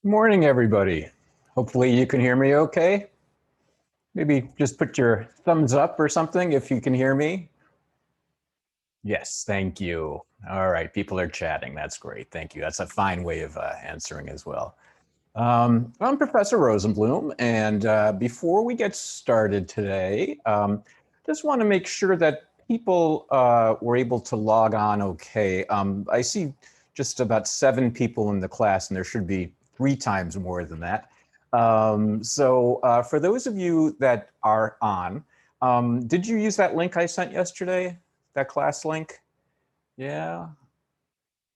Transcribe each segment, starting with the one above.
Morning, everybody. Hopefully you can hear me okay. Maybe just put your thumbs up or something if you can hear me. Yes, thank you. All right, people are chatting. That's great. Thank you. That's a fine way of answering as well. I'm Professor Rosenblum, and before we get started today, just want to make sure that people were able to log on okay. I see just about 7 people in the class, and there should be 3 times more than that. So for those of you that are on, did you use that link I sent yesterday, that class link? Yeah.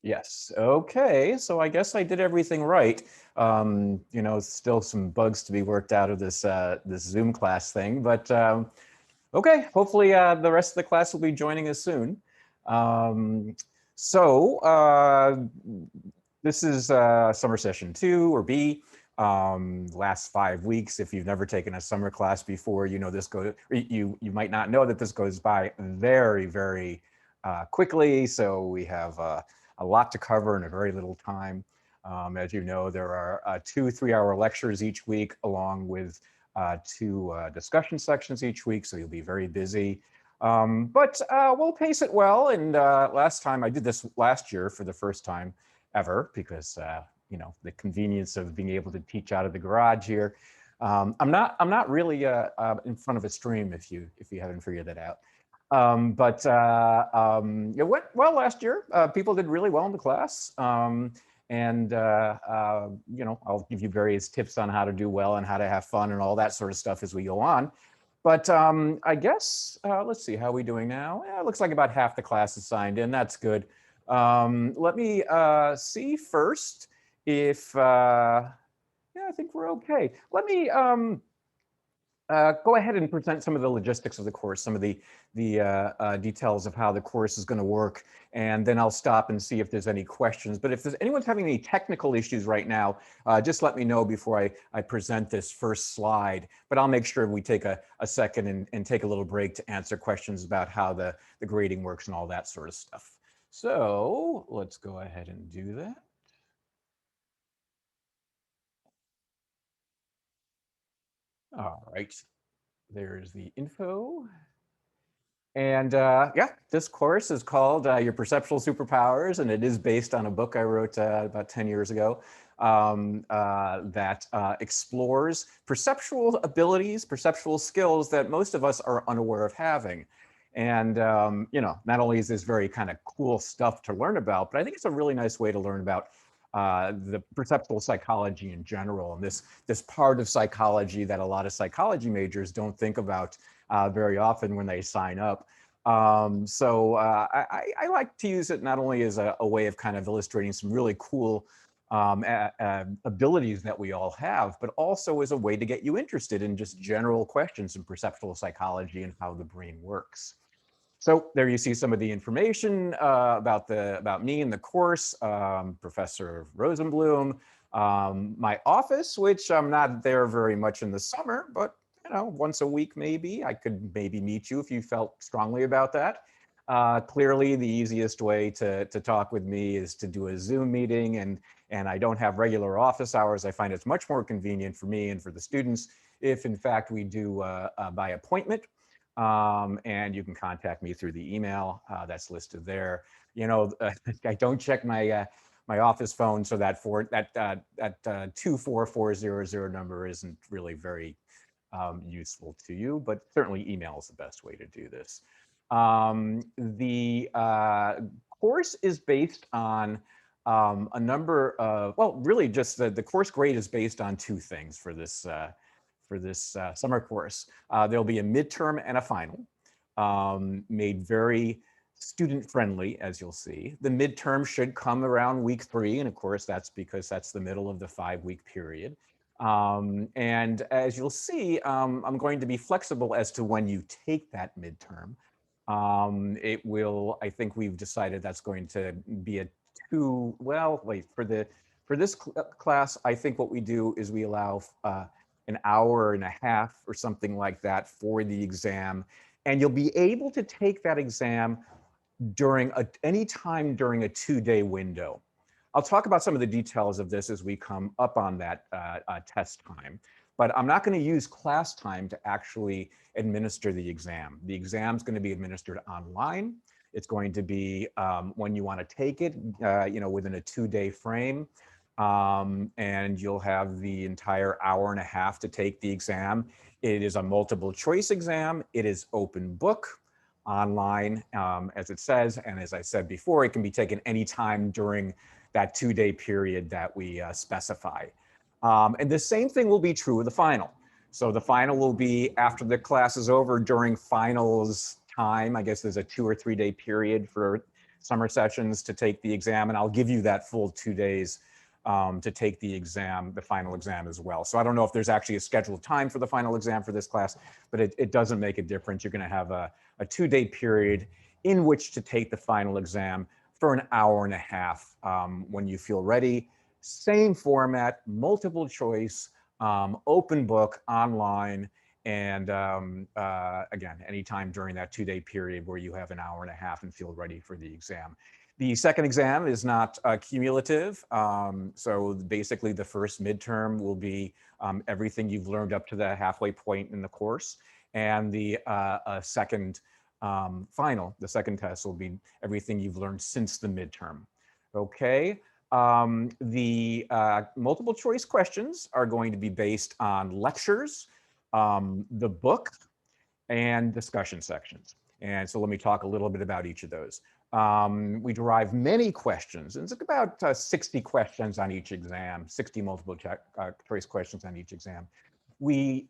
Yes. Okay. So I guess I did everything right. Still some bugs to be worked out of this Zoom class thing, but okay. Hopefully, the rest of the class will be joining us soon. Um, so this is summer session 2 or B. Last 5 weeks. If you've never taken a summer class before, you know this goes. You might not know that this goes by very, very quickly. So we have a lot to cover in a very little time. As you know, there are 2 3-hour lectures each week, along with 2 discussion sections each week. So you'll be very busy. But we'll pace it well. And last time I did this last year for the first time ever, because the convenience of being able to teach out of the garage here. I'm not really in front of a stream if you haven't figured that out. It went well last year. People did really well in the class. I'll give you various tips on how to do well and how to have fun and all that sort of stuff as we go on. But I guess, let's see, how are we doing now? Yeah, it looks like about half the class is signed in. That's good. Let me see first if, yeah, I think we're okay. Let me go ahead and present some of the logistics of the course, some of the details of how the course is going to work, and then I'll stop and see if there's any questions. But if there's anyone's having any technical issues right now, just let me know before I present this first slide. But I'll make sure we take a second and take a little break to answer questions about how the grading works and all that sort of stuff. So let's go ahead and do that. All right, there's the info. And yeah, this course is called Your Perceptual Superpowers, and it is based on a book I wrote about 10 years ago that explores perceptual abilities, perceptual skills that most of us are unaware of having. And, not only is this very kind of cool stuff to learn about, but I think it's a really nice way to learn about the perceptual psychology in general, and this part of psychology that a lot of psychology majors don't think about very often when they sign up. I like to use it not only as a way of kind of illustrating some really cool abilities that we all have, but also as a way to get you interested in just general questions in perceptual psychology and how the brain works. So there you see some of the information about me and the course, Professor Rosenblum, my office, which I'm not there very much in the summer, but once a week maybe. I could maybe meet you if you felt strongly about that. Clearly, the easiest way to talk with me is to do a Zoom meeting, and I don't have regular office hours. I find it's much more convenient for me and for the students if, in fact, we do by appointment. And you can contact me through the email that's listed there. I don't check my my office phone, so that 24400 number isn't really very useful to you, but certainly email is the best way to do this. The course is based on a number of, well, really just the course grade is based on 2 things for this summer course. There'll be a midterm and a final, made very student friendly, as you'll see. The midterm should come around week 3, and of course that's because that's the middle of the 5-week period. And as you'll see, I'm going to be flexible as to when you take that midterm. It will, I think we've decided that's going to be a 2, well, wait, for this class, I think what we do is we allow an hour and a half or something like that for the exam. And you'll be able to take that exam during any time during a 2-day window. I'll talk about some of the details of this as we come up on that test time, but I'm not going to use class time to actually administer the exam. The exam is going to be administered online. It's going to be when you want to take it, within a 2-day frame. And you'll have the entire hour and a half to take the exam. It is a multiple choice exam. It is open book online, as it says. And as I said before, it can be taken anytime during that 2-day period that we specify. And the same thing will be true of the final. So the final will be after the class is over during finals time. I guess there's a 2 or 3 day period for summer sessions to take the exam. And I'll give you that full 2 days to take the exam, the final exam as well. So I don't know if there's actually a scheduled time for the final exam for this class, but it doesn't make a difference. You're going to have a 2-day period in which to take the final exam for an hour and a half when you feel ready. Same format, multiple choice, open book, online, and again, anytime during that 2-day period where you have an hour and a half and feel ready for the exam. The second exam is not cumulative. So basically the first midterm will be everything you've learned up to the halfway point in the course. And the second final, the second test will be everything you've learned since the midterm. Okay. The multiple choice questions are going to be based on lectures, the book, and discussion sections. And so let me talk a little bit about each of those. We derive many questions, and it's about 60 questions on each exam, 60 multiple choice questions on each exam. We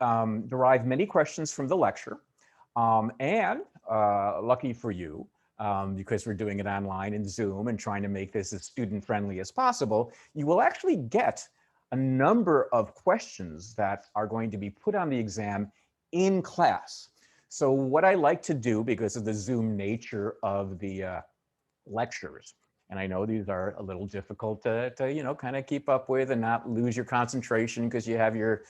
derive many questions from the lecture, and lucky for you, because we're doing it online in Zoom and trying to make this as student-friendly as possible, you will actually get a number of questions that are going to be put on the exam in class. So what I like to do, because of the Zoom nature of the lectures, and I know these are a little difficult to kind of keep up with and not lose your concentration because you have your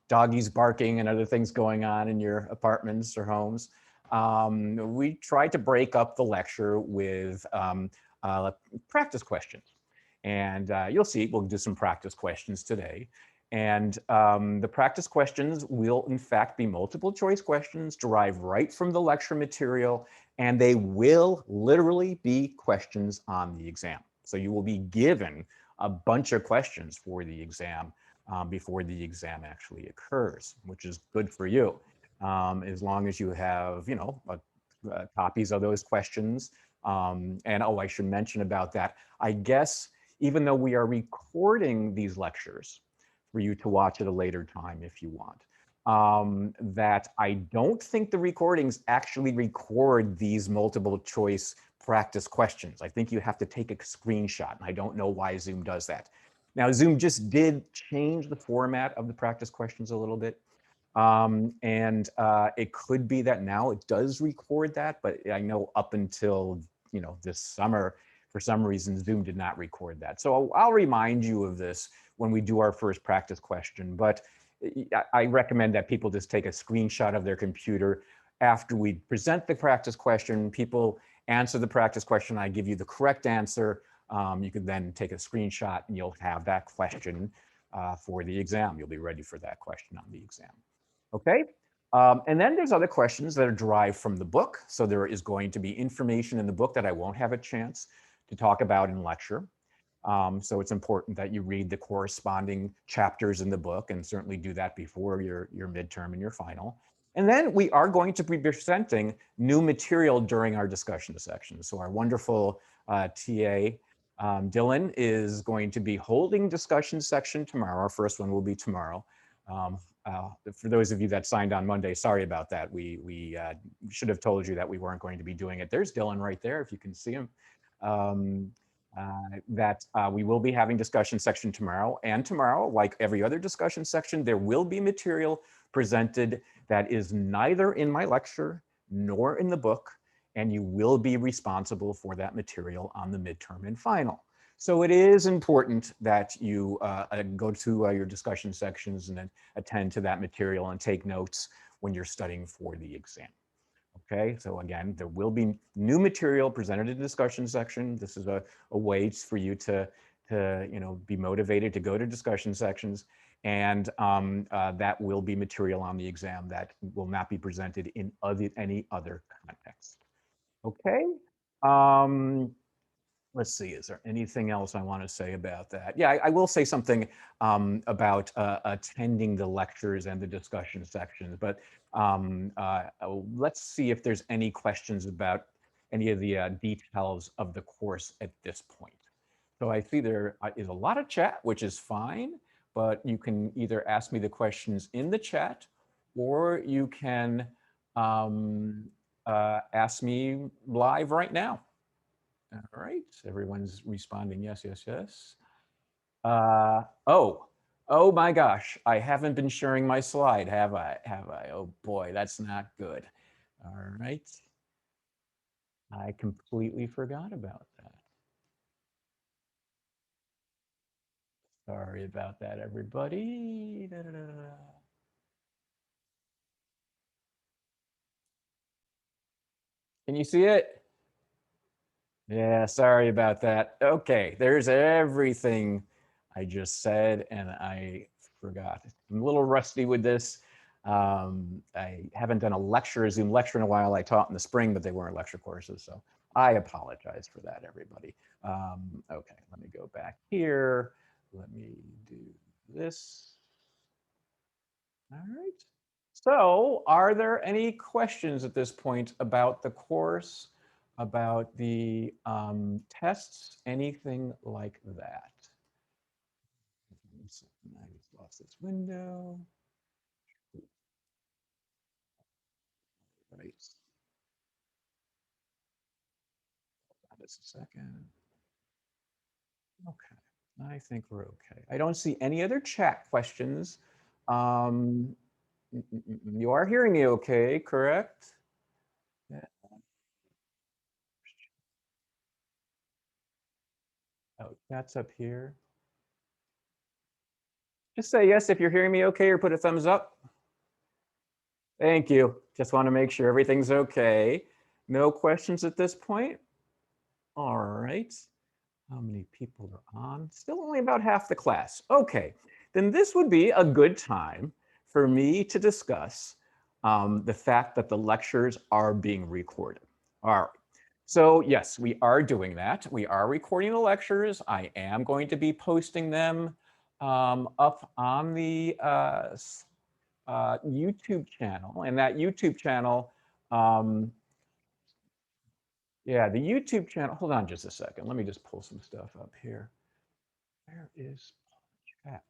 doggies barking and other things going on in your apartments or homes. We try to break up the lecture with practice questions. And you'll see, we'll do some practice questions today. And the practice questions will, in fact, be multiple choice questions derived right from the lecture material, and they will literally be questions on the exam. So you will be given a bunch of questions for the exam before the exam actually occurs, which is good for you. As long as you have, copies of those questions. And oh, I should mention about that. I guess, even though we are recording these lectures for you to watch at a later time if you want, that I don't think the recordings actually record these multiple choice practice questions. I think you have to take a screenshot, and I don't know why Zoom does that. Now, Zoom just did change the format of the practice questions a little bit. And it could be that now it does record that, but I know up until, this summer, for some reason, Zoom did not record that. So I'll remind you of this when we do our first practice question, but I recommend that people just take a screenshot of their computer after we present the practice question. People answer the practice question, I give you the correct answer. You can then take a screenshot and you'll have that question for the exam. You'll be ready for that question on the exam. Okay, and then there's other questions that are derived from the book. So there is going to be information in the book that I won't have a chance to talk about in lecture. So it's important that you read the corresponding chapters in the book, and certainly do that before your midterm and your final. And then we are going to be presenting new material during our discussion section. So our wonderful TA, Dylan, is going to be holding discussion section tomorrow. Our first one will be tomorrow. For those of you that signed on Monday, sorry about that. We should have told you that we weren't going to be doing it. There's Dylan right there, if you can see him. We will be having discussion section tomorrow. And tomorrow, like every other discussion section, there will be material presented that is neither in my lecture nor in the book, and you will be responsible for that material on the midterm and final. So it is important that you go to your discussion sections and then attend to that material and take notes when you're studying for the exam. Okay, so again, there will be new material presented in the discussion section. This is a way for you to to, be motivated to go to discussion sections, and that will be material on the exam that will not be presented in any other context. Okay. Let's see, is there anything else I want to say about that? Yeah, I will say something about attending the lectures and the discussion sections, but let's see if there's any questions about any of the details of the course at this point. So I see there is a lot of chat, which is fine, but you can either ask me the questions in the chat, or you can ask me live right now. All right, everyone's responding yes, yes, yes. Oh my gosh, I haven't been sharing my slide, have I? Oh boy, that's not good. All right. I completely forgot about that. Sorry about that, everybody. Can you see it? Yeah, sorry about that. Okay, there's everything I just said, and I forgot. I'm a little rusty with this. I haven't done a Zoom lecture in a while. I taught in the spring, but they weren't lecture courses, so I apologize for that, everybody. Okay, let me go back here. Let me do this. All right. So are there any questions at this point about the course, about the tests, anything like that? I just lost this window. Right. Just a second. Okay, I think we're okay. I don't see any other chat questions. You are hearing me okay, correct? Yeah. Oh, that's up here. Just say yes if you're hearing me okay, or put a thumbs up. Thank you. Just want to make sure everything's okay. No questions at this point? All right. How many people are on? Still only about half the class. Okay, then this would be a good time for me to discuss the fact that the lectures are being recorded. All right. So yes, we are doing that. We are recording the lectures. I am going to be posting them up on the YouTube channel, and that YouTube channel, yeah, the YouTube channel, hold on just a second. Let me just pull some stuff up here. Where is chat?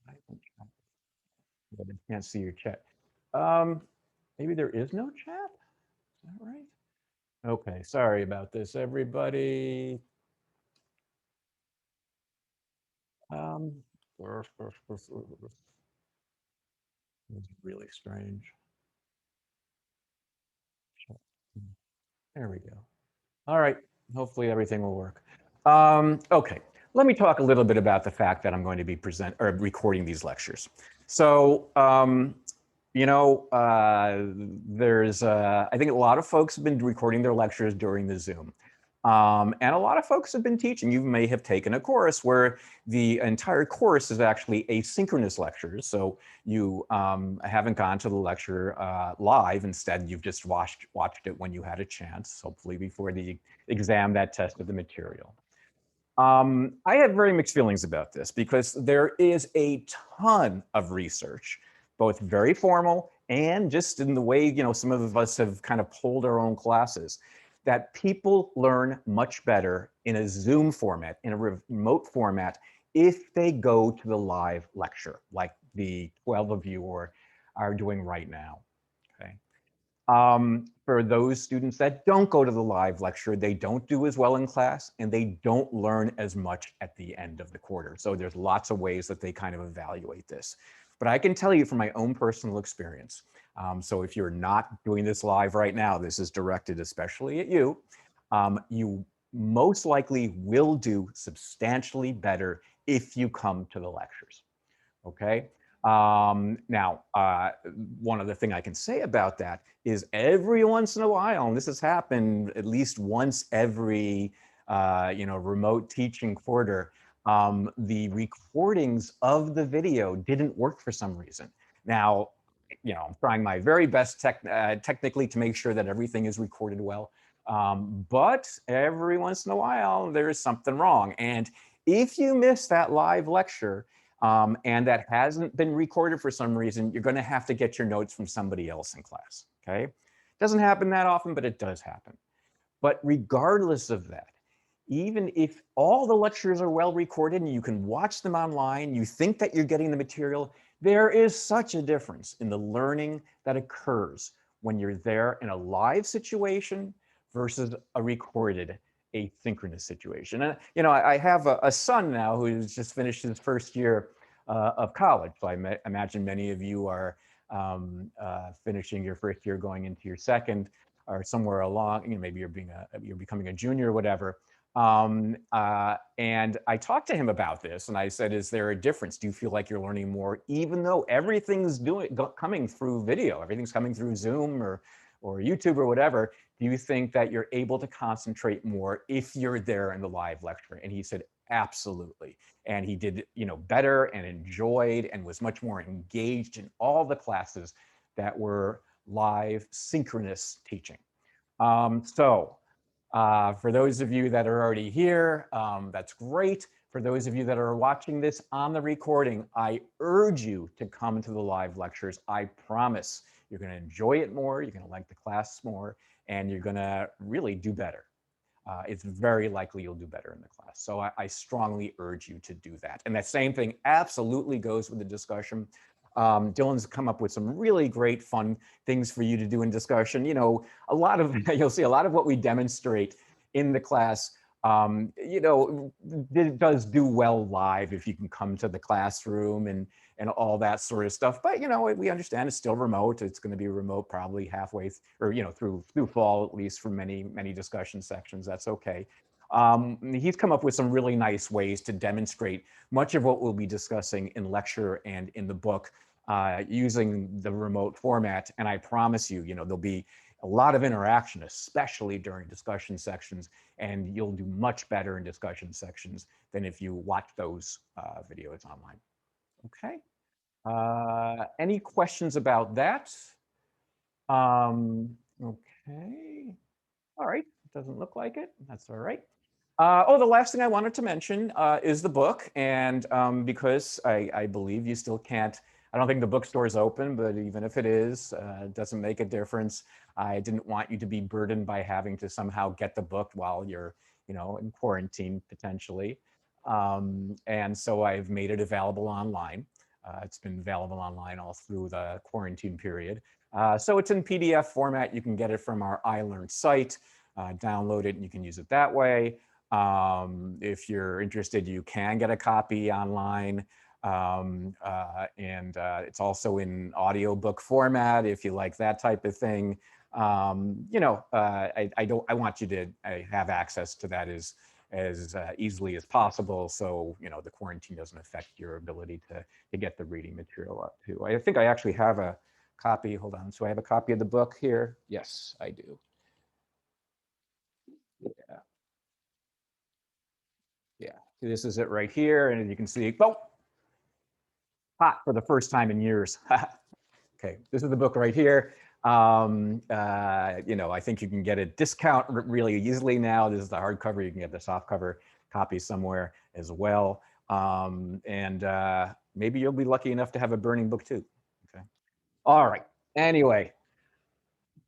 I can't see your chat. Maybe there is no chat? Is that right? Okay, sorry about this, everybody. It's really strange. There we go. All right, hopefully everything will work. Okay, let me talk a little bit about the fact that I'm going to be recording these lectures. So, I think a lot of folks have been recording their lectures during the Zoom. And a lot of folks have been teaching. You may have taken a course where the entire course is actually asynchronous lectures. So you haven't gone to the lecture live. Instead, you've just watched it when you had a chance, hopefully before the exam that tested the material. I have very mixed feelings about this because there is a ton of research, both very formal and just in the way, some of us have kind of pulled our own classes, that people learn much better in a Zoom format, in a remote format, if they go to the live lecture, like the 12 of you are doing right now, okay? For those students that don't go to the live lecture, they don't do as well in class and they don't learn as much at the end of the quarter. So there's lots of ways that they kind of evaluate this. But I can tell you from my own personal experience. So if you're not doing this live right now, this is directed especially at you. You most likely will do substantially better if you come to the lectures. Okay. Now, one other thing I can say about that is every once in a while, and this has happened at least once every, remote teaching quarter, the recordings of the video didn't work for some reason. Now, I'm trying my very best technically to make sure that everything is recorded well. But every once in a while, there is something wrong. And if you miss that live lecture, and that hasn't been recorded for some reason, you're going to have to get your notes from somebody else in class. Okay. Doesn't happen that often, but it does happen. But regardless of that, even if all the lectures are well recorded and you can watch them online, you think that you're getting the material, there is such a difference in the learning that occurs when you're there in a live situation versus a recorded asynchronous situation. And, I have a son now who's just finished his first year of college. So I imagine many of you are finishing your first year, going into your second, or somewhere along, maybe you're becoming a junior or whatever. And I talked to him about this, and I said, is there a difference? Do you feel like you're learning more, even though everything's coming through video, everything's coming through Zoom or YouTube or whatever? Do you think that you're able to concentrate more if you're there in the live lecture? And he said, absolutely. And he did, better and enjoyed and was much more engaged in all the classes that were live synchronous teaching. For those of you that are already here, that's great. For those of you that are watching this on the recording, I urge you to come to the live lectures. I promise you're going to enjoy it more, you're going to like the class more, and you're going to really do better. It's very likely you'll do better in the class. So I strongly urge you to do that. And that same thing absolutely goes with the discussion. Dylan's come up with some really great fun things for you to do in discussion. A lot of, you'll see a lot of what we demonstrate in the class, it does do well live if you can come to the classroom and all that sort of stuff. But, we understand it's still remote. It's going to be remote probably halfway through fall, at least for many, many discussion sections. That's okay. He's come up with some really nice ways to demonstrate much of what we'll be discussing in lecture and in the book using the remote format. And I promise you, there'll be a lot of interaction, especially during discussion sections, and you'll do much better in discussion sections than if you watch those videos online. Okay. Any questions about that? Okay. All right. Doesn't look like it. That's all right. The last thing I wanted to mention is the book. And because I believe you still can't, I don't think the bookstore is open, but even if it is, it doesn't make a difference. I didn't want you to be burdened by having to somehow get the book while you're, in quarantine potentially. And so I've made it available online. It's been available online all through the quarantine period. So it's in PDF format. You can get it from our iLearn site, download it, and you can use it that way. If you're interested, you can get a copy online. And it's also in audiobook format if you like that type of thing. I want you to have access to that as easily as possible, so the quarantine doesn't affect your ability to get the reading material up too. I think I actually have a copy. Hold on. So I have a copy of the book here. Yes, I do. Yeah. Yeah, this is it right here. And you can see, oh, hot for the first time in years. Okay, this is the book right here. I think you can get a discount really easily now. This is the hardcover. You can get the softcover copy somewhere as well. Maybe you'll be lucky enough to have a burning book too. Okay. All right. Anyway,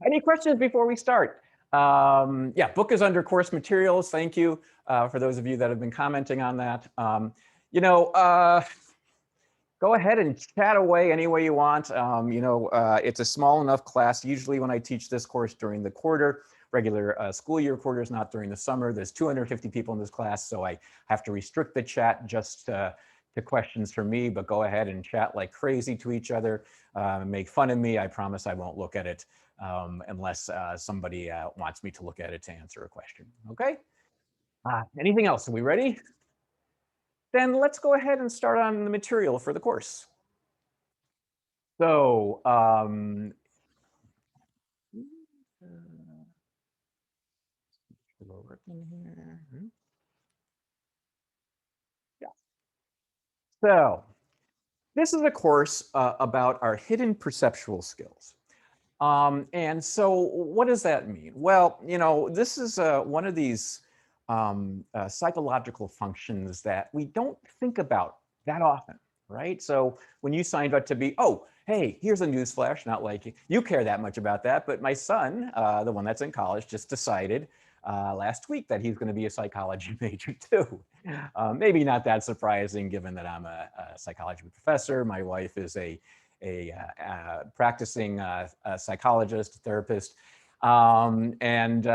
any questions before we start? Yeah, book is under course materials. Thank you for those of you that have been commenting on that. Go ahead and chat away any way you want. It's a small enough class. Usually when I teach this course during the quarter, regular school year quarters, not during the summer, there's 250 people in this class. So I have to restrict the chat just to questions from me, but go ahead and chat like crazy to each other. Make fun of me. I promise I won't look at it unless somebody wants me to look at it to answer a question. Okay. Anything else? Are we ready? Then let's go ahead and start on the material for the course. So, we're working here. Yeah. So, this is a course about our hidden perceptual skills. And so what does that mean? Well, this is one of these psychological functions that we don't think about that often, right? So when you signed up to be, oh, hey, here's a newsflash, not like you care that much about that, but my son, the one that's in college, just decided last week that he's going to be a psychology major too. Maybe not that surprising given that I'm a psychology professor. My wife is a practicing psychologist, therapist, and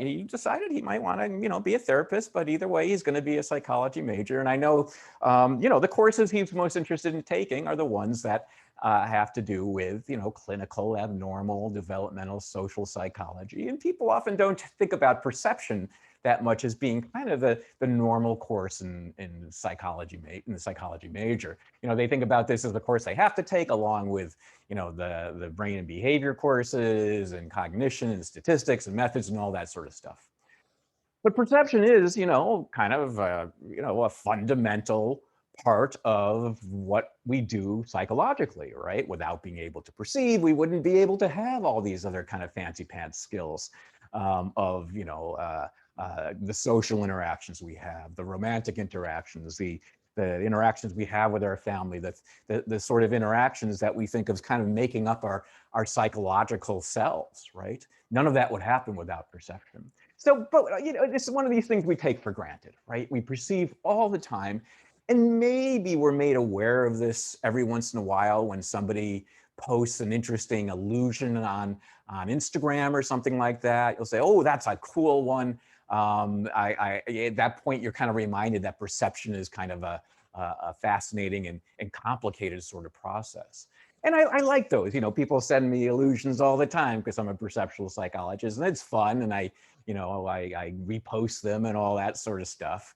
he decided he might want to, be a therapist. But either way, he's going to be a psychology major. And I know, the courses he's most interested in taking are the ones that have to do with, clinical, abnormal, developmental, social psychology. And people often don't think about perception that much as being kind of the normal course in psychology, in the psychology major. They think about this as the course they have to take along with, the brain and behavior courses and cognition and statistics and methods and all that sort of stuff. But perception is, kind of, a fundamental part of what we do psychologically, right? Without being able to perceive, we wouldn't be able to have all these other kind of fancy pants skills of, the social interactions we have, the romantic interactions, the interactions we have with our family, the sort of interactions that we think of as kind of making up our psychological selves, right? None of that would happen without perception. So, but it's one of these things we take for granted, right? We perceive all the time, and maybe we're made aware of this every once in a while when somebody posts an interesting illusion on Instagram or something like that. You'll say, "Oh, that's a cool one." At that point, you're kind of reminded that perception is kind of a fascinating and complicated sort of process. And I like those. People send me illusions all the time because I'm a perceptual psychologist, and it's fun. And I repost them and all that sort of stuff.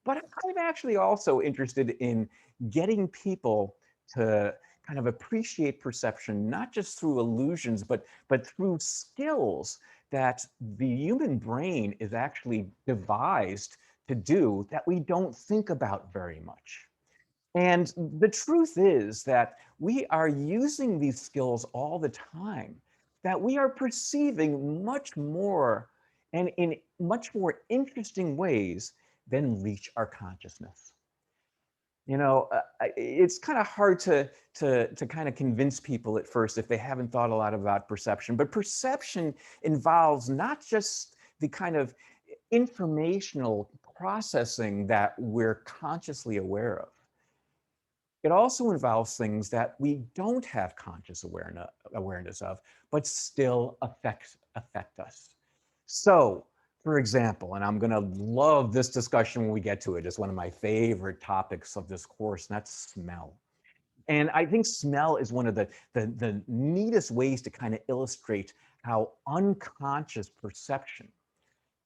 But I'm actually also interested in getting people to kind of appreciate perception, not just through illusions, but through skills that the human brain is actually devised to do that we don't think about very much. And the truth is that we are using these skills all the time, that we are perceiving much more and in much more interesting ways than reach our consciousness. It's kind of hard to kind of convince people at first if they haven't thought a lot about perception. But perception involves not just the kind of informational processing that we're consciously aware of. It also involves things that we don't have conscious awareness of, but still affect us. So, for example, and I'm going to love this discussion when we get to it. It's one of my favorite topics of this course, and that's smell. And I think smell is one of the neatest ways to kind of illustrate how unconscious perception,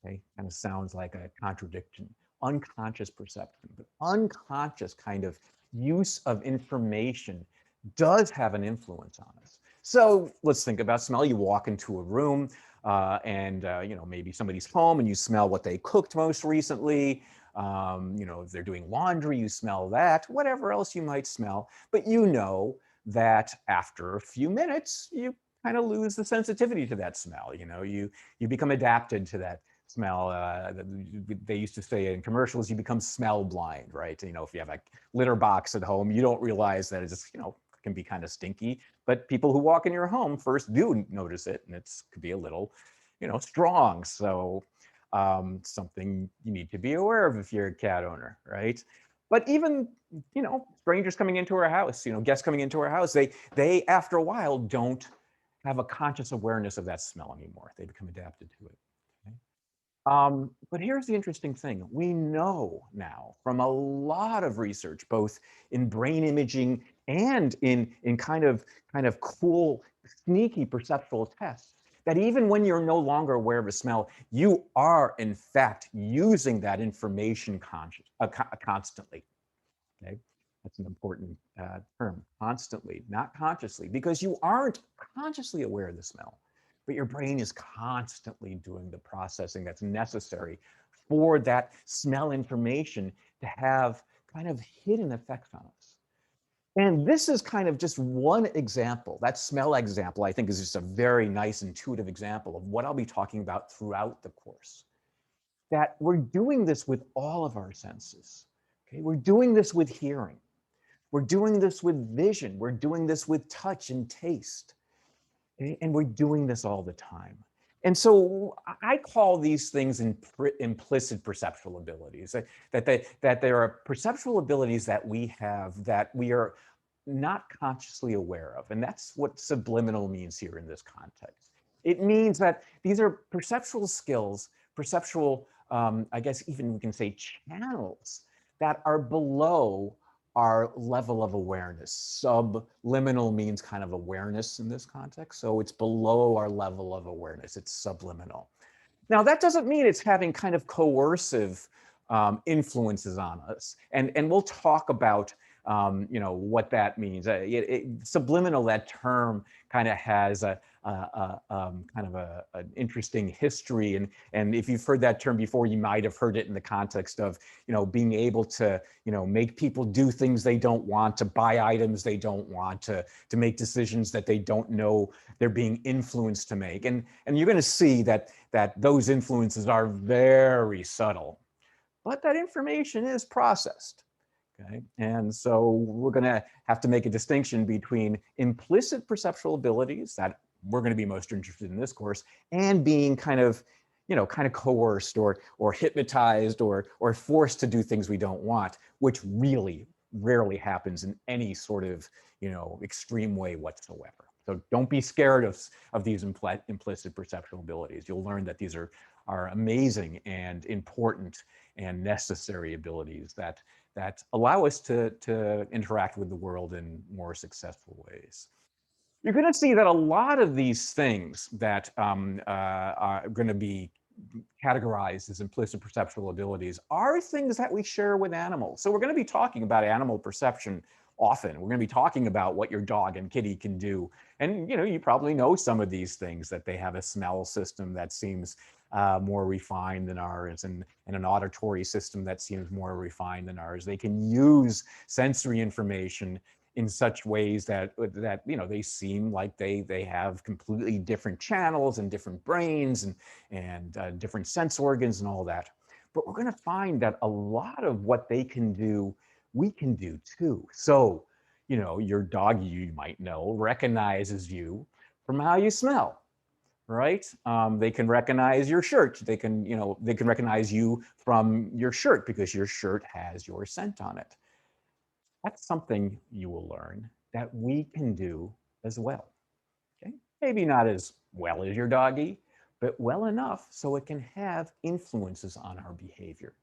okay, kind of sounds like a contradiction, unconscious perception, but unconscious kind of use of information does have an influence on us. So let's think about smell. You walk into a room and maybe somebody's home and you smell what they cooked most recently. If they're doing laundry, you smell that, whatever else you might smell. But you know that after a few minutes, you kind of lose the sensitivity to that smell. You become adapted to that smell. They used to say in commercials, you become smell blind, right? If you have a litter box at home, you don't realize that it's, can be kind of stinky, but people who walk in your home first do notice it, and it could be a little, strong. So something you need to be aware of if you're a cat owner, right? But even, strangers coming into our house, guests coming into our house, they after a while don't have a conscious awareness of that smell anymore. They become adapted to it. Okay? But here's the interesting thing. We know now from a lot of research, both in brain imaging and in kind of cool, sneaky perceptual tests, that even when you're no longer aware of a smell, you are in fact using that information constantly. Okay. That's an important term, constantly, not consciously, because you aren't consciously aware of the smell, but your brain is constantly doing the processing that's necessary for that smell information to have kind of hidden effects on us. And this is kind of just one example. That smell example, I think, is just a very nice, intuitive example of what I'll be talking about throughout the course. That we're doing this with all of our senses. Okay? We're doing this with hearing. We're doing this with vision. We're doing this with touch and taste. Okay? And we're doing this all the time. And so I call these things implicit perceptual abilities, that there are perceptual abilities that we have that we are not consciously aware of. And that's what subliminal means here in this context. It means that these are perceptual skills, perceptual, I guess even we can say channels that are below our level of awareness. Subliminal means kind of awareness in this context. So it's below our level of awareness. It's subliminal. Now, that doesn't mean it's having kind of coercive influences on us. And we'll talk about what that means. Subliminal, that term kind of has an interesting history. And if you've heard that term before, you might have heard it in the context of, being able to, make people do things they don't want, to buy items they don't want, to make decisions that they don't know they're being influenced to make. And you're going to see that those influences are very subtle, but that information is processed. Okay, and so we're going to have to make a distinction between implicit perceptual abilities that we're going to be most interested in this course, and being kind of coerced or hypnotized or forced to do things we don't want, which really rarely happens in any sort of extreme way whatsoever. So don't be scared of these implicit perceptual abilities. You'll learn that these are amazing and important and necessary abilities that allow us to interact with the world in more successful ways. You're going to see that a lot of these things that are going to be categorized as implicit perceptual abilities are things that we share with animals. So we're going to be talking about animal perception often. We're going to be talking about what your dog and kitty can do. And you probably know some of these things, that they have a smell system that seems more refined than ours, and an auditory system that seems more refined than ours. They can use sensory information in such ways that they seem like they have completely different channels and different brains and different sense organs and all that. But we're going to find that a lot of what they can do, we can do too. So, your dog, you might know, recognizes you from how you smell, right? They can recognize your shirt. They can recognize you from your shirt because your shirt has your scent on it. That's something you will learn that we can do as well. Okay? Maybe not as well as your doggy, but well enough so it can have influences on our behavior.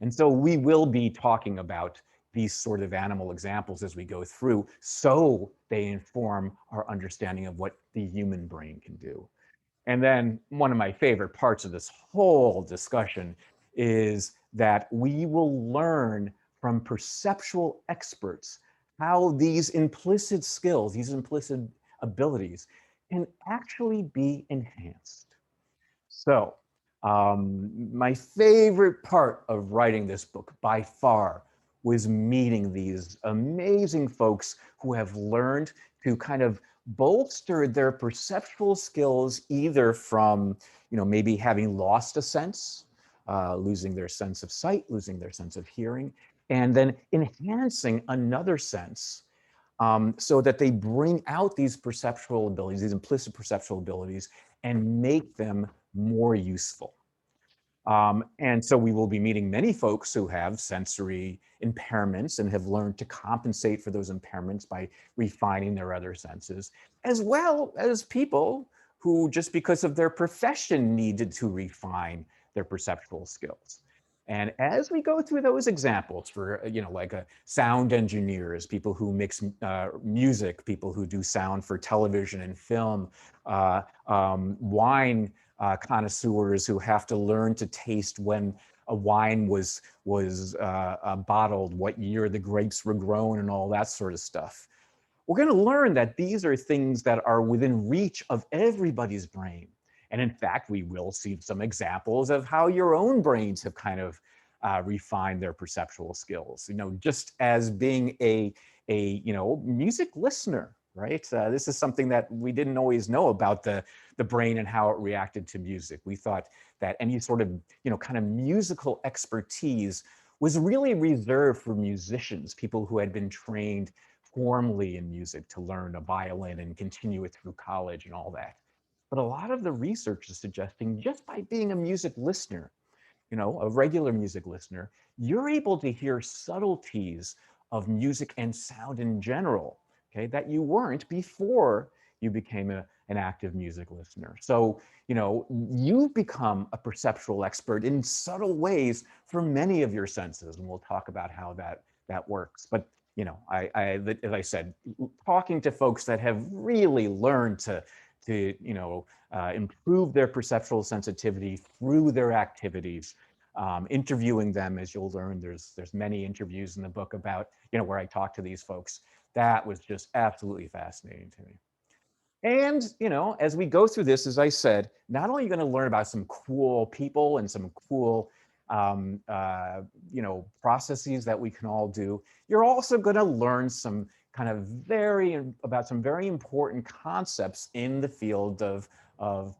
And so we will be talking about these sort of animal examples as we go through, so they inform our understanding of what the human brain can do. And then one of my favorite parts of this whole discussion is that we will learn from perceptual experts how these implicit skills, these implicit abilities, can actually be enhanced. So my favorite part of writing this book by far was meeting these amazing folks who have learned to kind of bolster their perceptual skills, either from maybe having lost a sense, losing their sense of sight, losing their sense of hearing, and then enhancing another sense, so that they bring out these perceptual abilities, these implicit perceptual abilities, and make them more useful. And so we will be meeting many folks who have sensory impairments and have learned to compensate for those impairments by refining their other senses, as well as people who, just because of their profession, needed to refine their perceptual skills. And as we go through those examples for, like sound engineers, people who mix music, people who do sound for television and film, wine connoisseurs who have to learn to taste when a wine was bottled, what year the grapes were grown, and all that sort of stuff. We're going to learn that these are things that are within reach of everybody's brain. And in fact, we will see some examples of how your own brains have kind of refined their perceptual skills. Just as being a music listener, right? This is something that we didn't always know about the brain and how it reacted to music. We thought that any sort of, kind of musical expertise was really reserved for musicians, people who had been trained formally in music to learn a violin and continue it through college and all that. But a lot of the research is suggesting just by being a music listener, a regular music listener, you're able to hear subtleties of music and sound in general, okay, that you weren't before you became an active music listener. So, you've become a perceptual expert in subtle ways for many of your senses, and we'll talk about how that works. But as I said, talking to folks that have really learned to improve their perceptual sensitivity through their activities, interviewing them, as you'll learn, there's many interviews in the book about, where I talk to these folks. That was just absolutely fascinating to me. And, as we go through this, as I said, not only are you going to learn about some cool people and some cool, processes that we can all do, you're also going to learn some kind of about some very important concepts in the field of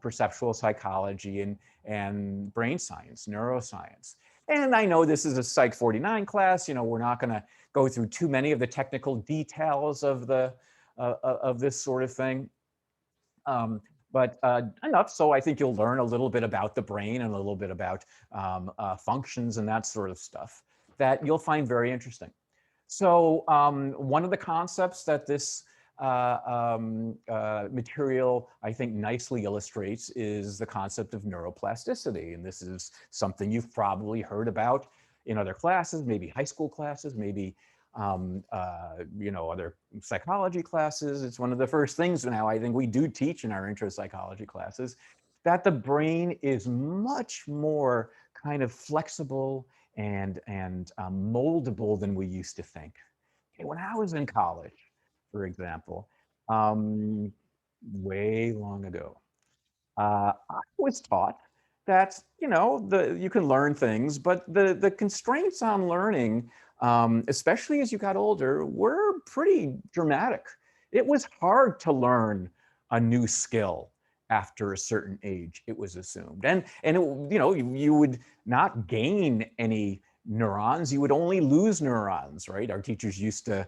perceptual psychology and brain science, neuroscience. And I know this is a Psych 49 class. We're not going to go through too many of the technical details of this sort of thing. But enough so I think you'll learn a little bit about the brain and a little bit about functions and that sort of stuff that you'll find very interesting. So one of the concepts that this material, I think, nicely illustrates is the concept of neuroplasticity. And this is something you've probably heard about in other classes, maybe high school classes, maybe other psychology classes. It's one of the first things now I think we do teach in our intro psychology classes, that the brain is much more kind of flexible and moldable than we used to think. Okay, when I was in college, for example, way long ago, I was taught that you can learn things, but the constraints on learning, especially as you got older, were pretty dramatic. It was hard to learn a new skill after a certain age, it was assumed, and you would not gain any neurons, you would only lose neurons, right? Our teachers used to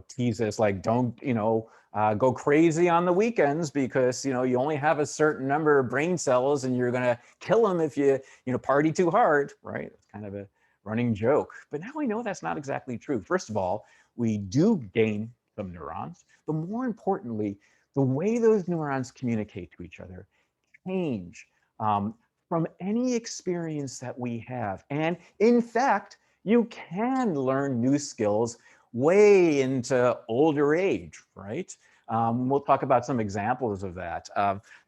tease us like, don't go crazy on the weekends because you only have a certain number of brain cells and you're going to kill them if you party too hard, right? It's kind of a running joke. But now I know that's not exactly true. First of all, we do gain some neurons, but more importantly, the way those neurons communicate to each other change from any experience that we have. And in fact, you can learn new skills way into older age, right? We'll talk about some examples of that.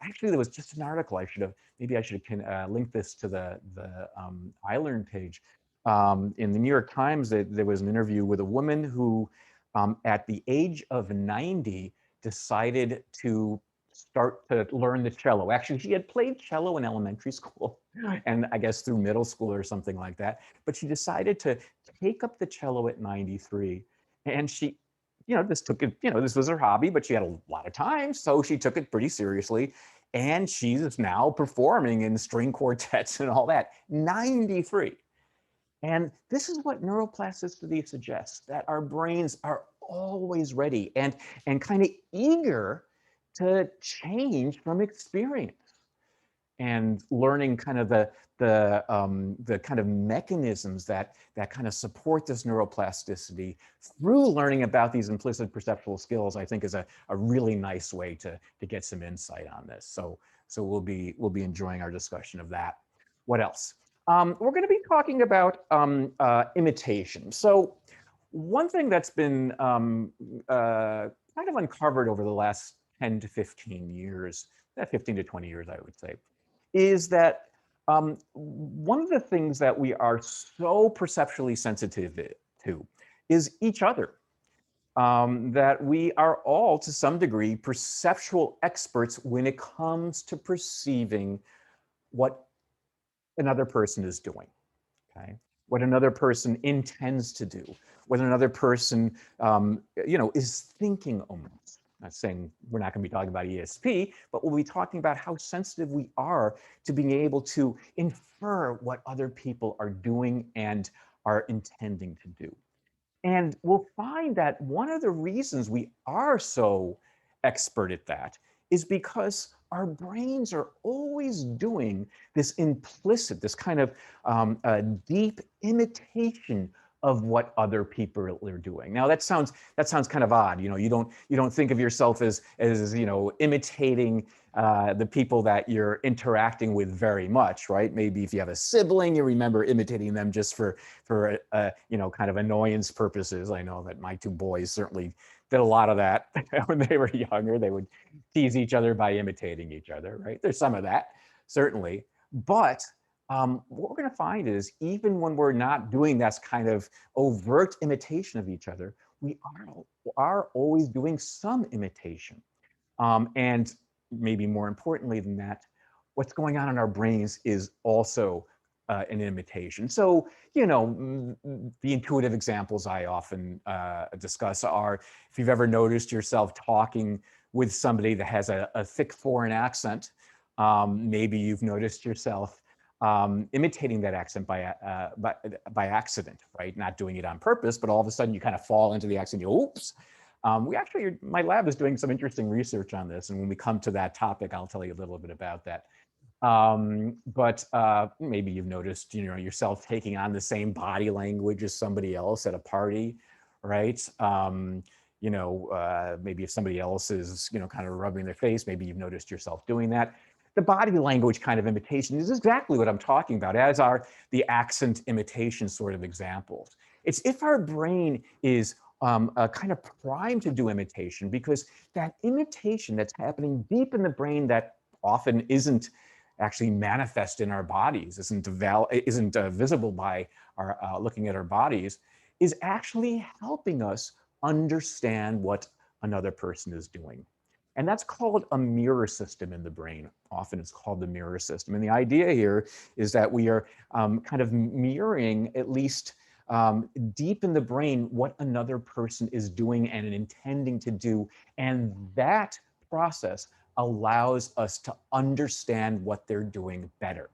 Actually, there was just an article maybe I should have linked this to the iLearn page. In the New York Times, there was an interview with a woman who, at the age of 90, decided to start to learn the cello. Actually, she had played cello in elementary school and I guess through middle school or something like that. But she decided to take up the cello at 93. And she, this took it, this was her hobby, but she had a lot of time. So she took it pretty seriously. And she's now performing in string quartets and all that, 93. And this is what neuroplasticity suggests, that our brains are always ready and kind of eager to change from experience, and learning kind of the kind of mechanisms that kind of support this neuroplasticity through learning about these implicit perceptual skills, I think is a really nice way to get some insight on this. So we'll be enjoying our discussion of that. What else? We're going to be talking about imitation. So one thing that's been kind of uncovered over the last 10 to 15 years, 15 to 20 years, I would say, is that One of the things that we are so perceptually sensitive to is each other. That we are all, to some degree, perceptual experts when it comes to perceiving what another person is doing, okay? What another person intends to do, what another person, is thinking almost. Not saying we're not going to be talking about ESP, but we'll be talking about how sensitive we are to being able to infer what other people are doing and are intending to do. And we'll find that one of the reasons we are so expert at that is because our brains are always doing this implicit, this kind of deep imitation of what other people are doing. Now that sounds kind of odd. You don't think of yourself as imitating the people that you're interacting with very much, right? Maybe if you have a sibling, you remember imitating them just for kind of annoyance purposes. I know that my two boys certainly did a lot of that when they were younger. They would tease each other by imitating each other, right? There's some of that, certainly. But what we're going to find is even when we're not doing that kind of overt imitation of each other, we are always doing some imitation. And maybe more importantly than that, what's going on in our brains is also an imitation. So, the intuitive examples I often discuss are, if you've ever noticed yourself talking with somebody that has a thick foreign accent, maybe you've noticed yourself imitating that accent by accident, right? Not doing it on purpose, but all of a sudden you kind of fall into the accent. Oops. My lab is doing some interesting research on this, and when we come to that topic, I'll tell you a little bit about that. But maybe you've noticed, yourself taking on the same body language as somebody else at a party, right? Maybe if somebody else is, kind of rubbing their face, maybe you've noticed yourself doing that. The body language kind of imitation is exactly what I'm talking about, as are the accent imitation sort of examples. It's if our brain is kind of primed to do imitation, because that imitation that's happening deep in the brain that often isn't actually manifest in our bodies, isn't visible by our looking at our bodies, is actually helping us understand what another person is doing. And that's called a mirror system in the brain. Often it's called the mirror system. And the idea here is that we are kind of mirroring, at least deep in the brain, what another person is doing and intending to do. And that process allows us to understand what they're doing better.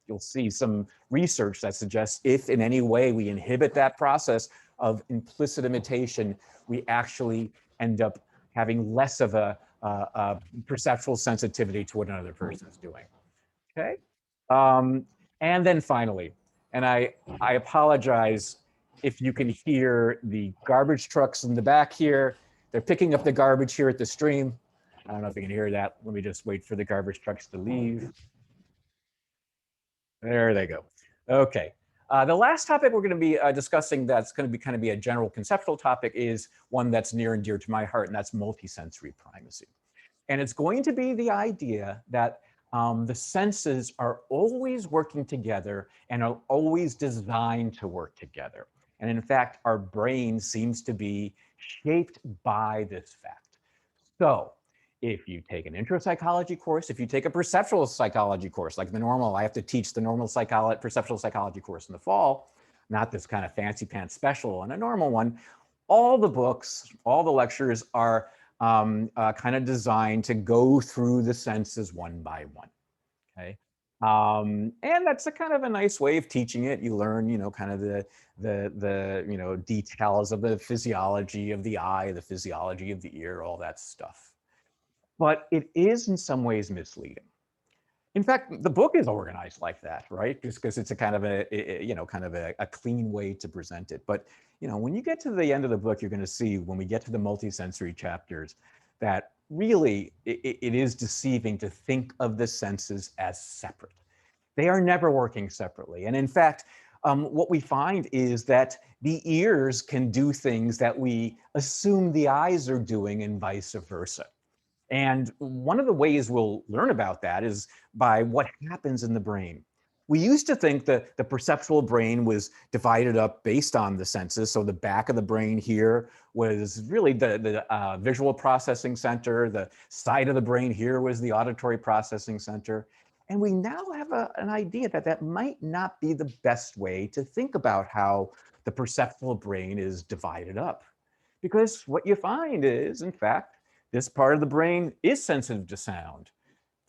You'll see some research that suggests if in any way we inhibit that process of implicit imitation, we actually end up having less of a perceptual sensitivity to what another person is doing. Okay. And then finally, and I apologize if you can hear the garbage trucks in the back here. They're picking up the garbage here at the stream. I don't know if you can hear that. Let me just wait for the garbage trucks to leave. There they go. Okay. The last topic we're going to be discussing that's going to be kind of a general conceptual topic is one that's near and dear to my heart, and that's multisensory primacy. And it's going to be the idea that the senses are always working together and are always designed to work together. And in fact, our brain seems to be shaped by this fact. So if you take an intro psychology course, if you take a perceptual psychology course, like I have to teach the normal perceptual psychology course in the fall, not this kind of fancy pants special and a normal one, all the books, all the lectures are kind of designed to go through the senses one by one, okay? And that's a kind of a nice way of teaching it. You learn, kind of the details of the physiology of the eye, the physiology of the ear, all that stuff. But it is in some ways misleading. In fact, the book is organized like that, right? Just because it's a kind of a clean way to present it. But when you get to the end of the book, you're going to see when we get to the multisensory chapters that really it is deceiving to think of the senses as separate. They are never working separately. And in fact, what we find is that the ears can do things that we assume the eyes are doing and vice versa. And one of the ways we'll learn about that is by what happens in the brain We used to think that the perceptual brain was divided up based on the senses. So the back of the brain here was really the visual processing center. The side of the brain here was the auditory processing center. And we now have an idea that that might not be the best way to think about how the perceptual brain is divided up. Because what you find is, in fact, this part of the brain is sensitive to sound.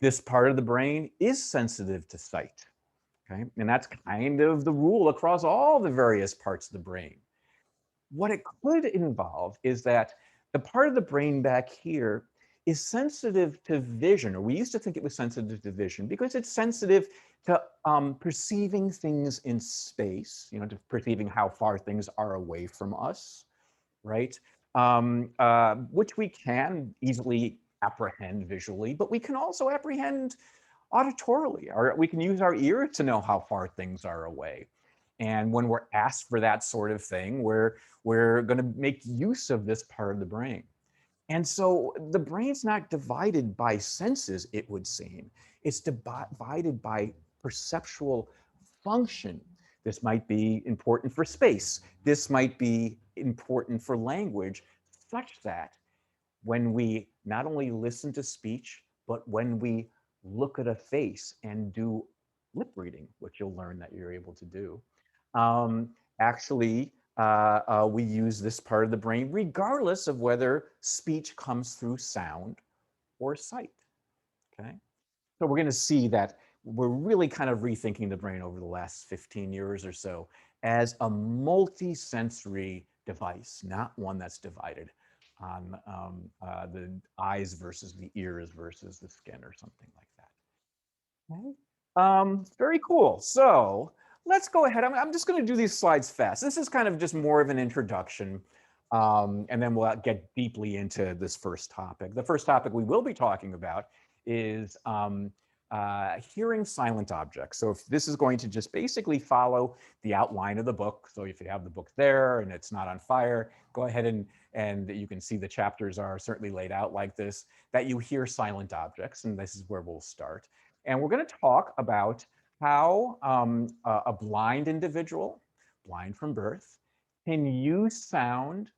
This part of the brain is sensitive to sight. Okay, and that's kind of the rule across all the various parts of the brain. What it could involve is that the part of the brain back here is sensitive to vision, or we used to think it was sensitive to vision because it's sensitive to perceiving things in space, to perceiving how far things are away from us, right? Which we can easily apprehend visually, but we can also apprehend auditorily, or we can use our ear to know how far things are away. And when we're asked for that sort of thing, we're going to make use of this part of the brain. And so the brain's not divided by senses, it would seem. It's divided by perceptual function. This might be important for space. This might be important for language, such that when we not only listen to speech, but when we look at a face and do lip reading, which you'll learn that you're able to do, actually, we use this part of the brain regardless of whether speech comes through sound or sight, okay? So we're gonna see that we're really kind of rethinking the brain over the last 15 years or so as a multi-sensory device, not one that's divided on the eyes versus the ears versus the skin or something like that. Okay. Very cool. So let's go ahead. I'm just going to do these slides fast. This is kind of just more of an introduction, and then we'll get deeply into this first topic. The first topic we will be talking about is hearing silent objects. So if this is going to just basically follow the outline of the book. So if you have the book there and it's not on fire, go ahead and you can see the chapters are certainly laid out like this, that you hear silent objects, and this is where we'll start. And we're going to talk about how a blind individual, blind from birth, can use sound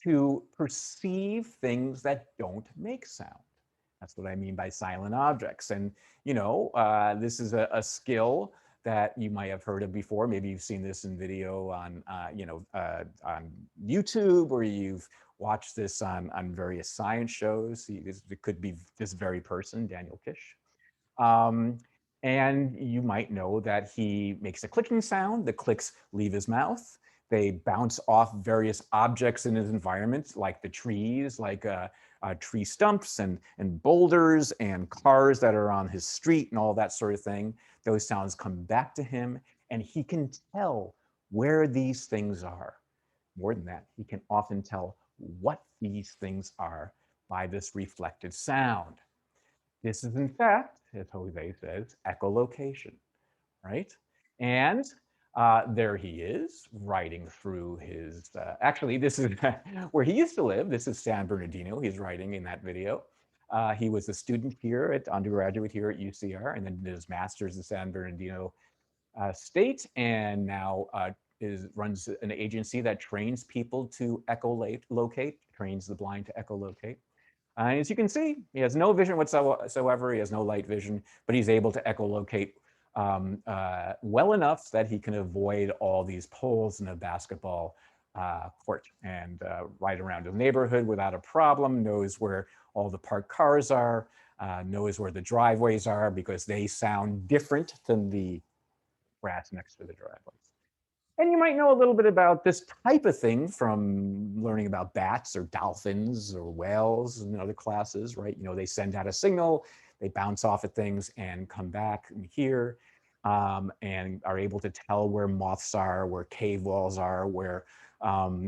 to perceive things that don't make sound. That's what I mean by silent objects. And, this is a skill that you might have heard of before. Maybe you've seen this in video on, on YouTube, or you've watched this on various science shows. It could be this very person, Daniel Kish. And you might know that he makes a clicking sound. The clicks leave his mouth. They bounce off various objects in his environment, like the trees, like tree stumps and boulders and cars that are on his street and all that sort of thing. Those sounds come back to him, and he can tell where these things are. More than that, he can often tell what these things are by this reflected sound. This is, in fact, as Jose says, echolocation, right? And there he is, riding through his, actually, this is where he used to live. This is San Bernardino. He's riding in that video. He was a student here undergraduate here at UCR, and then did his master's at San Bernardino State, and now runs an agency that trains people to echolocate, trains the blind to echolocate. As you can see, he has no vision whatsoever. He has no light vision, but he's able to echolocate well enough that he can avoid all these poles in a basketball court and ride around his neighborhood without a problem, knows where all the parked cars are, knows where the driveways are because they sound different than the grass next to the driveways. And you might know a little bit about this type of thing from learning about bats or dolphins or whales in other classes, right? They send out a signal, they bounce off at things and come back here, and are able to tell where moths are, where cave walls are, where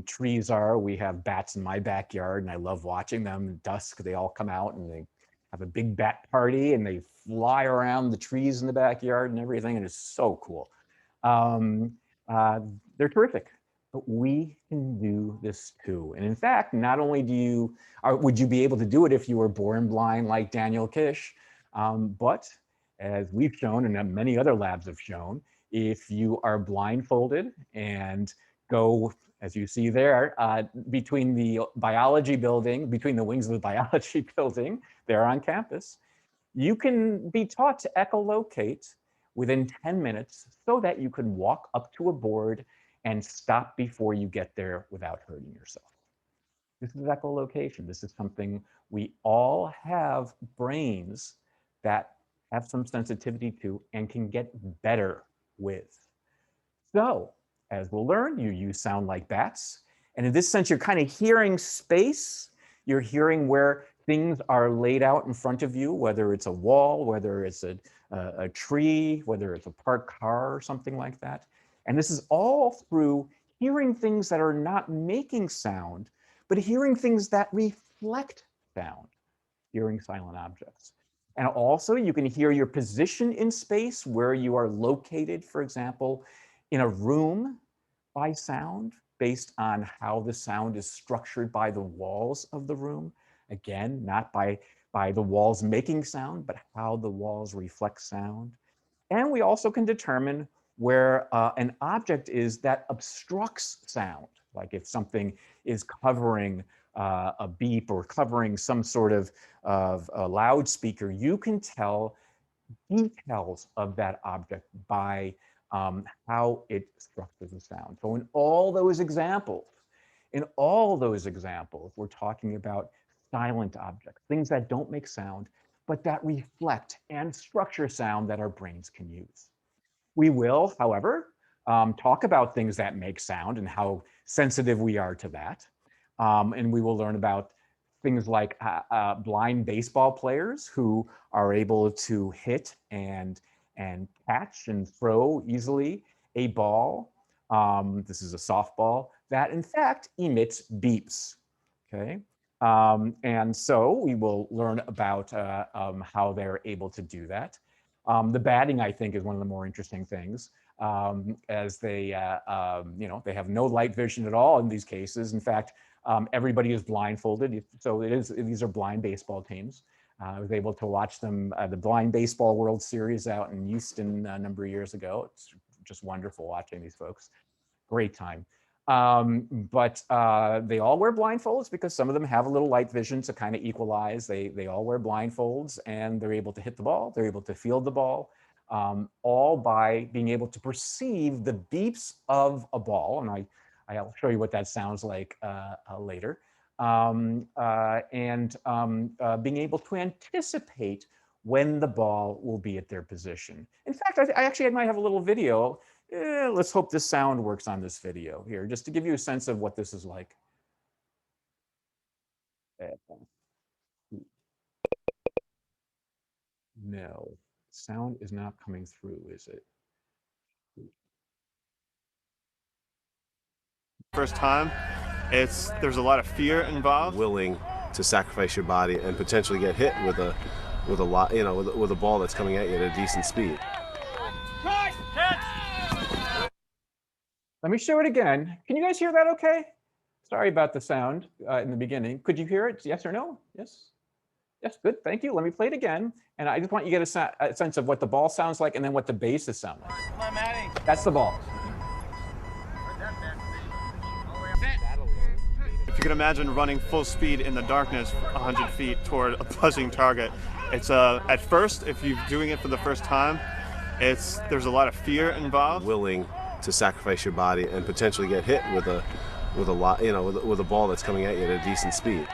trees are. We have bats in my backyard, and I love watching them. At dusk, they all come out and they have a big bat party, and they fly around the trees in the backyard and everything, and it's so cool. They're terrific, but we can do this too. And in fact, not only would you be able to do it if you were born blind like Daniel Kish, but as we've shown and many other labs have shown, if you are blindfolded and go, as you see there, between the biology building, between the wings of the biology building there on campus, you can be taught to echolocate within 10 minutes so that you can walk up to a board and stop before you get there without hurting yourself. This is echolocation. This is something we all have brains that have some sensitivity to and can get better with. So, as we'll learn, you use sound like bats. And in this sense, you're kind of hearing space. You're hearing where things are laid out in front of you, whether it's a wall, whether it's a tree, whether it's a parked car or something like that. And this is all through hearing things that are not making sound, but hearing things that reflect sound, hearing silent objects. And also you can hear your position in space, where you are located, for example, in a room by sound based on how the sound is structured by the walls of the room. Again, not by the walls making sound, but how the walls reflect sound. And we also can determine where an object is that obstructs sound, like if something is covering a beep or covering some sort of a loudspeaker, you can tell details of that object by how it structures the sound. So in all those examples, we're talking about silent objects, things that don't make sound, but that reflect and structure sound that our brains can use. We will, however, talk about things that make sound and how sensitive we are to that. And we will learn about things like blind baseball players who are able to hit and catch and throw easily a ball. This is a softball that in fact emits beeps, okay? And so we will learn about how they're able to do that. The batting, I think, is one of the more interesting things, as they, they have no light vision at all in these cases. In fact, everybody is blindfolded, so these are blind baseball teams. I was able to watch them, the Blind Baseball World Series out in Houston a number of years ago. It's just wonderful watching these folks. Great time. But they all wear blindfolds because some of them have a little light vision to kind of equalize. They all wear blindfolds and they're able to hit the ball. They're able to field the ball, all by being able to perceive the beeps of a ball. And I'll show you what that sounds like later. Being able to anticipate when the ball will be at their position. In fact, I might have a little video. Let's hope this sound works on this video here, just to give you a sense of what this is like. No, sound is not coming through, is it? First time, there's a lot of fear involved. Willing to sacrifice your body and potentially get hit with a ball that's coming at you at a decent speed. Let me show it again. Can you guys hear that okay? Sorry about the sound in the beginning. Could you hear it? Yes or no? Yes? Yes, good, thank you. Let me play it again. And I just want you to get a sense of what the ball sounds like and then what the basses sound like. Come on, Maddie. That's the ball. If you can imagine running full speed in the darkness 100 feet toward a buzzing target, it's at first, if you're doing it for the first time, there's a lot of fear involved. Willing to sacrifice your body and potentially get hit with a ball that's coming at you at a decent speed.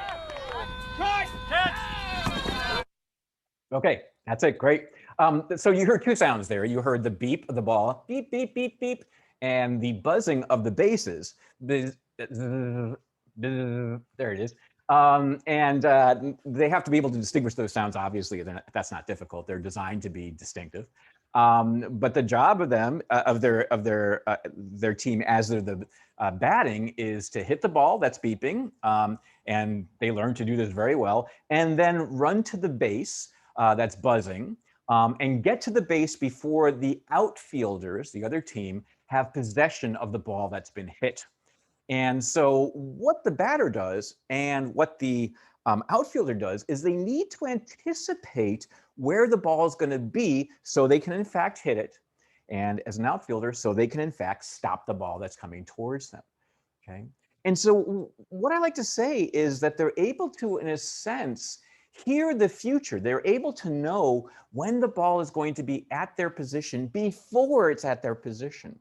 Okay, that's it, great. So you heard two sounds there. You heard the beep of the ball, beep, beep, beep, beep, and the buzzing of the basses. There it is. They have to be able to distinguish those sounds, obviously. That's not difficult. They're designed to be distinctive. But the job of them, of their team as they're the batting, is to hit the ball that's beeping, and they learn to do this very well, and then run to the base that's buzzing, and get to the base before the outfielders, the other team, have possession of the ball that's been hit. And so what the batter does and what the outfielder does is they need to anticipate where the ball is going to be so they can in fact hit it. And as an outfielder, so they can in fact stop the ball that's coming towards them. Okay. And so what I like to say is that they're able to, in a sense, hear the future. They're able to know when the ball is going to be at their position before it's at their position.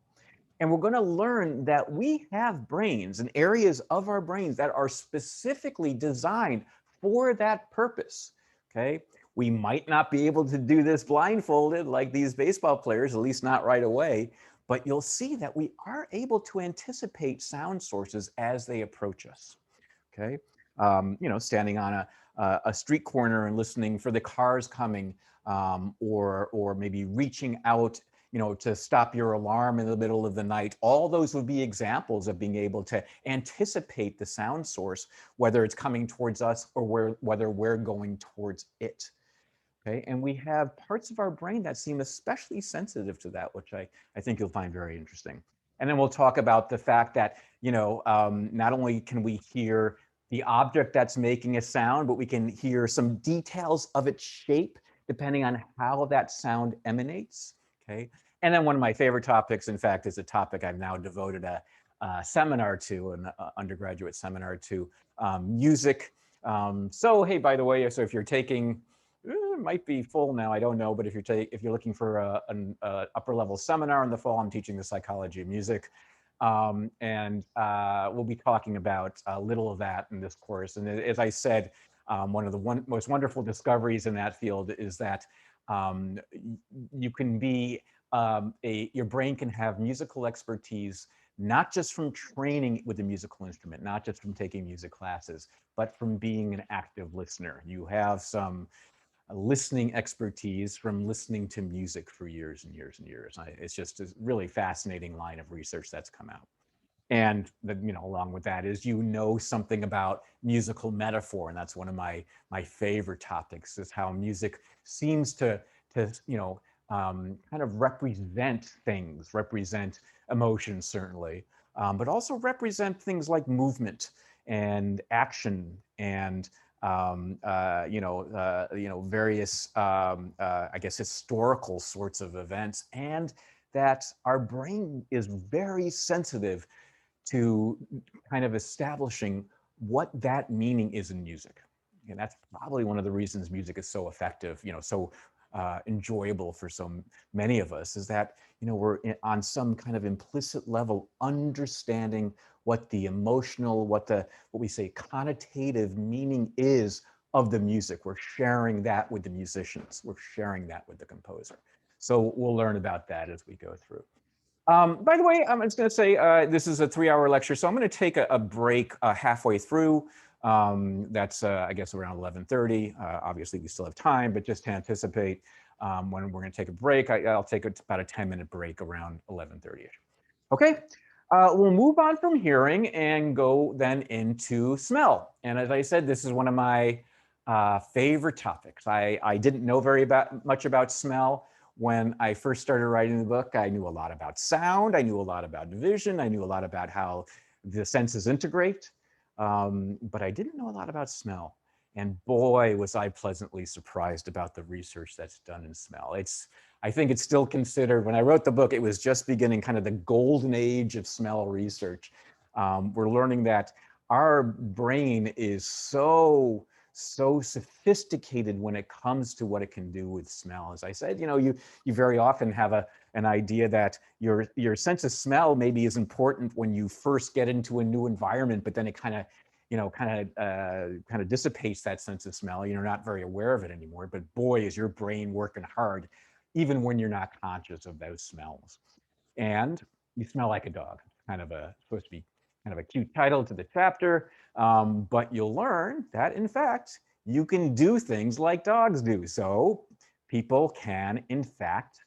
And we're going to learn that we have brains and areas of our brains that are specifically designed for that purpose. Okay. We might not be able to do this blindfolded like these baseball players, at least not right away, but you'll see that we are able to anticipate sound sources as they approach us. Okay. You know, standing on a street corner and listening for the cars coming, or maybe reaching out, you know, to stop your alarm in the middle of the night. All those would be examples of being able to anticipate the sound source, whether it's coming towards us or whether we're going towards it. Okay, and we have parts of our brain that seem especially sensitive to that, which I think you'll find very interesting. And then we'll talk about the fact that, you know, not only can we hear the object that's making a sound, but we can hear some details of its shape depending on how that sound emanates. Okay, and then one of my favorite topics, in fact, is a topic I've now devoted a seminar to, an undergraduate seminar to, music. So hey, by the way, so if you're taking, it might be full now, I don't know, but if you're looking for an upper level seminar in the fall, I'm teaching the psychology of music. And we'll be talking about a little of that in this course. And as I said, one of the most wonderful discoveries in that field is that you can be your brain can have musical expertise, not just from training with a musical instrument, not just from taking music classes, but from being an active listener. You have some listening expertise from listening to music for years and years and years. It's just a really fascinating line of research that's come out. And you know, along with that is, you know, something about musical metaphor, and that's one of my favorite topics, is how music seems to you know, kind of represent things, represent emotions certainly, but also represent things like movement and action and you know, various I guess historical sorts of events, and that our brain is very sensitive to kind of establishing what that meaning is in music. And that's probably one of the reasons music is so effective, you know, so enjoyable for so many of us, is that, you know, we're on some kind of implicit level understanding what the emotional, what we say connotative meaning is of the music. We're sharing that with the musicians. We're sharing that with the composer. So we'll learn about that as we go through. By the way, I'm just going to say this is a 3-hour lecture, so I'm going to take a break halfway through. That's, I guess, around 11:30. Obviously, we still have time, but just to anticipate when we're going to take a break, I'll take about a 10-minute break around 11:30-ish. Okay, we'll move on from hearing and go then into smell. And as I said, this is one of my favorite topics. I didn't know much about smell. When I first started writing the book, I knew a lot about sound, I knew a lot about vision, I knew a lot about how the senses integrate, but I didn't know a lot about smell. And boy, was I pleasantly surprised about the research that's done in smell. I think it's still considered, when I wrote the book, it was just beginning kind of the golden age of smell research. We're learning that our brain is so sophisticated when it comes to what it can do with smell. As I said, you know, you very often have an idea that your sense of smell maybe is important when you first get into a new environment, but then it kind of dissipates that sense of smell. You're not very aware of it anymore. But boy, is your brain working hard, even when you're not conscious of those smells. And you smell like a dog. Kind of supposed to be kind of a cute title to the chapter, but you'll learn that, in fact, you can do things like dogs do. So people can, in fact,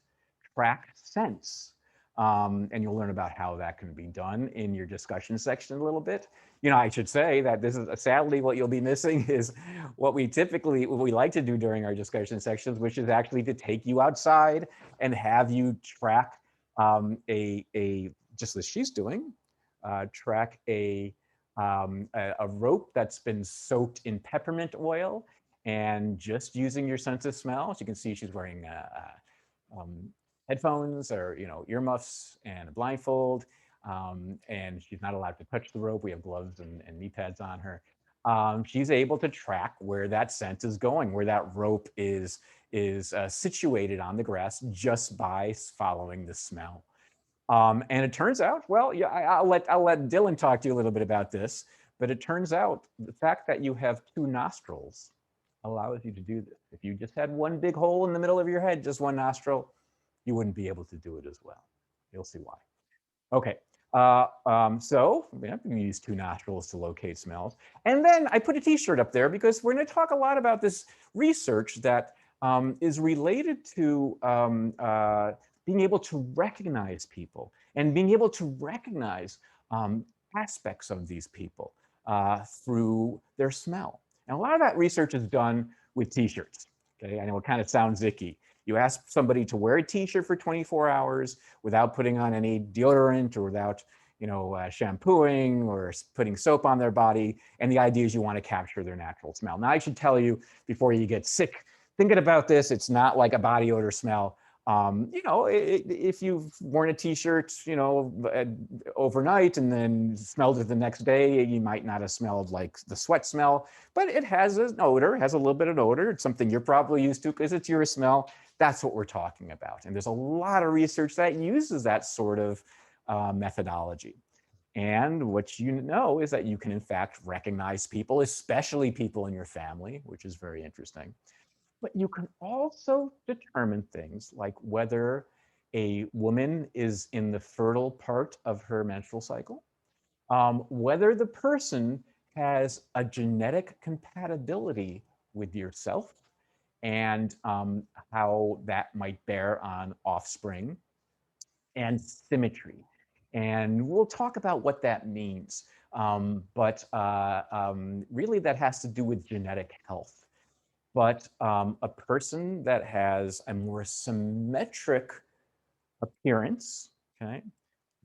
track scents. And you'll learn about how that can be done in your discussion section a little bit. You know, I should say that this is sadly what you'll be missing is what we like to do during our discussion sections, which is actually to take you outside and have you track just as she's doing, track a rope that's been soaked in peppermint oil And just using your sense of smell, as you can see, she's wearing headphones or earmuffs and a blindfold, and she's not allowed to touch the rope. We have gloves and knee pads on her. She's able to track where that scent is going, where that rope is situated on the grass just by following the smell. And it turns out, well, yeah, I'll let Dylan talk to you a little bit about this, but it turns out the fact that you have two nostrils allows you to do this. If you just had one big hole in the middle of your head, just one nostril, you wouldn't be able to do it as well. You'll see why. Okay. So yeah, we can use two nostrils to locate smells. And then I put a t-shirt up there because we're going to talk a lot about this research that is related to being able to recognize people and being able to recognize aspects of these people through their smell. And a lot of that research is done with t-shirts. Okay, I know it kind of sounds icky. You ask somebody to wear a t-shirt for 24 hours without putting on any deodorant or without shampooing or putting soap on their body. And the idea is you want to capture their natural smell. Now, I should tell you before you get sick thinking about this, it's not like a body odor smell. If you've worn a t-shirt, overnight and then smelled it the next day, you might not have smelled like the sweat smell, but it has an odor, has a little bit of odor. It's something you're probably used to because it's your smell. That's what we're talking about. And there's a lot of research that uses that sort of methodology. And what you know is that you can, in fact, recognize people, especially people in your family, which is very interesting. But you can also determine things like whether a woman is in the fertile part of her menstrual cycle, whether the person has a genetic compatibility with yourself, and how that might bear on offspring, and symmetry. And we'll talk about what that means. But really, that has to do with genetic health. But a person that has a more symmetric appearance, okay,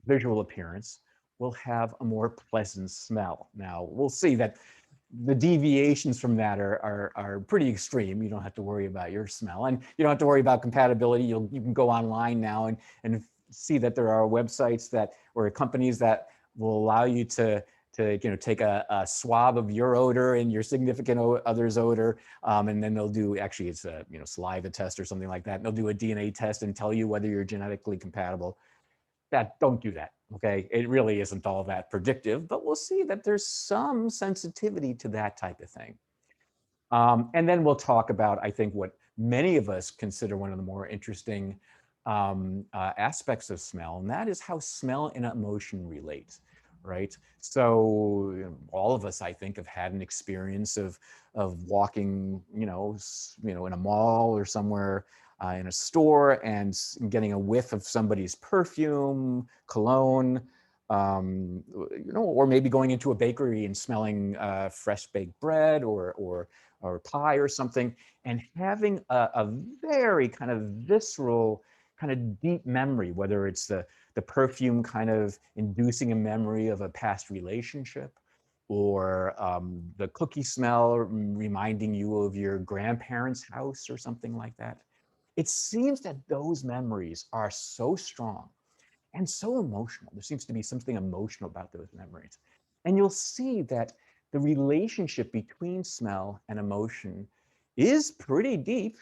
visual appearance, will have a more pleasant smell. Now, we'll see that the deviations from that are pretty extreme. You don't have to worry about your smell, and you don't have to worry about compatibility. You can go online now and see that there are websites that or companies that will allow you to take a swab of your odor and your significant other's odor, and then they'll do, actually it's a saliva test or something like that. And they'll do a DNA test and tell you whether you're genetically compatible. Don't do that, okay? It really isn't all that predictive, but we'll see that there's some sensitivity to that type of thing. And then we'll talk about, I think, what many of us consider one of the more interesting aspects of smell, and that is how smell and emotion relate. Right. So all of us, I think, have had an experience of walking, in a mall or somewhere in a store and getting a whiff of somebody's perfume, cologne, or maybe going into a bakery and smelling fresh baked bread or pie or something, and having a very kind of visceral, kind of deep memory, whether it's the perfume kind of inducing a memory of a past relationship, or the cookie smell reminding you of your grandparents' house or something like that. It seems that those memories are so strong and so emotional. There seems to be something emotional about those memories. And you'll see that the relationship between smell and emotion is pretty deep,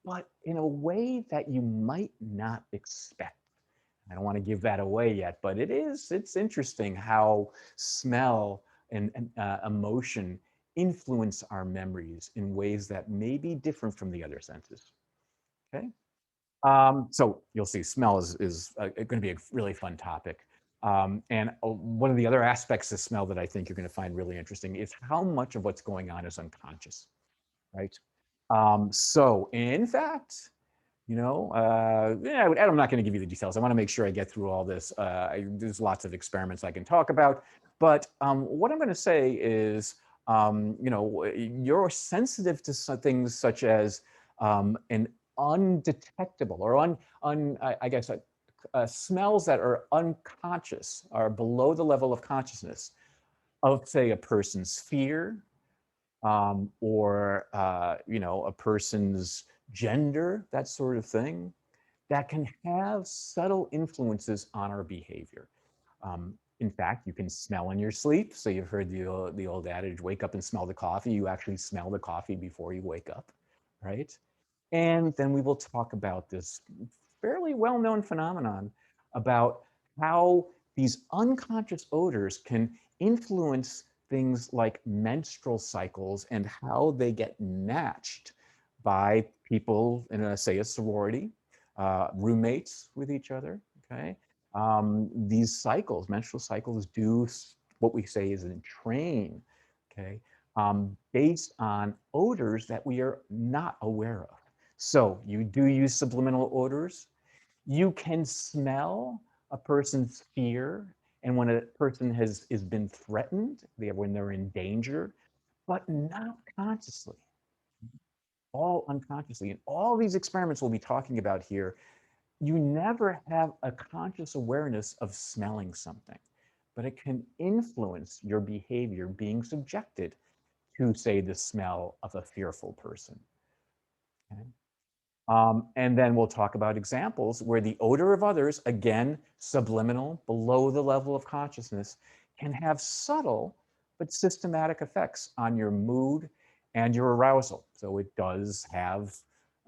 but in a way that you might not expect. I don't want to give that away yet, but it's interesting how smell and emotion influence our memories in ways that may be different from the other senses. Okay. So you'll see smell is going to be a really fun topic. And one of the other aspects of smell that I think you're going to find really interesting is how much of what's going on is unconscious, right? So in fact, yeah, I'm not going to give you the details. I want to make sure I get through all this. There's lots of experiments I can talk about, but what I'm going to say is, you're sensitive to some things such as an undetectable or smells that are unconscious, are below the level of consciousness of, say, a person's fear, or a person's gender, that sort of thing, that can have subtle influences on our behavior. In fact, you can smell in your sleep. So you've heard the old adage, wake up and smell the coffee. You actually smell the coffee before you wake up, right? And then we will talk about this fairly well-known phenomenon about how these unconscious odors can influence things like menstrual cycles and how they get matched by people in say a sorority, roommates with each other, okay? These cycles, menstrual cycles, do what we say is entrain, okay, based on odors that we are not aware of. So you do use subliminal odors. You can smell a person's fear, and when a person has been threatened, when they're in danger, but not consciously, all unconsciously. And all these experiments we'll be talking about here, you never have a conscious awareness of smelling something, but it can influence your behavior being subjected to, say, the smell of a fearful person. Okay? And then we'll talk about examples where the odor of others, again, subliminal, below the level of consciousness, can have subtle but systematic effects on your mood and your arousal. So it does have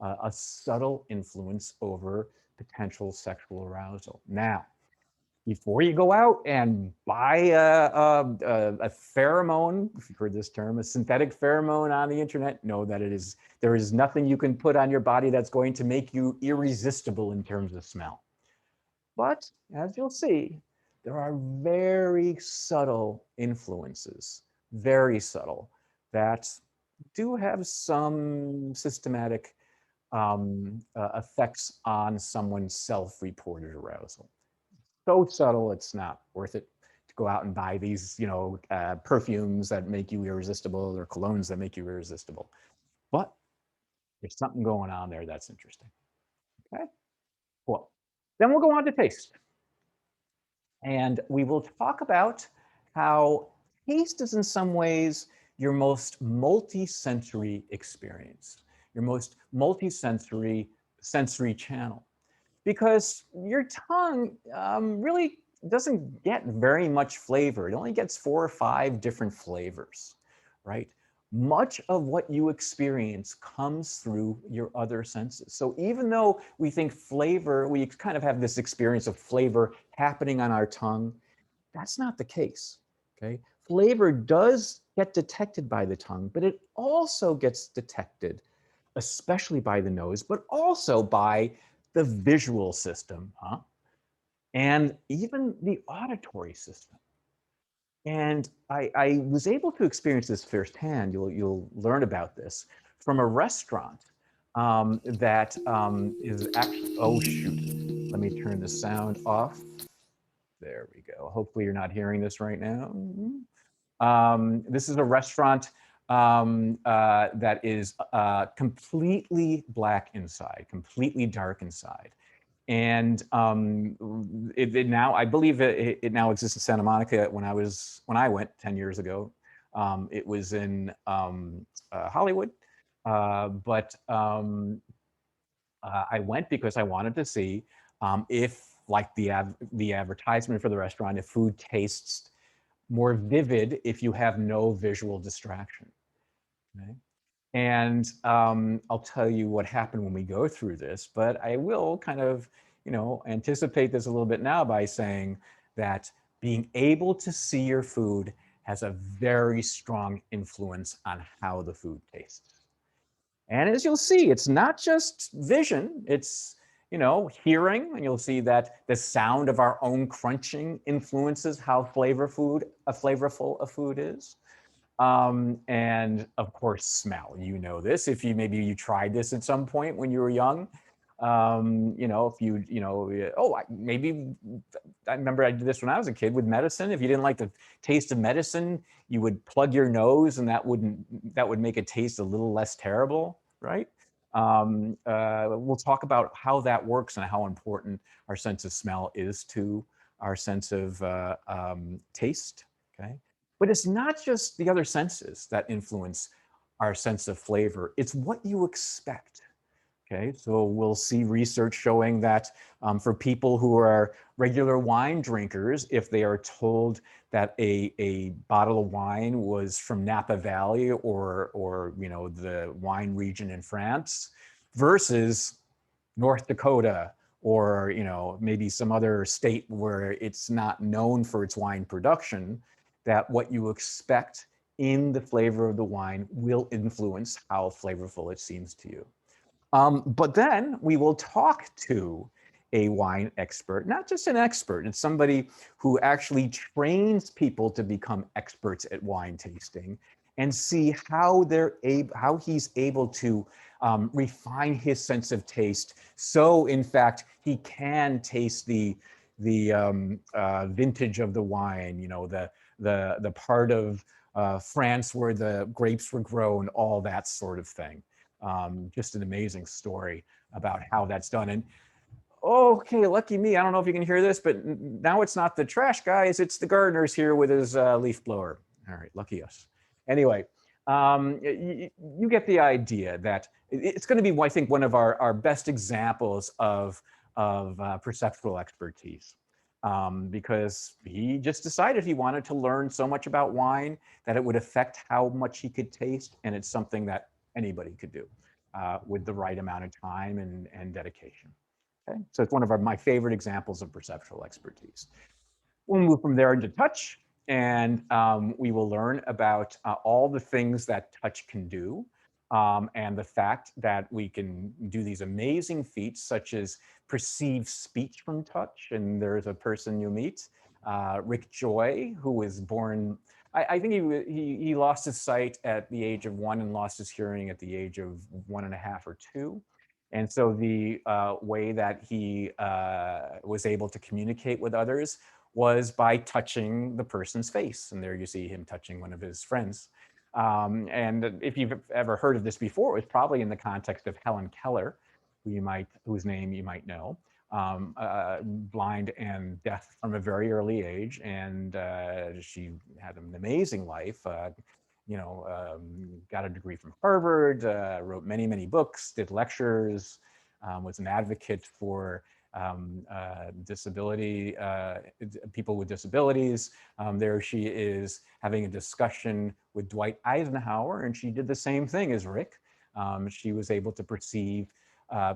a subtle influence over potential sexual arousal. Now, before you go out and buy a pheromone, if you've heard this term, a synthetic pheromone on the internet, know that there is nothing you can put on your body that's going to make you irresistible in terms of smell. But as you'll see, there are very subtle influences, very subtle, that do have some systematic effects on someone's self-reported arousal. So subtle, it's not worth it to go out and buy these, perfumes that make you irresistible or colognes that make you irresistible. But there's something going on there that's interesting. Okay, cool. Then we'll go on to taste. And we will talk about how taste is in some ways your most multi-sensory experience, your most multi-sensory channel. Because your tongue really doesn't get very much flavor. It only gets 4 or 5 different flavors, right? Much of what you experience comes through your other senses. So even though we think flavor, we kind of have this experience of flavor happening on our tongue, that's not the case, okay? Flavor does get detected by the tongue, but it also gets detected, especially by the nose, but also by the visual system, and even the auditory system. And I was able to experience this firsthand. You'll learn about this from a restaurant that is actually, oh shoot, let me turn the sound off. There we go. Hopefully you're not hearing this right now. This is a restaurant that is completely black inside, completely dark inside. And it now, I believe it now exists in Santa Monica. When I went 10 years ago, it was in Hollywood. But I went because I wanted to see if, like the advertisement for the restaurant, if food tastes more vivid if you have no visual distraction. Okay? And I'll tell you what happened when we go through this, but I will kind of, anticipate this a little bit now by saying that being able to see your food has a very strong influence on how the food tastes. And as you'll see, it's not just vision, it's, hearing, and you'll see that the sound of our own crunching influences how flavorful a food is. And of course, smell. You know this if maybe you tried this at some point when you were young. If maybe I remember I did this when I was a kid with medicine. If you didn't like the taste of medicine, you would plug your nose, and that would make it taste a little less terrible, right? We'll talk about how that works and how important our sense of smell is to our sense of taste. Okay. But it's not just the other senses that influence our sense of flavor. It's what you expect. Okay, so we'll see research showing that for people who are regular wine drinkers, if they are told that a bottle of wine was from Napa Valley or you know, the wine region in France versus North Dakota, or you know, maybe some other state where it's not known for its wine production, that what you expect in the flavor of the wine will influence how flavorful it seems to you. But then we will talk to a wine expert, not just an expert, it's somebody who actually trains people to become experts at wine tasting, and see how how he's able to refine his sense of taste. So in fact, he can taste the vintage of the wine, you know, the part of France where the grapes were grown, all that sort of thing. Just an amazing story about how that's done. And okay, lucky me, I don't know if you can hear this, but now it's not the trash guys, it's the gardener's here with his leaf blower. All right, lucky us. Anyway, you get the idea that it's going to be, I think, one of our best examples of perceptual expertise. Because he just decided he wanted to learn so much about wine that it would affect how much he could taste, and it's something that anybody could do with the right amount of time and dedication. Okay, so it's one of my favorite examples of perceptual expertise. We'll move from there into touch, and we will learn about all the things that touch can do, and the fact that we can do these amazing feats, such as perceive speech from touch. And there's a person you meet, Rick Joy, who was born, I think he lost his sight at the age of 1 and lost his hearing at the age of 1.5 or 2. And so the way that he was able to communicate with others was by touching the person's face. And there you see him touching one of his friends. And if you've ever heard of this before, it was probably in the context of Helen Keller, whose name you might know, blind and deaf from a very early age. And she had an amazing life. You know, got a degree from Harvard, wrote many, many books, did lectures, was an advocate for disability, people with disabilities. There she is having a discussion with Dwight Eisenhower, and she did the same thing as Rick. She was able to perceive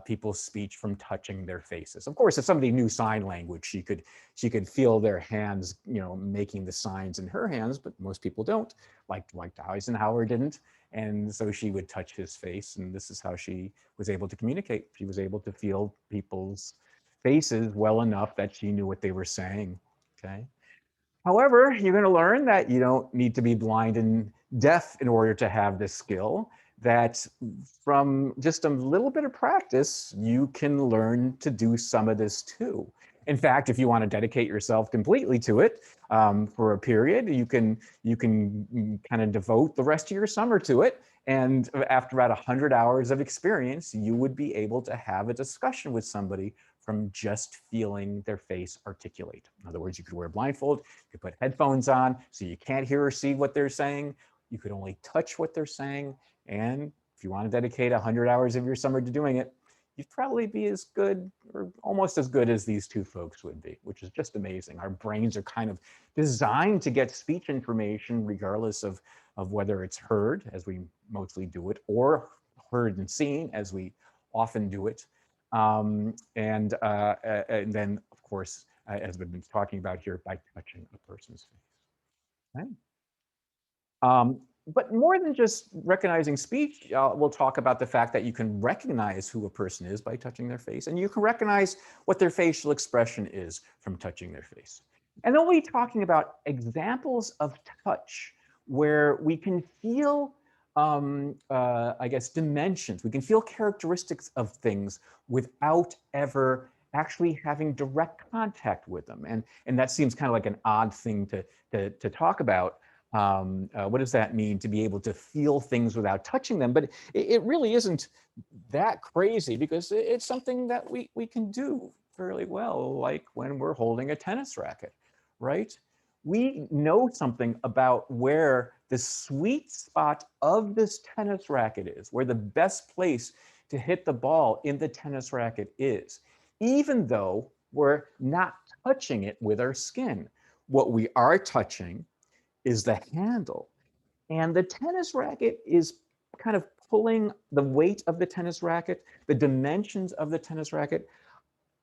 people's speech from touching their faces. Of course, if somebody knew sign language, she could feel their hands, you know, making the signs in her hands, but most people don't, like Eisenhower didn't. And so she would touch his face, and this is how she was able to communicate. She was able to feel people's faces well enough that she knew what they were saying, okay? However, you're going to learn that you don't need to be blind and deaf in order to have this skill, that from just a little bit of practice, you can learn to do some of this too. In fact, if you want to dedicate yourself completely to it for a period, you can kind of devote the rest of your summer to it. And after about 100 hours of experience, you would be able to have a discussion with somebody from just feeling their face articulate. In other words, you could wear a blindfold, you could put headphones on so you can't hear or see what they're saying. You could only touch what they're saying. And if you want to dedicate 100 hours of your summer to doing it, you'd probably be as good or almost as good as these two folks would be, which is just amazing. Our brains are kind of designed to get speech information regardless of whether it's heard, as we mostly do it, or heard and seen, as we often do it. And then, of course, as we've been talking about here, by touching a person's face. Okay. But more than just recognizing speech, we'll talk about the fact that you can recognize who a person is by touching their face, and you can recognize what their facial expression is from touching their face. And then we'll be talking about examples of touch where we can feel, I guess, dimensions. We can feel characteristics of things without ever actually having direct contact with them. And that seems kind of like an odd thing to talk about. What does that mean, to be able to feel things without touching them? But it really isn't that crazy, because it's something that we can do fairly well, like when we're holding a tennis racket, right? We know something about where the sweet spot of this tennis racket is, where the best place to hit the ball in the tennis racket is, even though we're not touching it with our skin. What we are touching is the handle. And the tennis racket is kind of pulling the weight of the tennis racket, the dimensions of the tennis racket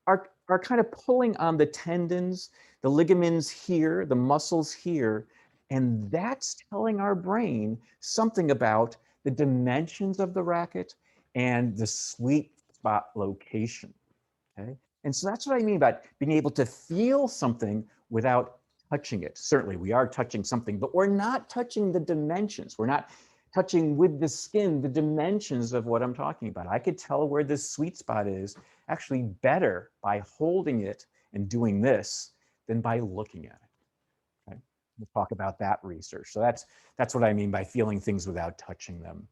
are kind of pulling on the tendons, the ligaments here, the muscles here, and that's telling our brain something about the dimensions of the racket and the sweet spot location. Okay. And so that's what I mean by being able to feel something without touching it. Certainly we are touching something, but we're not touching the dimensions. We're not touching with the skin the dimensions of what I'm talking about. I could tell where this sweet spot is actually better by holding it and doing this than by looking at it. Okay. We'll talk about that research. So that's what I mean by feeling things without touching them.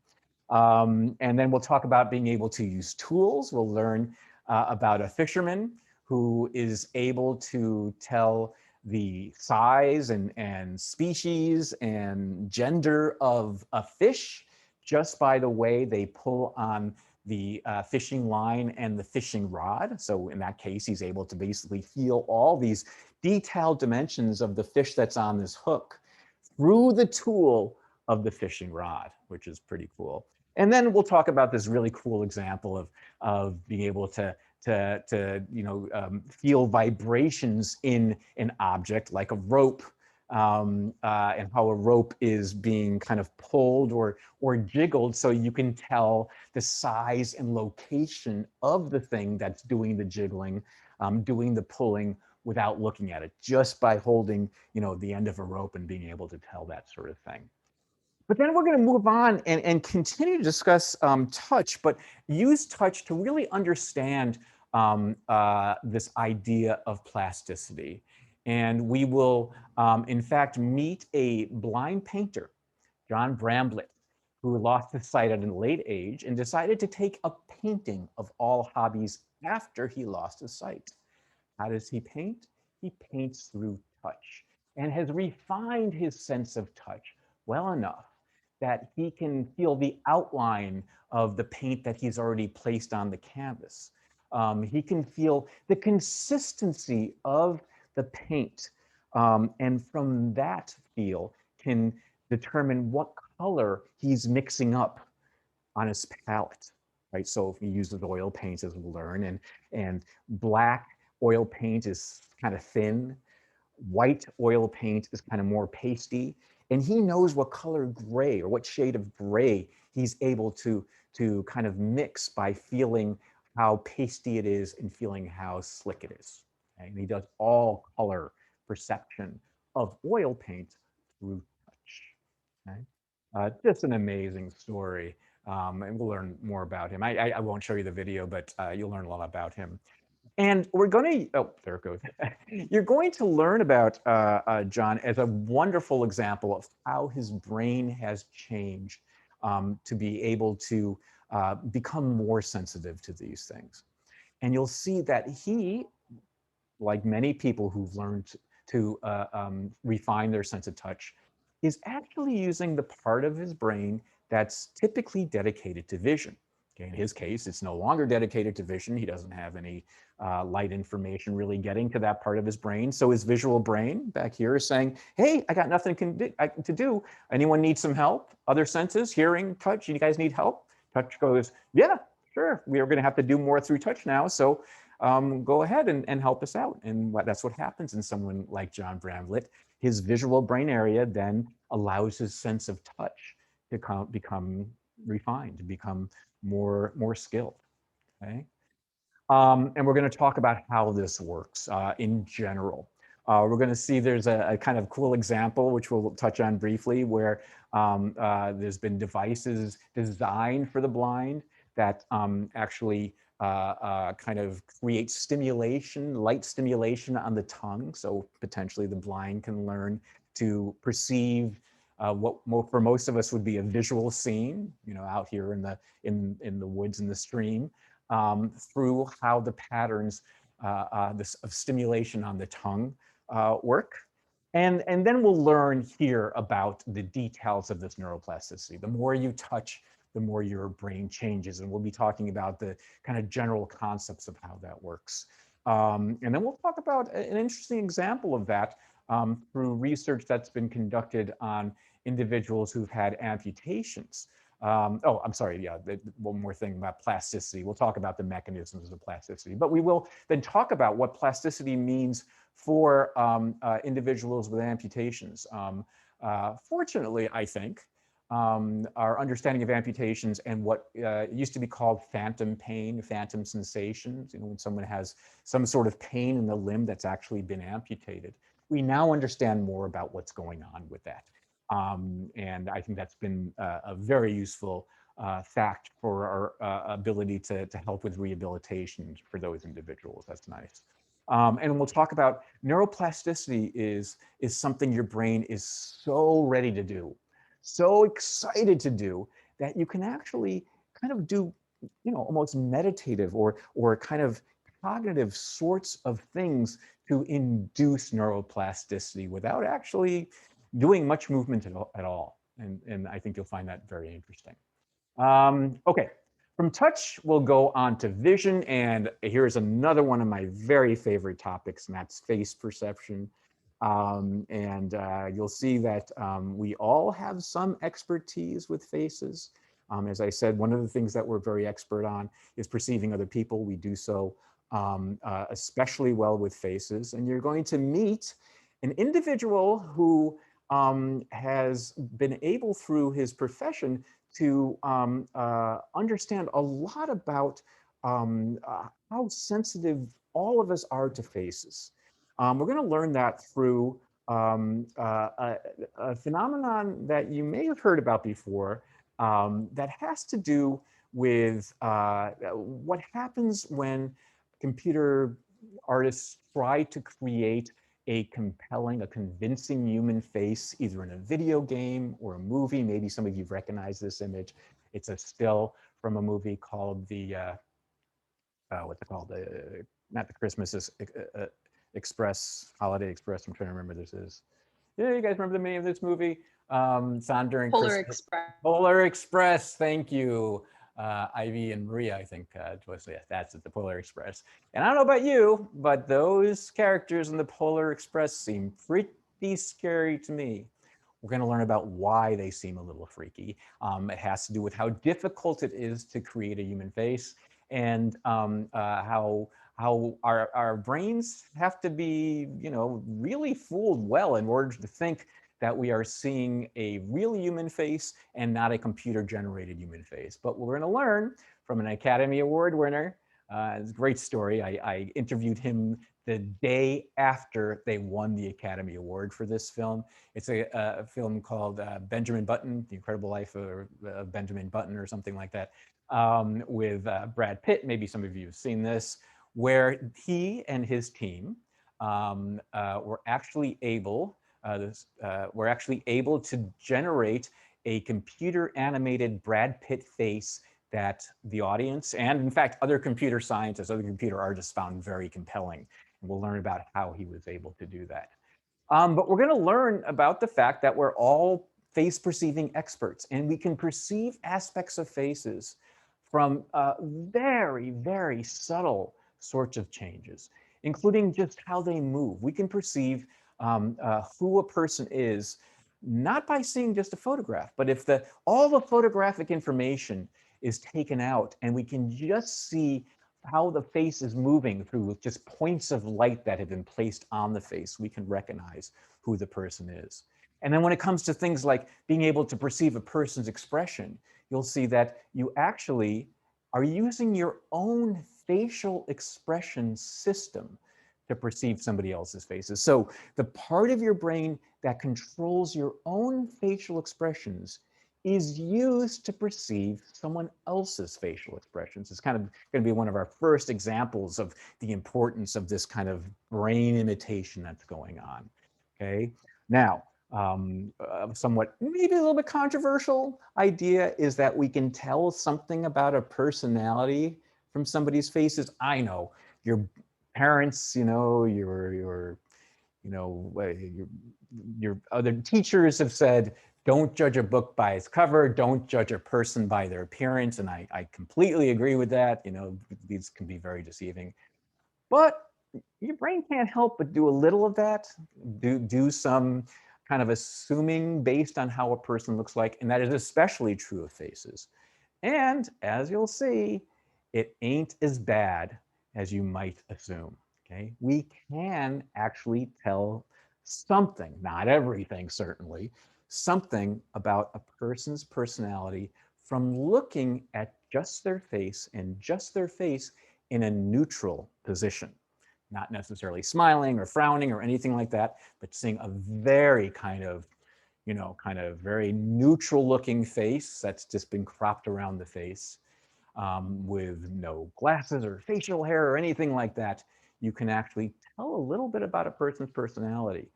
And then we'll talk about being able to use tools. We'll learn about a fisherman who is able to tell the size and species and gender of a fish just by the way they pull on the fishing line and the fishing rod. So in that case, he's able to basically feel all these detailed dimensions of the fish that's on this hook through the tool of the fishing rod, which is pretty cool. And then we'll talk about this really cool example of being able to feel vibrations in an object like a rope, and how a rope is being kind of pulled or jiggled so you can tell the size and location of the thing that's doing the jiggling, doing the pulling without looking at it, just by holding the end of a rope and being able to tell that sort of thing. But then we're going to move on and continue to discuss touch, but use touch to really understand this idea of plasticity. And we will, in fact, meet a blind painter, John Bramblett, who lost his sight at a late age and decided to take up painting of all hobbies after he lost his sight. How does he paint? He paints through touch and has refined his sense of touch well enough that he can feel the outline of the paint that he's already placed on the canvas. He can feel the consistency of the paint, and from that feel can determine what color he's mixing up on his palette, right? So if he uses oil paints, as we'll learn, and black oil paint is kind of thin, white oil paint is kind of more pasty, and he knows what color gray or what shade of gray he's able to kind of mix by feeling how pasty it is and feeling how slick it is. Okay? And he does all color perception of oil paint through touch. Okay? Just an amazing story. And we'll learn more about him. I won't show you the video, but you'll learn a lot about him. And we're going to, oh, there it goes. You're going to learn about John as a wonderful example of how his brain has changed to be able to become more sensitive to these things. And you'll see that he, like many people who've learned to refine their sense of touch, is actually using the part of his brain that's typically dedicated to vision. Okay, in his case, it's no longer dedicated to vision. He doesn't have any light information really getting to that part of his brain. So his visual brain back here is saying, hey, I got nothing to do. Anyone need some help? Other senses, hearing, touch, you guys need help? Touch goes, yeah, sure. We are going to have to do more through touch now. So go ahead and help us out. And that's what happens in someone like John Bramblett. His visual brain area then allows his sense of touch to become refined, to become more skilled. Okay. And we're going to talk about how this works in general. We're going to see there's a kind of cool example, which we'll touch on briefly, where there's been devices designed for the blind that actually kind of create stimulation, light stimulation on the tongue. So potentially the blind can learn to perceive what for most of us would be a visual scene, out here in the woods and the stream, through how the patterns of stimulation on the tongue work. And then we'll learn here about the details of this neuroplasticity. The more you touch, the more your brain changes. And we'll be talking about the kind of general concepts of how that works. And then we'll talk about an interesting example of that through research that's been conducted on individuals who've had amputations. Oh, I'm sorry, yeah, one more thing about plasticity. We'll talk about the mechanisms of plasticity, but we will then talk about what plasticity means for individuals with amputations. Fortunately, I think, our understanding of amputations and what used to be called phantom pain, phantom sensations, when someone has some sort of pain in the limb that's actually been amputated, we now understand more about what's going on with that. And I think that's been a very useful fact for our ability to help with rehabilitation for those individuals. That's nice. And we'll talk about neuroplasticity is something your brain is so ready to do, so excited to do, that you can actually kind of do, almost meditative or kind of cognitive sorts of things to induce neuroplasticity without actually doing much movement at all. And I think you'll find that very interesting. Okay, from touch, we'll go on to vision. And here's another one of my very favorite topics, and that's face perception. You'll see that we all have some expertise with faces. As I said, one of the things that we're very expert on is perceiving other people. We do so especially well with faces. And you're going to meet an individual who has been able through his profession to understand a lot about how sensitive all of us are to faces. We're going to learn that through a phenomenon that you may have heard about before that has to do with what happens when computer artists try to create a compelling, a convincing human face, either in a video game or a movie. Maybe some of you recognize this image. It's a still from a movie called what's it called? Not the Christmas Express, Holiday Express. I'm trying to remember this is. Yeah, you guys remember the name of this movie? It's on during Polar Christmas. Express. Polar Express, thank you. Ivy and Maria, I think was, yeah, that's it, the Polar Express. And I don't know about you, but those characters in the Polar Express seem pretty scary to me. We're going to learn about why they seem a little freaky. It has to do with how difficult it is to create a human face, and how our brains have to be, really fooled well in order to think that we are seeing a real human face and not a computer-generated human face. But we're going to learn from an Academy Award winner. It's a great story. I interviewed him the day after they won the Academy Award for this film. It's a film called Benjamin Button, The Incredible Life of Benjamin Button, or something like that, with Brad Pitt. Maybe some of you have seen this, where he and his team were actually able to generate a computer animated Brad Pitt face that the audience, and in fact, other computer scientists, other computer artists, found very compelling. And we'll learn about how he was able to do that. But we're going to learn about the fact that we're all face perceiving experts, and we can perceive aspects of faces from very, very subtle sorts of changes, including just how they move. We can perceive who a person is, not by seeing just a photograph, but if all the photographic information is taken out and we can just see how the face is moving through just points of light that have been placed on the face, we can recognize who the person is. And then when it comes to things like being able to perceive a person's expression, you'll see that you actually are using your own facial expression system to perceive somebody else's faces. So the part of your brain that controls your own facial expressions is used to perceive someone else's facial expressions. It's kind of going to be one of our first examples of the importance of this kind of brain imitation that's going on. Okay, now, somewhat maybe a little bit controversial idea is that we can tell something about a personality from somebody's faces. I know your parents, your you know, your other teachers have said, don't judge a book by its cover, don't judge a person by their appearance. And I completely agree with that. You know, these can be very deceiving. But your brain can't help but do a little of that, do some kind of assuming based on how a person looks like. And that is especially true of faces. And as you'll see, it ain't as bad as you might assume. Okay, we can actually tell something, not everything certainly, something about a person's personality from looking at just their face and just their face in a neutral position, not necessarily smiling or frowning or anything like that, but seeing a very kind of, you know, kind of very neutral looking face that's just been cropped around the face, with no glasses or facial hair or anything like that. You can actually tell a little bit about a person's personality,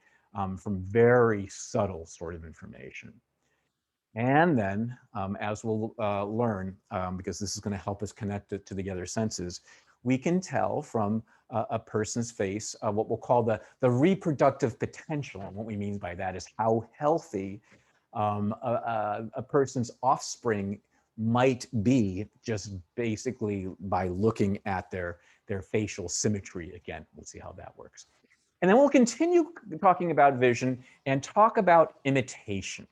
from very subtle sort of information. And then, as we'll learn, because this is going to help us connect it to the other senses, we can tell from a person's face what we'll call the reproductive potential. And what we mean by that is how healthy a person's offspring might be, just basically by looking at their facial symmetry. Again, we'll see how that works. And then we'll continue talking about vision and talk about imitation.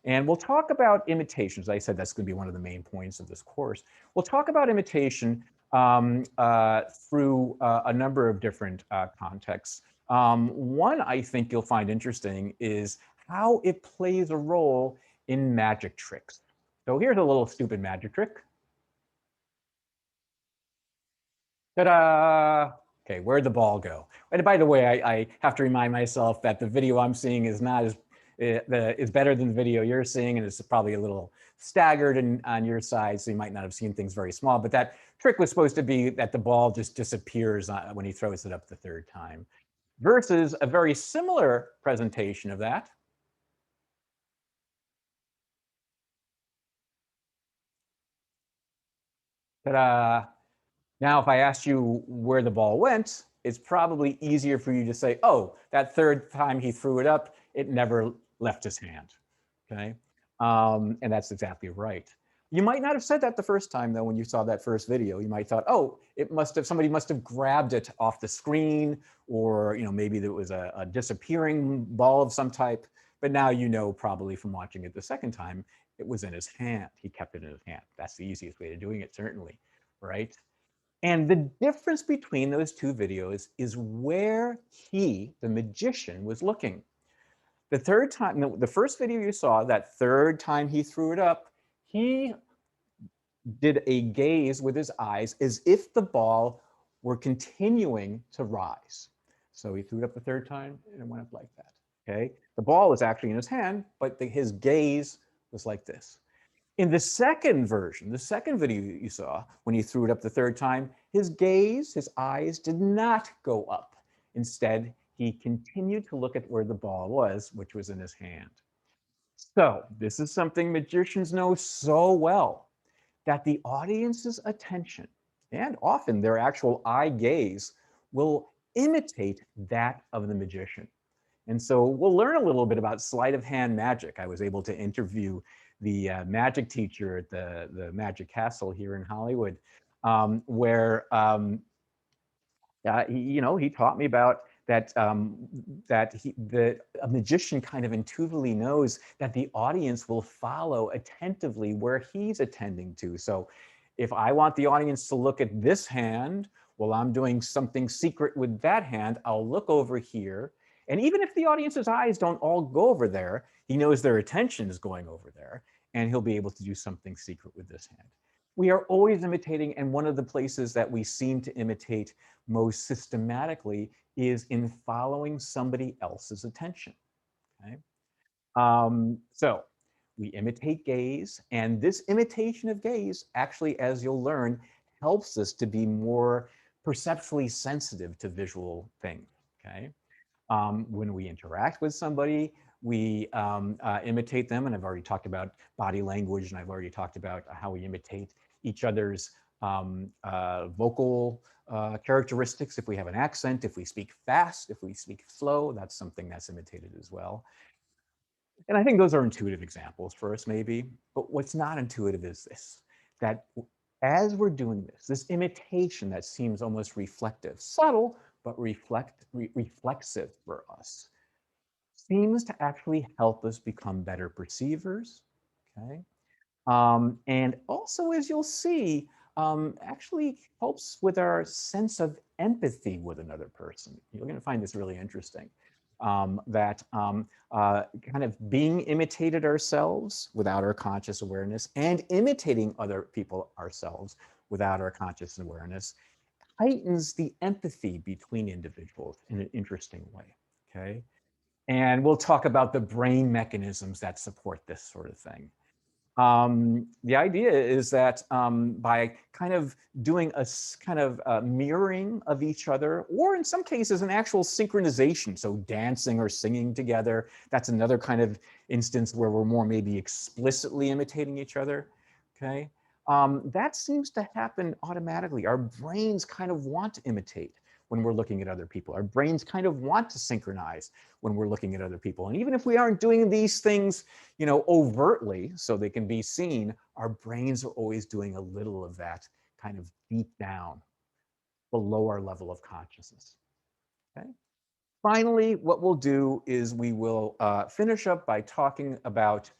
And we'll talk about imitation. As I said, that's going to be one of the main points of this course. We'll talk about imitation through a number of different contexts. One I think you'll find interesting is how it plays a role in magic tricks. So here's a little stupid magic trick. Ta-da! Okay, where'd the ball go? And by the way, I have to remind myself that the video I'm seeing is not as is better than the video you're seeing, and it's probably a little staggered on your side, so you might not have seen things very small. But that trick was supposed to be that the ball just disappears when he throws it up the third time, versus a very similar presentation of that. Ta-da! Now, if I asked you where the ball went, it's probably easier for you to say, oh, that third time he threw it up, it never left his hand, okay? And that's exactly right. You might not have said that the first time, though, when you saw that first video. You might thought, oh, somebody must have grabbed it off the screen, or maybe there was a disappearing ball of some type. But now you know probably from watching it the second time, it was in his hand. He kept it in his hand. That's the easiest way of doing it, certainly, right? And the difference between those two videos is where he, the magician, was looking. The third time, the first video you saw, that third time he threw it up, he did a gaze with his eyes as if the ball were continuing to rise. So he threw it up the third time and it went up like that, okay? The ball was actually in his hand, but his gaze was like this. In the second version, the second video you saw, when he threw it up the third time, his gaze, his eyes did not go up. Instead, he continued to look at where the ball was, which was in his hand. So this is something magicians know so well, that the audience's attention, and often their actual eye gaze, will imitate that of the magician. And so we'll learn a little bit about sleight of hand magic. I was able to interview the magic teacher at the Magic Castle here in Hollywood, where he taught me about that a magician kind of intuitively knows that the audience will follow attentively where he's attending to. So if I want the audience to look at this hand while I'm doing something secret with that hand, I'll look over here. And even if the audience's eyes don't all go over there, he knows their attention is going over there, and he'll be able to do something secret with this hand. We are always imitating, and one of the places that we seem to imitate most systematically is in following somebody else's attention, okay? So we imitate gaze, and this imitation of gaze actually, as you'll learn, helps us to be more perceptually sensitive to visual things, okay? When we interact with somebody, we imitate them, and I've already talked about body language, and I've already talked about how we imitate each other's vocal characteristics, if we have an accent, if we speak fast, if we speak slow, that's something that's imitated as well. And I think those are intuitive examples for us maybe, but what's not intuitive is this, that as we're doing this imitation that seems almost reflective, subtle, but reflexive for us, seems to actually help us become better perceivers, okay? And also, as you'll see, actually helps with our sense of empathy with another person. You're going to find this really interesting. That kind of being imitated ourselves without our conscious awareness and imitating other people ourselves without our conscious awareness heightens the empathy between individuals in an interesting way, okay? And we'll talk about the brain mechanisms that support this sort of thing. The idea is that by kind of doing a kind of mirroring of each other, or in some cases an actual synchronization, so dancing or singing together, that's another kind of instance where we're more maybe explicitly imitating each other, okay? That seems to happen automatically. Our brains kind of want to imitate when we're looking at other people. Our brains kind of want to synchronize when we're looking at other people. And even if we aren't doing these things, you know, overtly so they can be seen, our brains are always doing a little of that kind of deep down below our level of consciousness, okay? Finally, what we'll do is we will finish up by talking about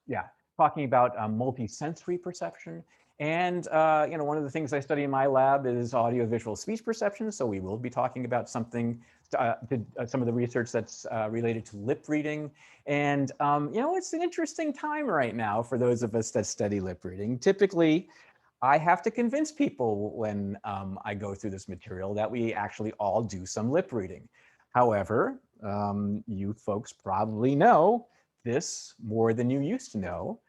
multisensory perception. And you know, one of the things I study in my lab is audio-visual speech perception. So we will be talking about something, some of the research that's related to lip reading. And you know, it's an interesting time right now for those of us that study lip reading. Typically, I have to convince people when I go through this material that we actually all do some lip reading. However, you folks probably know this more than you used to know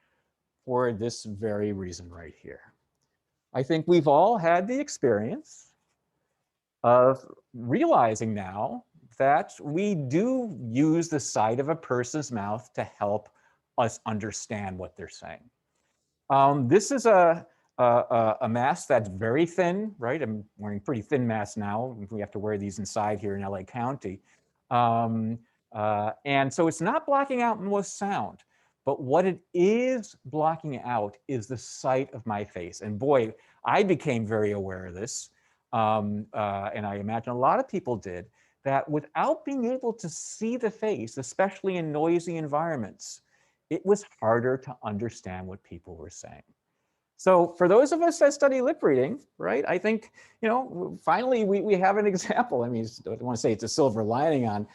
for this very reason right here. I think we've all had the experience of realizing now that we do use the side of a person's mouth to help us understand what they're saying. This is a mask that's very thin, right? I'm wearing pretty thin masks now. We have to wear these inside here in LA County. And so it's not blocking out most sound, but what it is blocking out is the sight of my face. And boy, I became very aware of this. And I imagine a lot of people did, that without being able to see the face, especially in noisy environments, it was harder to understand what people were saying. So for those of us that study lip reading, right, I think, you know, finally we have an example. I mean, I don't want to say it's a silver lining on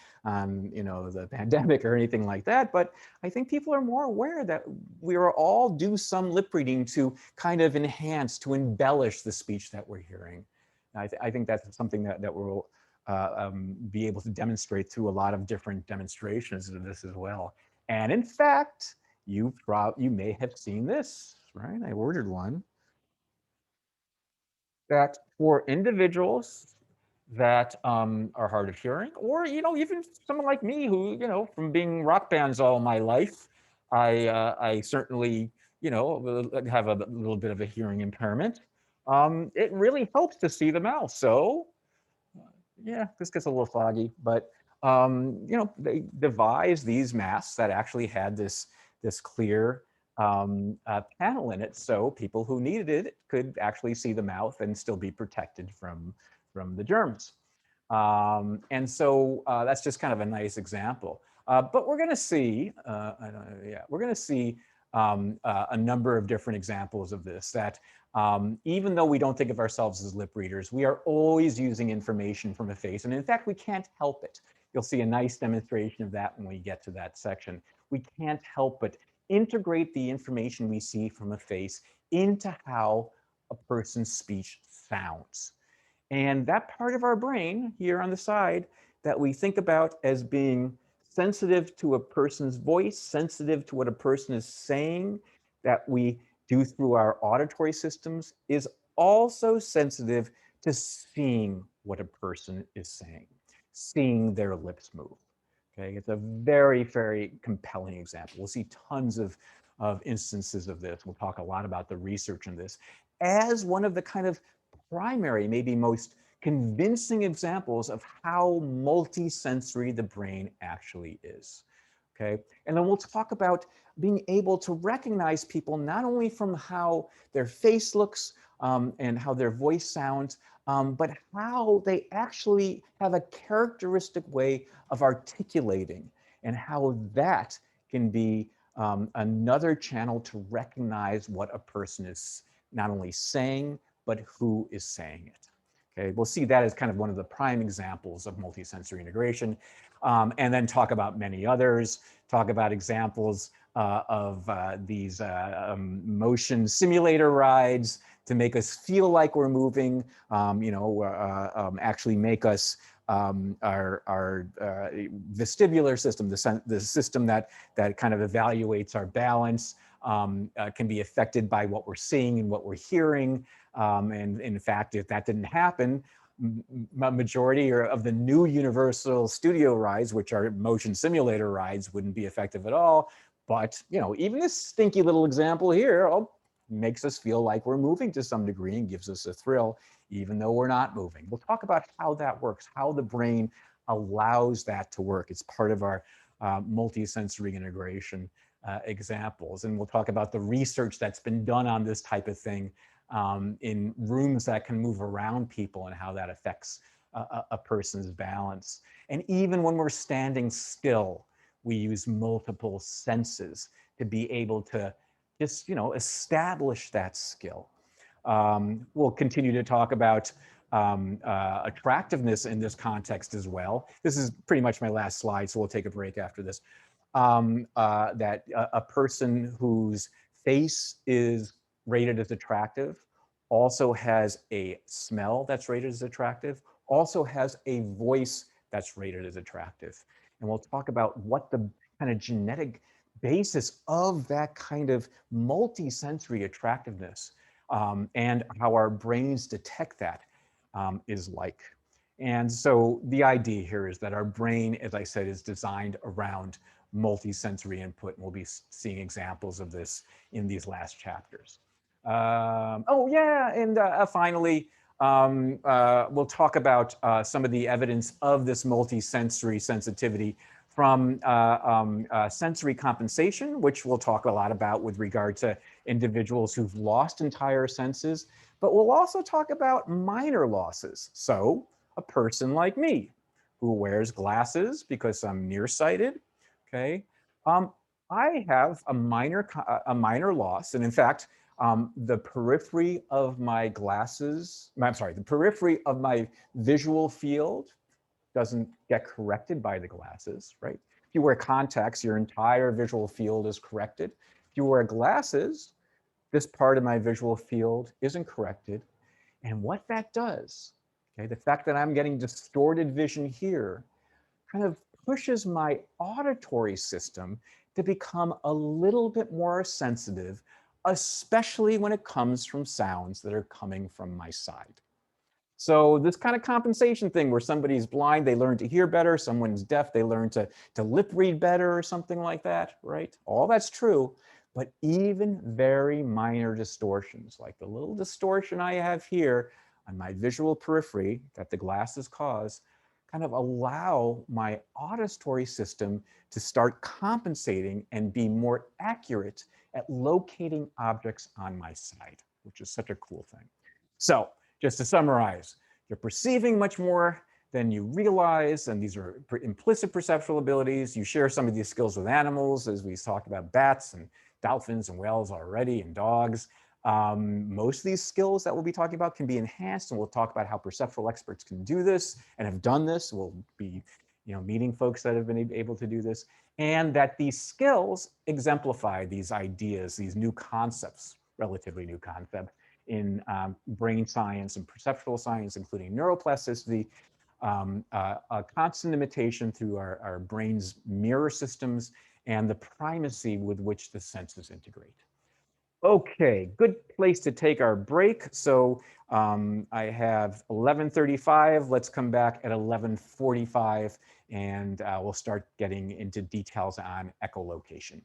you know, the pandemic or anything like that, but I think people are more aware that we are all do some lip reading to kind of enhance, to embellish the speech that we're hearing. I think that's something that we'll be able to demonstrate through a lot of different demonstrations of this as well. And in fact, you may have seen this, right? I ordered one. That for individuals that are hard of hearing, or you know, even someone like me who, you know, from being rock bands all my life, I certainly, you know, have a little bit of a hearing impairment. It really helps to see the mouth. So yeah, this gets a little foggy, but you know, they devised these masks that actually had this clear panel in it, so people who needed it could actually see the mouth and still be protected from the germs. And so that's just kind of a nice example. But we're going to see, we're going to see a number of different examples of this, that even though we don't think of ourselves as lip readers, we are always using information from a face. And in fact, we can't help it. You'll see a nice demonstration of that when we get to that section. We can't help but integrate the information we see from a face into how a person's speech sounds. And that part of our brain here on the side that we think about as being sensitive to a person's voice, sensitive to what a person is saying, that we do through our auditory systems, is also sensitive to seeing what a person is saying, seeing their lips move. Okay, it's a very, very compelling example. We'll see tons of of instances of this. We'll talk a lot about the research in this as one of the kind of primary, maybe most convincing examples of how multisensory the brain actually is. Okay, and then we'll talk about being able to recognize people not only from how their face looks and how their voice sounds, but how they actually have a characteristic way of articulating, and how that can be another channel to recognize what a person is not only saying, but who is saying it. Okay, we'll see that as kind of one of the prime examples of multisensory integration, and then talk about many others, talk about examples of these motion simulator rides to make us feel like we're moving, actually make us our vestibular system, the system that kind of evaluates our balance, can be affected by what we're seeing and what we're hearing. And in fact, if that didn't happen, majority of the new Universal Studio rides, which are motion simulator rides, wouldn't be effective at all. But even this stinky little example here makes us feel like we're moving to some degree and gives us a thrill, even though we're not moving. We'll talk about how that works, how the brain allows that to work. It's part of our multisensory integration examples. And we'll talk about the research that's been done on this type of thing in rooms that can move around people and how that affects a person's balance. And even when we're standing still, we use multiple senses to be able to just, establish that skill. We'll continue to talk about attractiveness in this context as well. This is pretty much my last slide, so we'll take a break after this. That a person whose face is rated as attractive also has a smell that's rated as attractive, also has a voice that's rated as attractive. And we'll talk about what the kind of genetic basis of that kind of multisensory attractiveness and how our brains detect that is like. And so the idea here is that our brain, as I said, is designed around multisensory input, and we'll be seeing examples of this in these last chapters. Oh yeah, and finally, we'll talk about some of the evidence of this multisensory sensitivity from sensory compensation, which we'll talk a lot about with regard to individuals who've lost entire senses, but we'll also talk about minor losses. So a person like me who wears glasses because I'm nearsighted, okay, I have a minor loss, and in fact, the periphery of my glasses, the periphery of my visual field doesn't get corrected by the glasses, right? If you wear contacts, your entire visual field is corrected. If you wear glasses, this part of my visual field isn't corrected. And what that does, okay, the fact that I'm getting distorted vision here kind of pushes my auditory system to become a little bit more sensitive, especially when it comes from sounds that are coming from my side. So this kind of compensation thing where somebody's blind, they learn to hear better, someone's deaf, they learn to lip read better or something like that, right? All that's true, but even very minor distortions, like the little distortion I have here on my visual periphery that the glasses cause, kind of allow my auditory system to start compensating and be more accurate at locating objects on my side, which is such a cool thing. So just to summarize, you're perceiving much more than you realize, and these are implicit perceptual abilities. You share some of these skills with animals, as we talked about bats and dolphins and whales already, and dogs. Most of these skills that we'll be talking about can be enhanced, and we'll talk about how perceptual experts can do this and have done this. We'll be meeting folks that have been able to do this, and that these skills exemplify these ideas, these new concepts, relatively new concepts, in brain science and perceptual science, including neuroplasticity, a constant imitation through our brain's mirror systems, and the primacy with which the senses integrate. Okay, good place to take our break. So I have 11:35. Let's come back at 11:45, and we'll start getting into details on echolocation.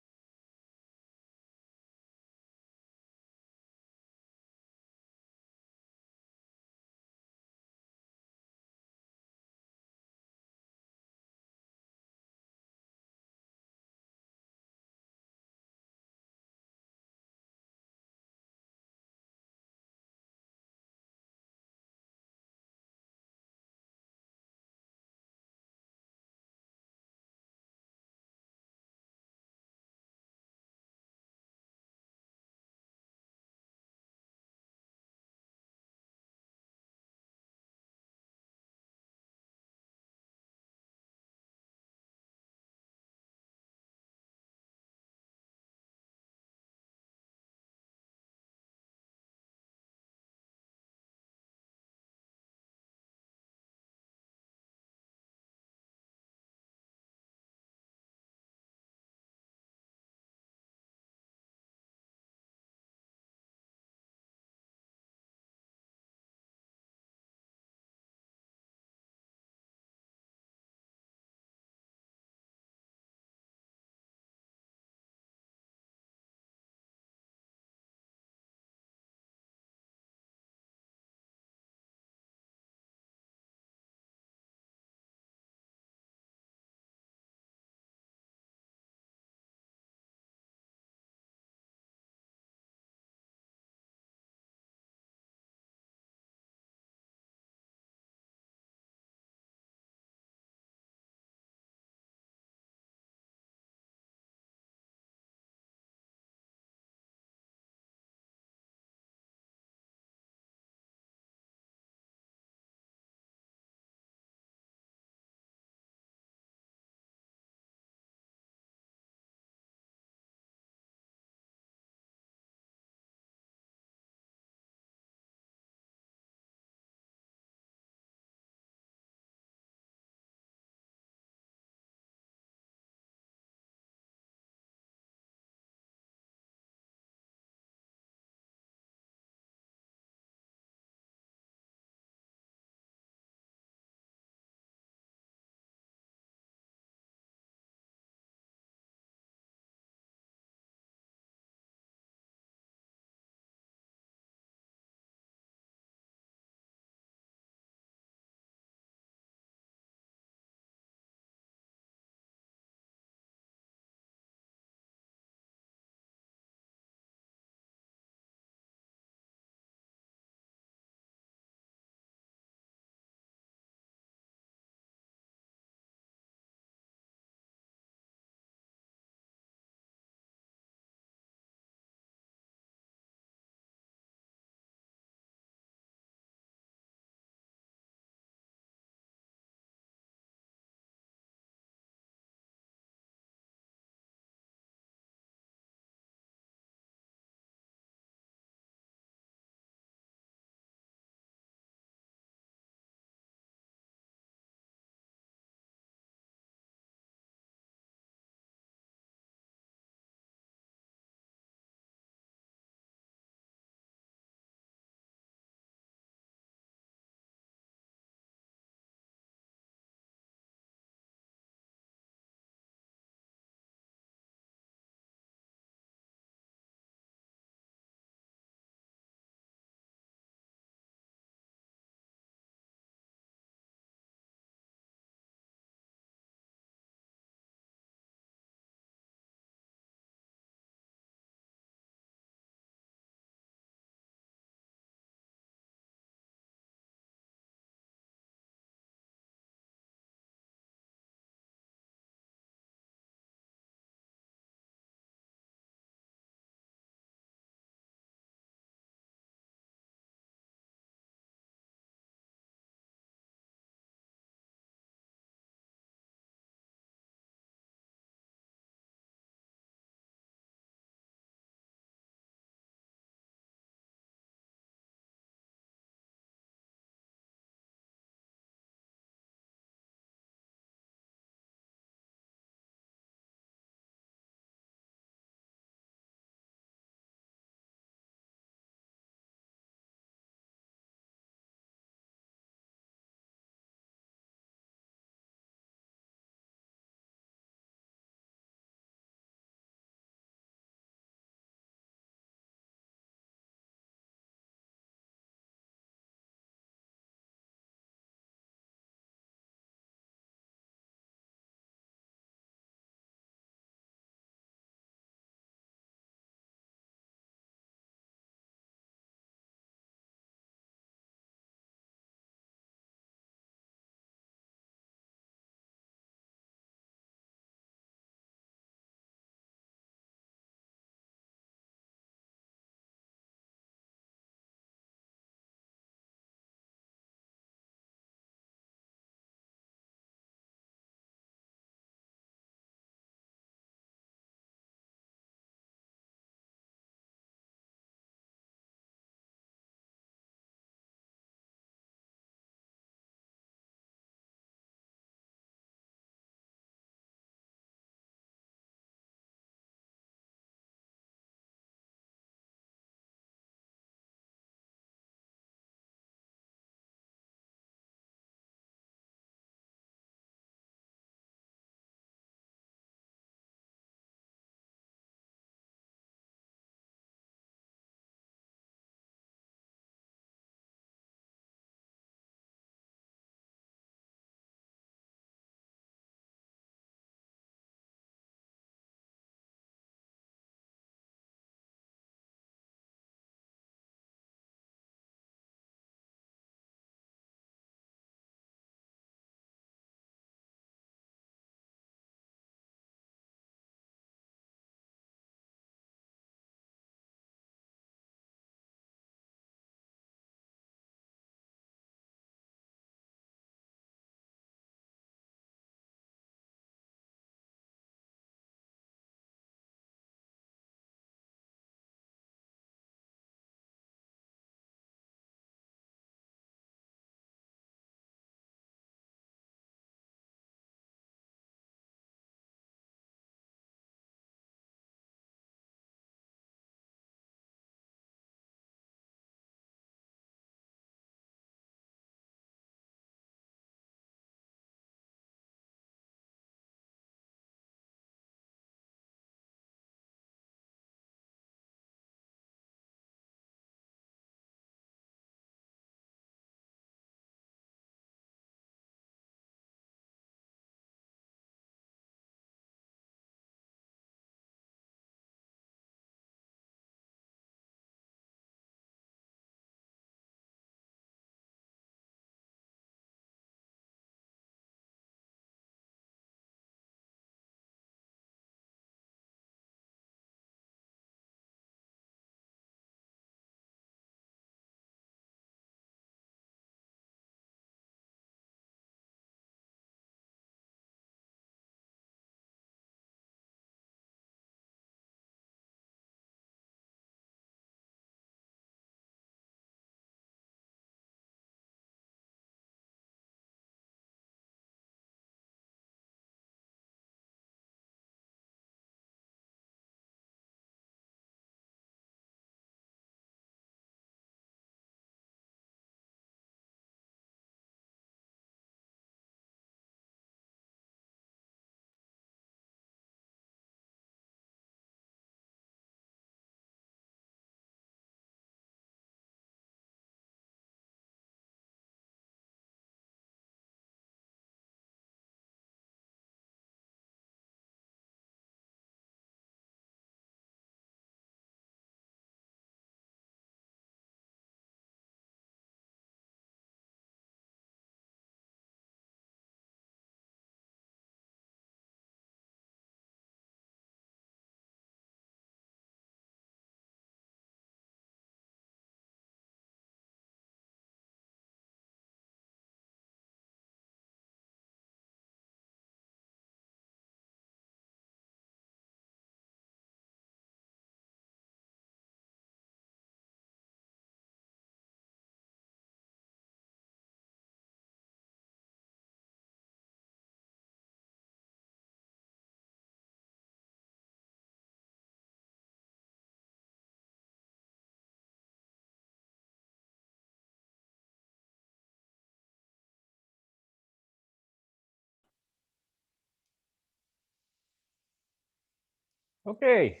Okay,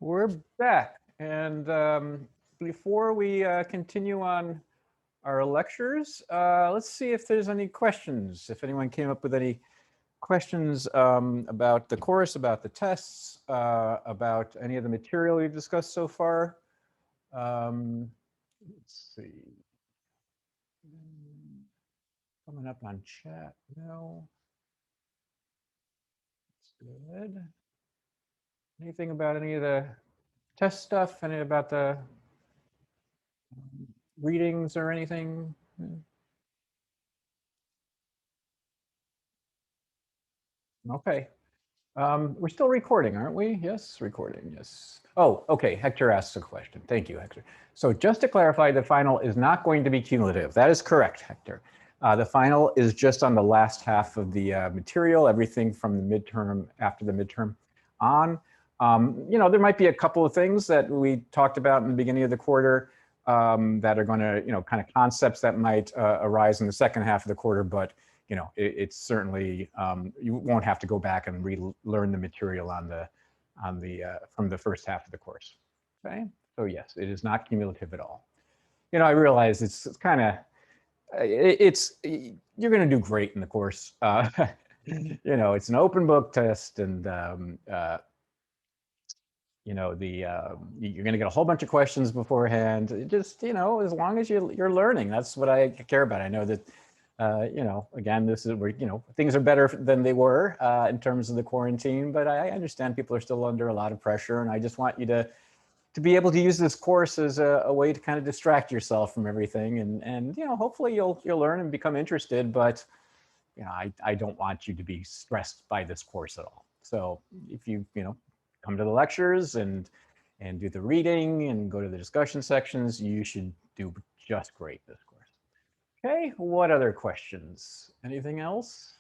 we're back. And before we continue on our lectures, let's see if there's any questions. If anyone came up with any questions about the course, about the tests, about any of the material we've discussed so far. Let's see. Coming up on chat. No. That's good. Anything about any of the test stuff? Any about the readings or anything? Okay. We're still recording, aren't we? Yes, recording, yes. Oh, okay, Hector asks a question. Thank you, Hector. So just to clarify, the final is not going to be cumulative. That is correct, Hector. The final is just on the last half of the material, everything from the midterm, after the midterm on. You know, there might be a couple of things that we talked about in the beginning of the quarter that are going to, you know, kind of concepts that might arise in the second half of the quarter, but you know, it's certainly, you won't have to go back and relearn the material on the from the first half of the course. Okay, so yes, it is not cumulative at all. You know, I realize it's kind of, you're going to do great in the course. You know, it's an open book test, and you know, you're going to get a whole bunch of questions beforehand. It just, you know, as long as you're learning, that's what I care about. I know that. You know, again, this is where, you know, things are better than they were in terms of the quarantine, but I understand people are still under a lot of pressure, and I just want you to be able to use this course as a way to kind of distract yourself from everything, and you know, hopefully you'll learn and become interested, but you know, I don't want you to be stressed by this course at all. So if you know, come to the lectures and do the reading and go to the discussion sections, you should do just great this course. Okay, what other questions? Anything else?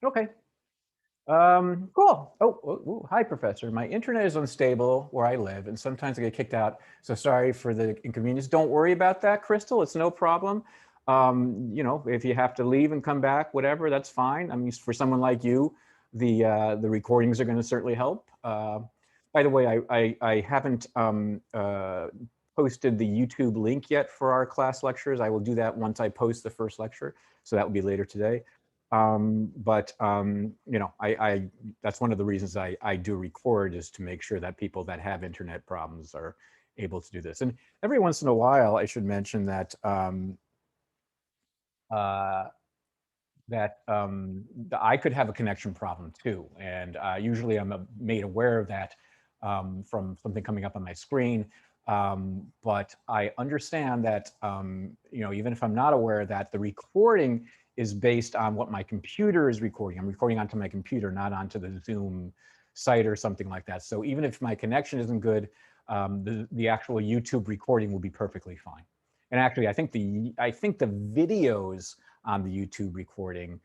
Okay. Cool. Oh, hi, Professor. My internet is unstable where I live, and sometimes I get kicked out. So sorry for the inconvenience. Don't worry about that, Crystal. It's no problem. You know, if you have to leave and come back, whatever, that's fine. I mean, for someone like you, the recordings are going to certainly help. By the way, I haven't posted the YouTube link yet for our class lectures. I will do that once I post the first lecture. So that will be later today. You know, that's one of the reasons I do record, is to make sure that people that have internet problems are able to do this. And every once in a while, I should mention that I could have a connection problem too. And usually I'm made aware of that from something coming up on my screen. But I understand that, you know, even if I'm not aware of that, the recording is based on what my computer is recording. I'm recording onto my computer, not onto the Zoom site or something like that. So even if my connection isn't good, the actual YouTube recording will be perfectly fine. And actually, I think the videos on the YouTube recording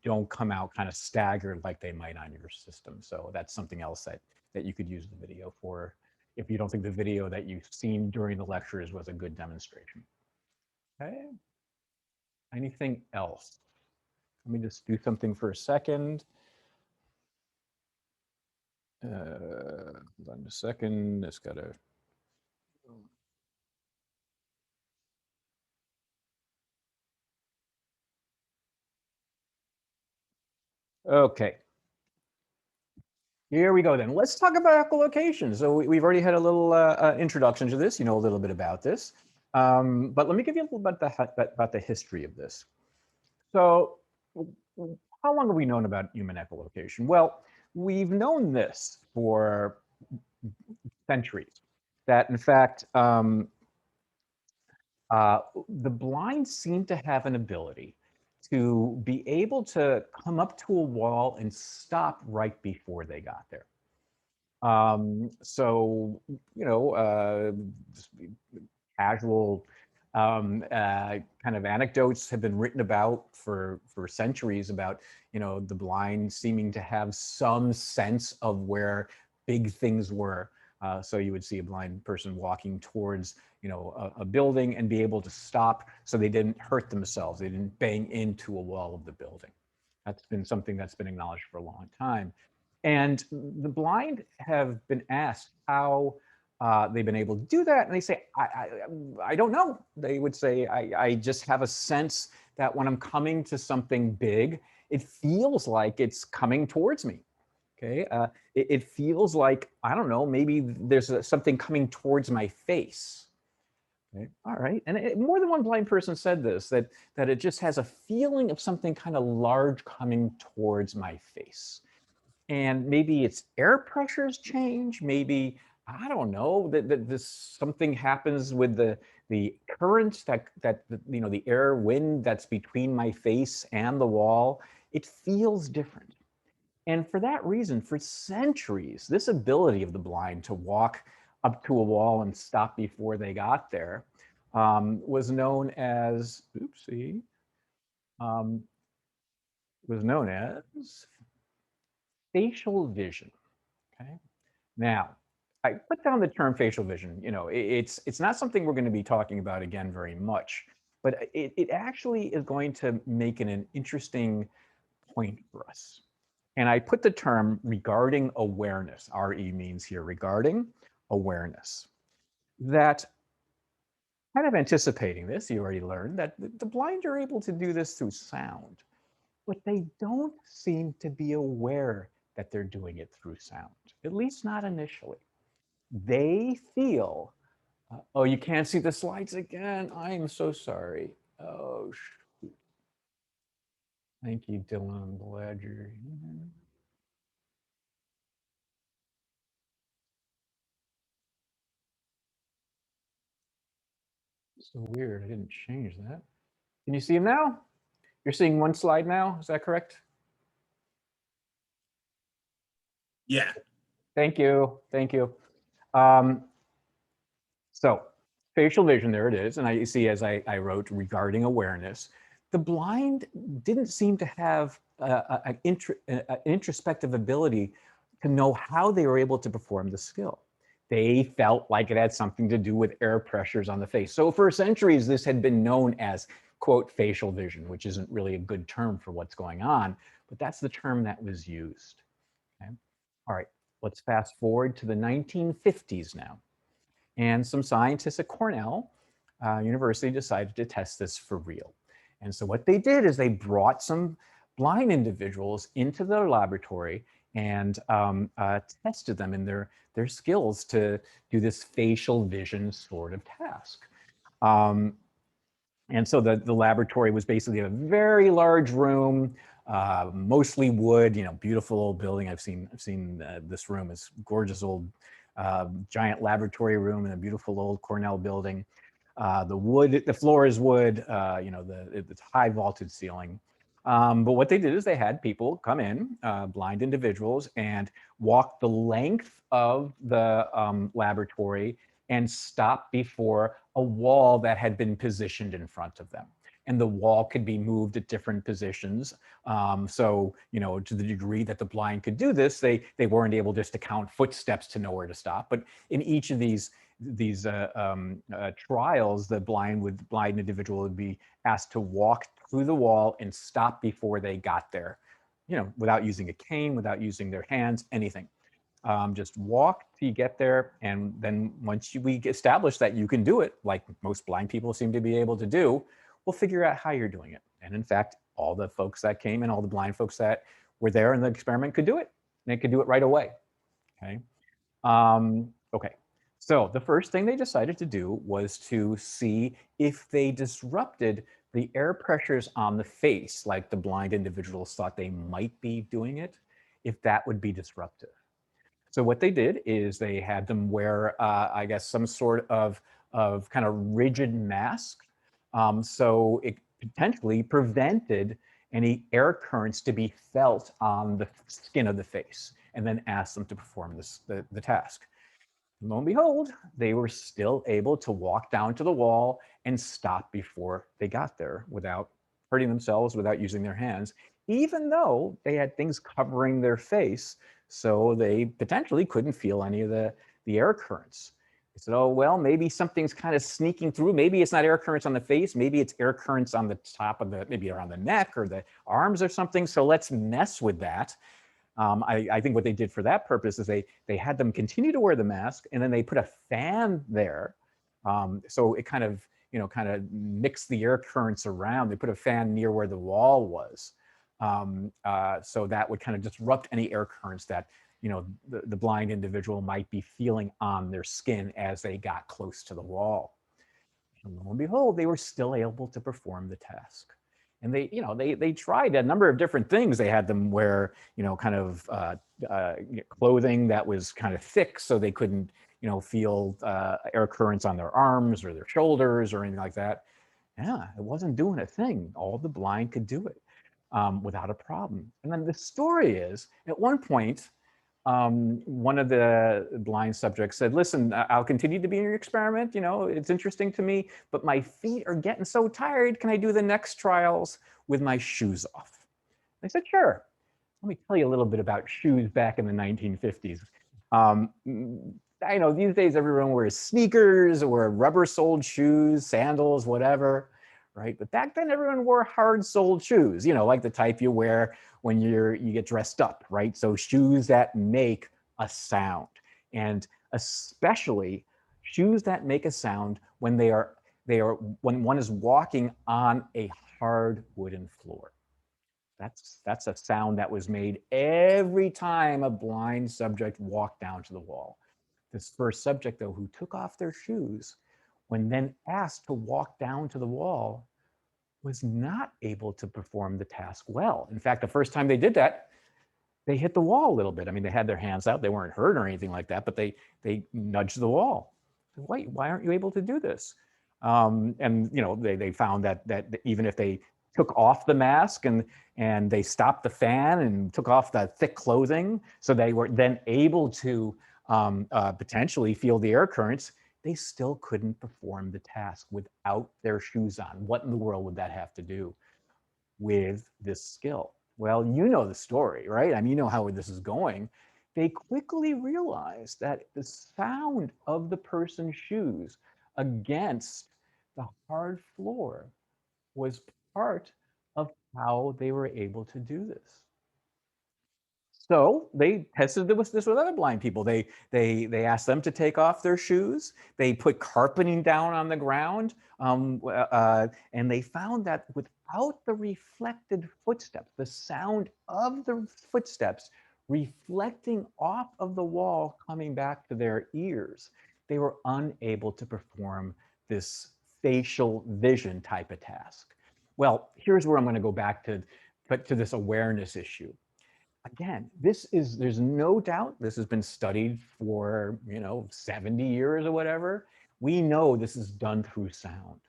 don't come out kind of staggered like they might on your system. So that's something else that you could use the video for, if you don't think the video that you've seen during the lectures was a good demonstration. Okay. Anything else? Let me just do something for a second. Hold on a second. It's got to. Okay. Here we go then. Let's talk about echolocation. So we've already had a little introduction to this. You know a little bit about this. But let me give you a little bit about the history of this. So how long have we known about human echolocation? Well, we've known this for centuries, that in fact, the blind seem to have an ability to be able to come up to a wall and stop right before they got there. So, you know, casual kind of anecdotes have been written about for centuries about, you know, the blind seeming to have some sense of where big things were. So you would see a blind person walking towards, you know, a building and be able to stop so they didn't hurt themselves. They didn't bang into a wall of the building. That's been something that's been acknowledged for a long time. And the blind have been asked how they've been able to do that. And they say, I don't know. They would say, I just have a sense that when I'm coming to something big, it feels like it's coming towards me. Okay. It feels like, I don't know, maybe there's something coming towards my face. Okay. All right. And more than one blind person said this, that it just has a feeling of something kind of large coming towards my face. And maybe its air pressures change. Maybe, I don't know, that this something happens with the currents that you know, the air wind that's between my face and the wall. It feels different. And for that reason, for centuries, this ability of the blind to walk up to a wall and stop before they got there was known as, oopsie, was known as facial vision. Okay. Now, I put down the term facial vision. You know, it's not something we're going to be talking about again very much, but it actually is going to make an interesting point for us. And I put the term regarding awareness, RE means here regarding awareness, that kind of anticipating this, you already learned that the blind are able to do this through sound, but they don't seem to be aware that they're doing it through sound, at least not initially. They feel, oh, you can't see the slides again. I am so sorry. Oh, shoot. Thank you, Dylan. I'm glad you're here. So weird. I didn't change that. Can you see him now? You're seeing one slide now. Is that correct? Yeah. Thank you. Thank you. So facial vision, there it is. And you see, as I wrote regarding awareness, the blind didn't seem to have an introspective ability to know how they were able to perform the skill. They felt like it had something to do with air pressures on the face. So for centuries, this had been known as, quote, facial vision, which isn't really a good term for what's going on, but that's the term that was used. Okay. All right, let's fast forward to the 1950s now. And some scientists at Cornell University decided to test this for real. And so what they did is they brought some blind individuals into their laboratory and tested them in their skills to do this facial vision sort of task. And so the laboratory was basically a very large room, mostly wood, you know, beautiful old building. I've seen this room. It's gorgeous old giant laboratory room in a beautiful old Cornell building. The floor is wood, you know, it's high vaulted ceiling. But what they did is they had people come in, blind individuals, and walk the length of the laboratory and stop before a wall that had been positioned in front of them. And the wall could be moved at different positions. So, you know, to the degree that the blind could do this, they weren't able just to count footsteps to know where to stop. But in each of these trials, the blind individual would be asked to walk through the wall and stop before they got there, you know, without using a cane, without using their hands, anything. Just walk till you get there. And then once we establish that you can do it, like most blind people seem to be able to do, we'll figure out how you're doing it. And in fact, all the folks that came in, all the blind folks that were there in the experiment could do it. And they could do it right away. Okay. Okay. So the first thing they decided to do was to see if they disrupted the air pressures on the face, like the blind individuals thought they might be doing it, if that would be disruptive. So what they did is they had them wear, I guess, some sort of kind of rigid mask. So it potentially prevented any air currents to be felt on the skin of the face, and then asked them to perform the task. Lo and behold, they were still able to walk down to the wall and stop before they got there without hurting themselves, without using their hands, even though they had things covering their face, so they potentially couldn't feel any of the air currents. said, oh, well, maybe something's kind of sneaking through. Maybe it's not air currents on the face. Maybe it's air currents on the top of maybe around the neck or the arms or something. So let's mess with that. I think what they did for that purpose is they had them continue to wear the mask, and then they put a fan there. So it kind of, kind of mixed the air currents around. They put a fan near where the wall was. So that would kind of disrupt any air currents that, the blind individual might be feeling on their skin as they got close to the wall. And lo and behold, they were still able to perform the task. And they tried a number of different things. They had them wear, kind of clothing that was kind of thick, so they couldn't, feel air currents on their arms or their shoulders or anything like that. Yeah, it wasn't doing a thing. All the blind could do it without a problem. And then the story is, at one point, one of the blind subjects said, listen, I'll continue to be in your experiment. It's interesting to me, but my feet are getting so tired. Can I do the next trials with my shoes off? I said, sure. Let me tell you a little bit about shoes back in the 1950s. I know these days everyone wears sneakers or rubber-soled shoes, sandals, whatever, right? But back then everyone wore hard-soled shoes, like the type you wear when you get dressed up, right? So shoes that make a sound, and especially shoes that make a sound when when one is walking on a hard wooden floor. That's a sound that was made every time a blind subject walked down to the wall. This first subject, though, who took off their shoes, when then asked to walk down to the wall, was not able to perform the task well. In fact, the first time they did that, they hit the wall a little bit. I mean, they had their hands out, they weren't hurt or anything like that, but they nudged the wall. Wait, why aren't you able to do this? And they found that even if they took off the mask and they stopped the fan and took off the thick clothing, so they were then able to potentially feel the air currents, they still couldn't perform the task without their shoes on. What in the world would that have to do with this skill? Well, you know the story, right? I mean, you know how this is going. They quickly realized that the sound of the person's shoes against the hard floor was part of how they were able to do this. So they tested this with other blind people. They asked them to take off their shoes. They put carpeting down on the ground, and they found that without the reflected footsteps, the sound of the footsteps reflecting off of the wall coming back to their ears, they were unable to perform this facial vision type of task. Well, here's where I'm going to go back to this awareness issue. Again, there's no doubt this has been studied for, 70 years or whatever. We know this is done through sound.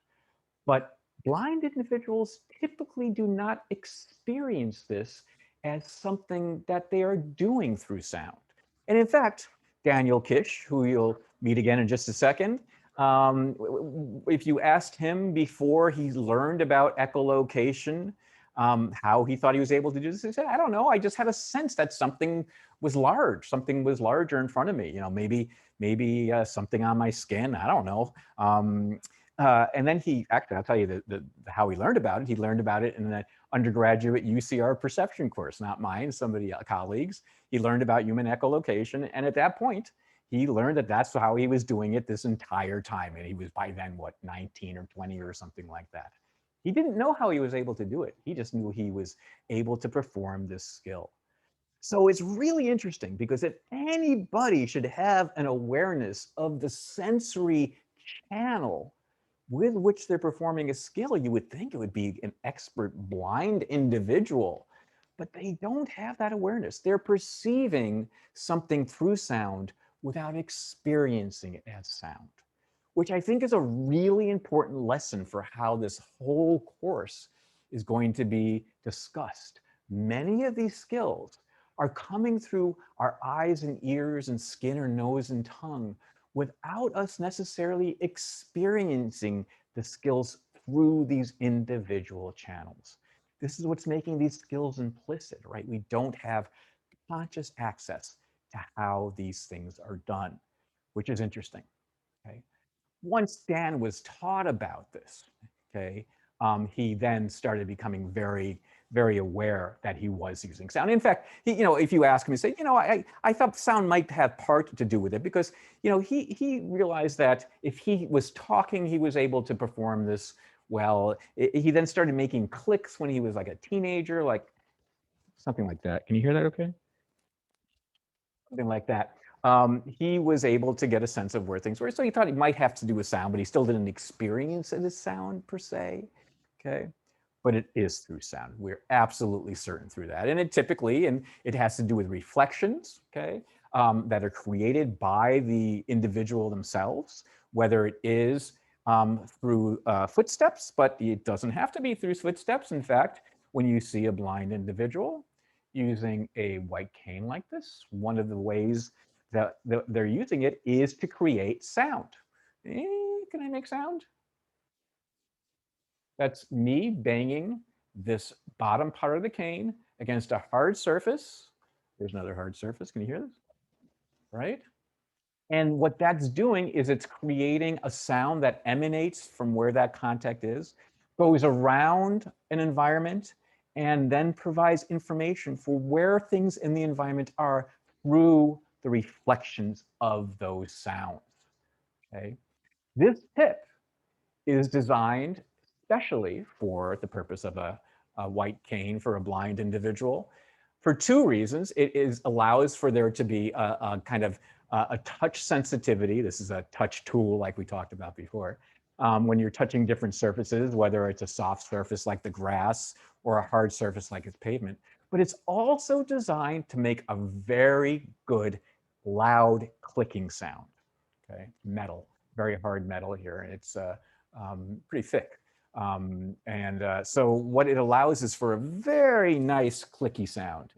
But blind individuals typically do not experience this as something that they are doing through sound. And in fact, Daniel Kish, who you'll meet again in just a second, if you asked him before he learned about echolocation, how he thought he was able to do this, he said, I don't know, I just had a sense that something was large, something was larger in front of me, maybe something on my skin, I don't know. And then I'll tell you how he learned about it. He learned about it in the undergraduate UCR perception course, not mine, somebody, colleagues. He learned about human echolocation. And at that point, he learned that that's how he was doing it this entire time. And he was by then, 19 or 20 or something like that. He didn't know how he was able to do it. He just knew he was able to perform this skill. So it's really interesting because if anybody should have an awareness of the sensory channel with which they're performing a skill, you would think it would be an expert blind individual, but they don't have that awareness. They're perceiving something through sound without experiencing it as sound, which I think is a really important lesson for how this whole course is going to be discussed. Many of these skills are coming through our eyes and ears and skin or nose and tongue without us necessarily experiencing the skills through these individual channels. This is what's making these skills implicit, right? We don't have conscious access to how these things are done, which is interesting. Okay. Once Dan was taught about this, okay, he then started becoming very, very aware that he was using sound. In fact, he, if you ask him, you say, I thought sound might have part to do with it because, he realized that if he was talking, he was able to perform this well. He then started making clicks when he was like a teenager, like something like that. Can you hear that okay? Something like that. He was able to get a sense of where things were. So he thought he might have to do with sound, but he still didn't experience it as sound per se. Okay. But it is through sound. We're absolutely certain through that. And it typically, and it has to do with reflections, okay, that are created by the individual themselves, whether it is through footsteps, but it doesn't have to be through footsteps. In fact, when you see a blind individual using a white cane like this, one of the ways that they're using it is to create sound. Can I make sound? That's me banging this bottom part of the cane against a hard surface. There's another hard surface. Can you hear this? Right? And what that's doing is it's creating a sound that emanates from where that contact is, goes around an environment, and then provides information for where things in the environment are through the reflections of those sounds. Okay. This tip is designed especially for the purpose of a white cane for a blind individual for two reasons. It allows for there to be a kind of a touch sensitivity. This is a touch tool like we talked about before. When you're touching different surfaces, whether it's a soft surface like the grass or a hard surface like it's pavement, but it's also designed to make a very good loud clicking sound. Okay, metal, very hard metal here, and it's pretty thick. So what it allows is for a very nice clicky sound.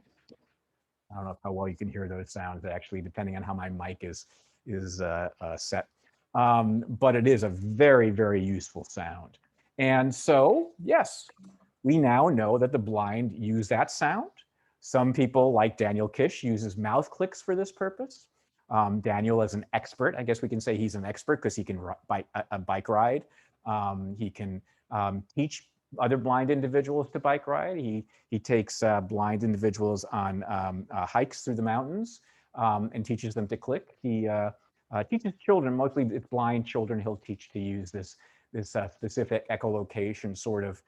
I don't know how well you can hear those sounds actually, depending on how my mic is set. But it is a very, very useful sound. And so, yes, we now know that the blind use that sound. Some people, like Daniel Kish, uses mouth clicks for this purpose. Daniel is an expert. I guess we can say he's an expert because he can bike ride. He can teach other blind individuals to bike ride. He takes blind individuals on hikes through the mountains and teaches them to click. He teaches children, mostly it's blind children, he'll teach to use this specific echolocation sort of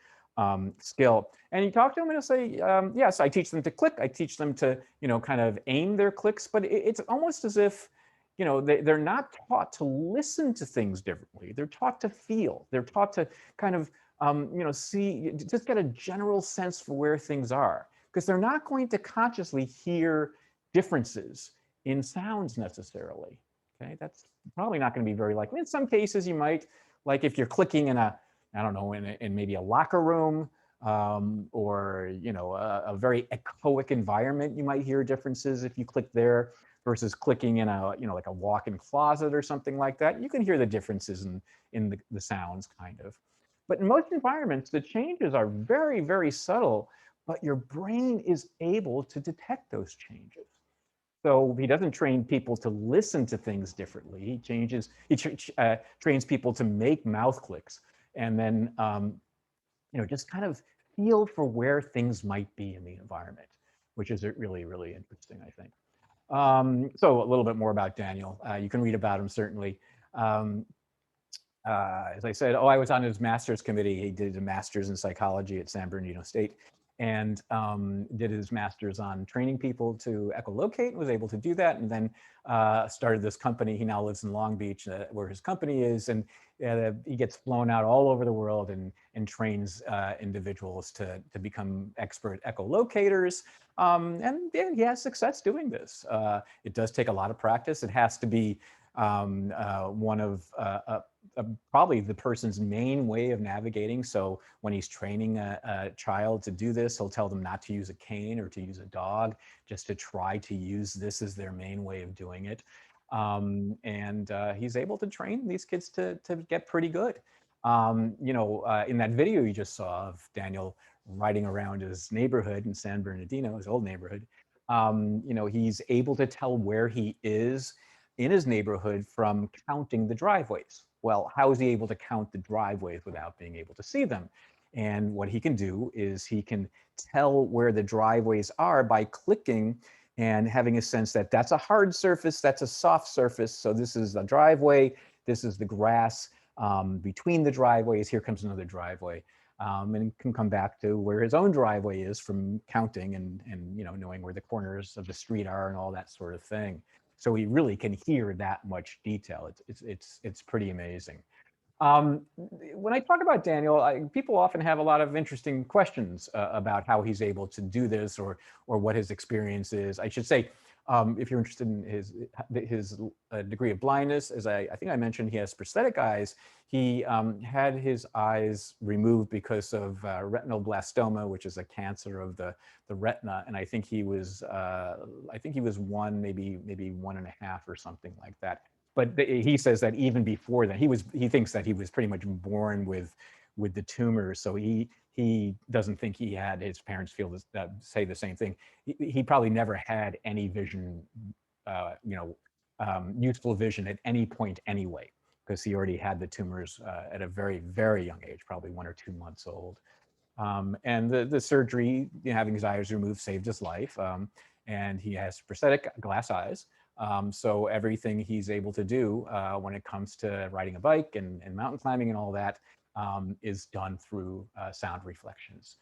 skill. And you talk to them and he'll say, yes, I teach them to click. I teach them to, kind of aim their clicks, but it's almost as if, they're not taught to listen to things differently. They're taught to feel. They're taught to kind of, see, just get a general sense for where things are, because they're not going to consciously hear differences in sounds necessarily. Okay, that's probably not going to be very likely. In some cases, you might, like if you're clicking in a, I don't know, in maybe a locker room or, a very echoic environment, you might hear differences if you click there versus clicking in a, like a walk-in closet or something like that. You can hear the differences in the sounds kind of. But in most environments, the changes are very, very subtle, but your brain is able to detect those changes. So he doesn't train people to listen to things differently. He trains people to make mouth clicks and then, just kind of feel for where things might be in the environment, which is really, really interesting, I think. So a little bit more about Daniel. You can read about him certainly. As I said, I was on his master's committee. He did a master's in psychology at San Bernardino State and did his master's on training people to echolocate and was able to do that. And then started this company. He now lives in Long Beach where his company is. And he gets flown out all over the world and trains individuals to become expert echolocators. And he has success doing this. It does take a lot of practice. It has to be one of probably the person's main way of navigating. So when he's training a child to do this, he'll tell them not to use a cane or to use a dog, just to try to use this as their main way of doing it. He's able to train these kids to get pretty good. In that video you just saw of Daniel riding around his neighborhood in San Bernardino, his old neighborhood, he's able to tell where he is in his neighborhood from counting the driveways. Well, how is he able to count the driveways without being able to see them? And what he can do is he can tell where the driveways are by clicking and having a sense that that's a hard surface, that's a soft surface. So this is the driveway, this is the grass between the driveways, here comes another driveway. And can come back to where his own driveway is from counting and knowing where the corners of the street are and all that sort of thing. So he really can hear that much detail. It's pretty amazing. When I talk about Daniel, people often have a lot of interesting questions about how he's able to do this or what his experience is. I should say, if you're interested in his degree of blindness, as I think I mentioned, he has prosthetic eyes. He had his eyes removed because of retinal blastoma, which is a cancer of the retina, and I think he was one, maybe 1.5 or something like that. But he says that even before that, he thinks that he was pretty much born with the tumor. So he doesn't think he had, his parents say the same thing. He probably never had any vision, useful vision at any point anyway, because he already had the tumors at a very, very young age, probably 1 or 2 months old. And the surgery, having his eyes removed, saved his life. And he has prosthetic glass eyes. So everything he's able to do when it comes to riding a bike and mountain climbing and all that is done through sound reflections.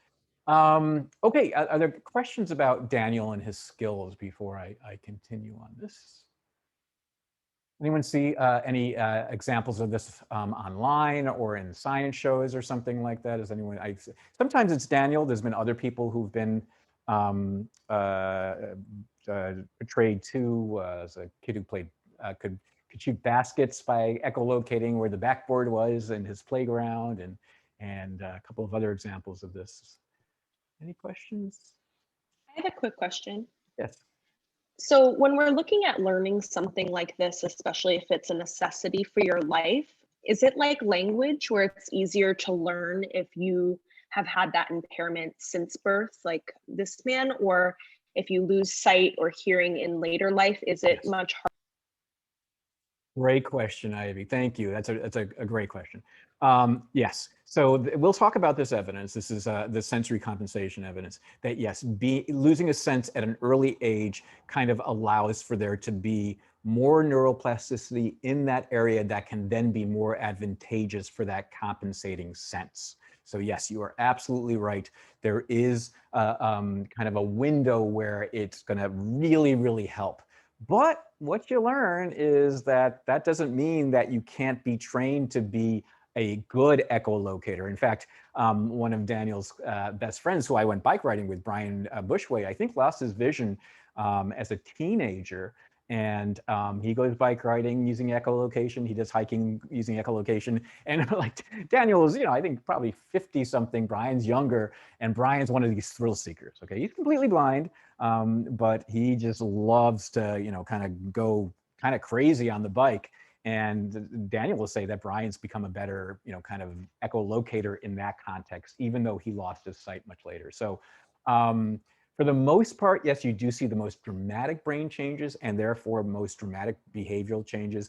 Okay, are there questions about Daniel and his skills before I continue on this? Anyone see any examples of this online or in science shows or something like that? Is anyone? Sometimes it's Daniel. There's been other people who've been portrayed too, as a kid who played could shoot baskets by echolocating where the backboard was in his playground, and a couple of other examples of this. Any questions? I have a quick question. Yes. So when we're looking at learning something like this, especially if it's a necessity for your life, is it like language where it's easier to learn if you have had that impairment since birth, like this man, or if you lose sight or hearing in later life, is it much harder? Great question, Ivy. Thank you. That's a great question. Yes. So we'll talk about this evidence. This is the sensory compensation evidence that yes, losing a sense at an early age kind of allows for there to be more neuroplasticity in that area that can then be more advantageous for that compensating sense. So yes, you are absolutely right. There is kind of a window where it's going to really, really help. But what you learn is that that doesn't mean that you can't be trained to be a good echolocator. In fact, one of Daniel's best friends, who I went bike riding with, Brian Bushway, I think lost his vision as a teenager. And he goes bike riding using echolocation. He does hiking using echolocation. And like Daniel is, I think probably 50 something. Brian's younger, and Brian's one of these thrill seekers. Okay, he's completely blind, but he just loves to, kind of go kind of crazy on the bike. And Daniel will say that Brian's become a better, kind of echolocator in that context, even though he lost his sight much later. So. For the most part, yes, you do see the most dramatic brain changes and therefore most dramatic behavioral changes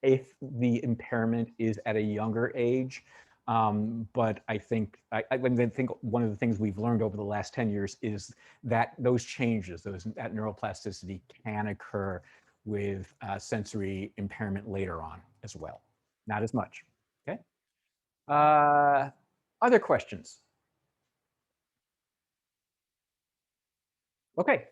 if the impairment is at a younger age. But I think one of the things we've learned over the last 10 years is that those changes, that neuroplasticity can occur with sensory impairment later on as well. Not as much, okay? Other questions? Okay,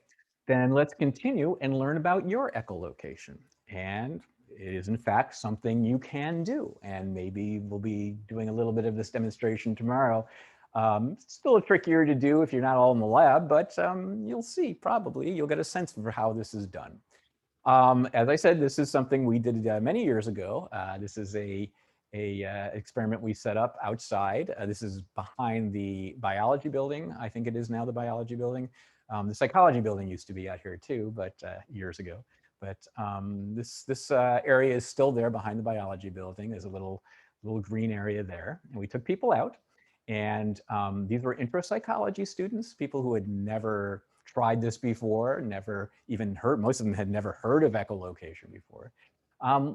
then let's continue and learn about your echolocation. And it is in fact something you can do. And maybe we'll be doing a little bit of this demonstration tomorrow. It's still trickier to do if you're not all in the lab, but you'll see, probably, you'll get a sense for how this is done. As I said, this is something we did many years ago. This is a experiment we set up outside. This is behind the biology building. I think it is now the biology building. The psychology building used to be out here too, but years ago. But this area is still there behind the biology building. There's a little green area there, and we took people out. And these were intro psychology students, people who had never tried this before, never even heard, most of them had never heard of echolocation before.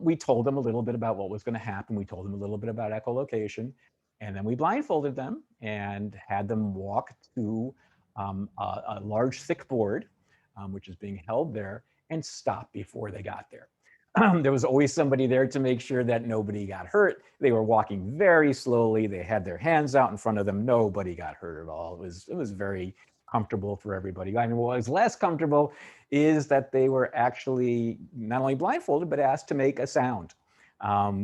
We told them a little bit about what was going to happen. We told them a little bit about echolocation, and then we blindfolded them and had them walk to a large thick board, which is being held there, and stop before they got there. There was always somebody there to make sure that nobody got hurt. They were walking very slowly. They had their hands out in front of them. Nobody got hurt at all. It was very comfortable for everybody. I mean, what was less comfortable is that they were actually not only blindfolded, but asked to make a sound.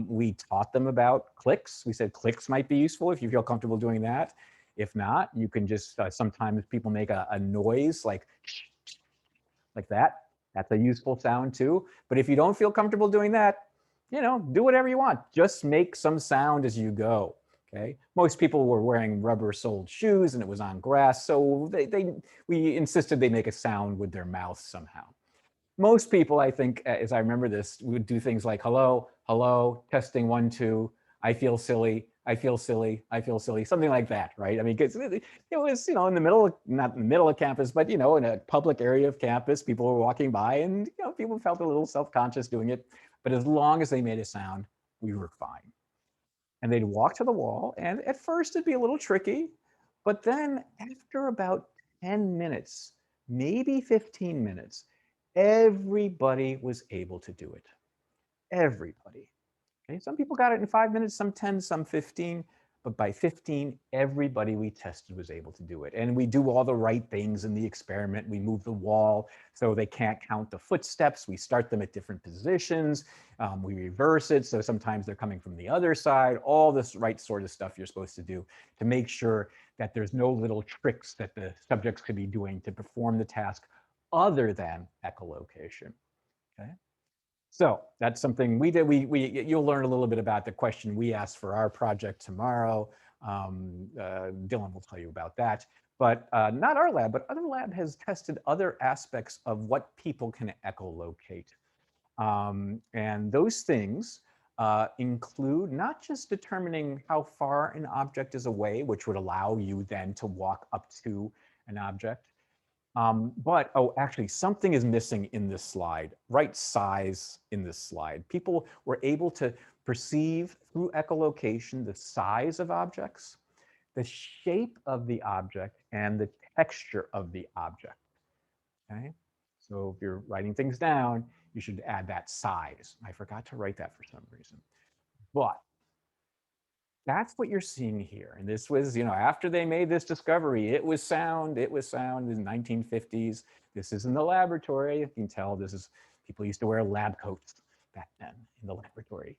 We taught them about clicks. We said clicks might be useful if you feel comfortable doing that. If not, you can just, sometimes people make a noise like that. That's a useful sound too. But if you don't feel comfortable doing that, you know, do whatever you want. Just make some sound as you go. Okay. Most people were wearing rubber-soled shoes and it was on grass, so we insisted they make a sound with their mouth somehow. Most people, I think, as I remember this, would do things like hello, hello, testing 1, 2. I feel silly. I feel silly. I feel silly. Something like that, right? I mean, it was, you know, in the middle, not in the middle of campus, but, you know, in a public area of campus, people were walking by and, you know, people felt a little self-conscious doing it. But as long as they made a sound, we were fine. And they'd walk to the wall, and at first it'd be a little tricky, but then after about 10 minutes, maybe 15 minutes, everybody was able to do it. Everybody. Okay, some people got it in 5 minutes, some 10, some 15, but by 15, everybody we tested was able to do it. And we do all the right things in the experiment. We move the wall so they can't count the footsteps. We start them at different positions. We reverse it, so sometimes they're coming from the other side. All this right sort of stuff you're supposed to do to make sure that there's no little tricks that the subjects could be doing to perform the task other than echolocation. Okay. So that's something we did. You'll learn a little bit about the question we asked for our project tomorrow. Dylan will tell you about that. But not our lab, but other lab has tested other aspects of what people can echolocate. And those things include not just determining how far an object is away, which would allow you then to walk up to an object, but, oh, actually something is missing in this slide, right size in this slide. People were able to perceive through echolocation the size of objects, the shape of the object, and the texture of the object, okay? So if you're writing things down, you should add that size. I forgot to write that for some reason, but that's what you're seeing here. And this was, you know, after they made this discovery, it was sound in the 1950s. This is in the laboratory. You can tell this is, people used to wear lab coats back then in the laboratory.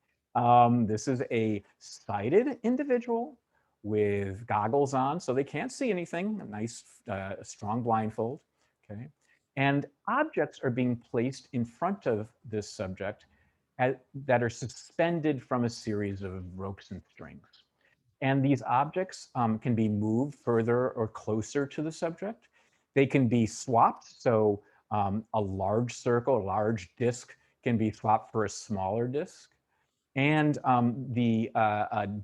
This is a sighted individual with goggles on, so they can't see anything, a nice, strong blindfold, okay? And objects are being placed in front of this subject that are suspended from a series of ropes and strings. And these objects can be moved further or closer to the subject. They can be swapped. So a large circle, a large disk can be swapped for a smaller disk. And the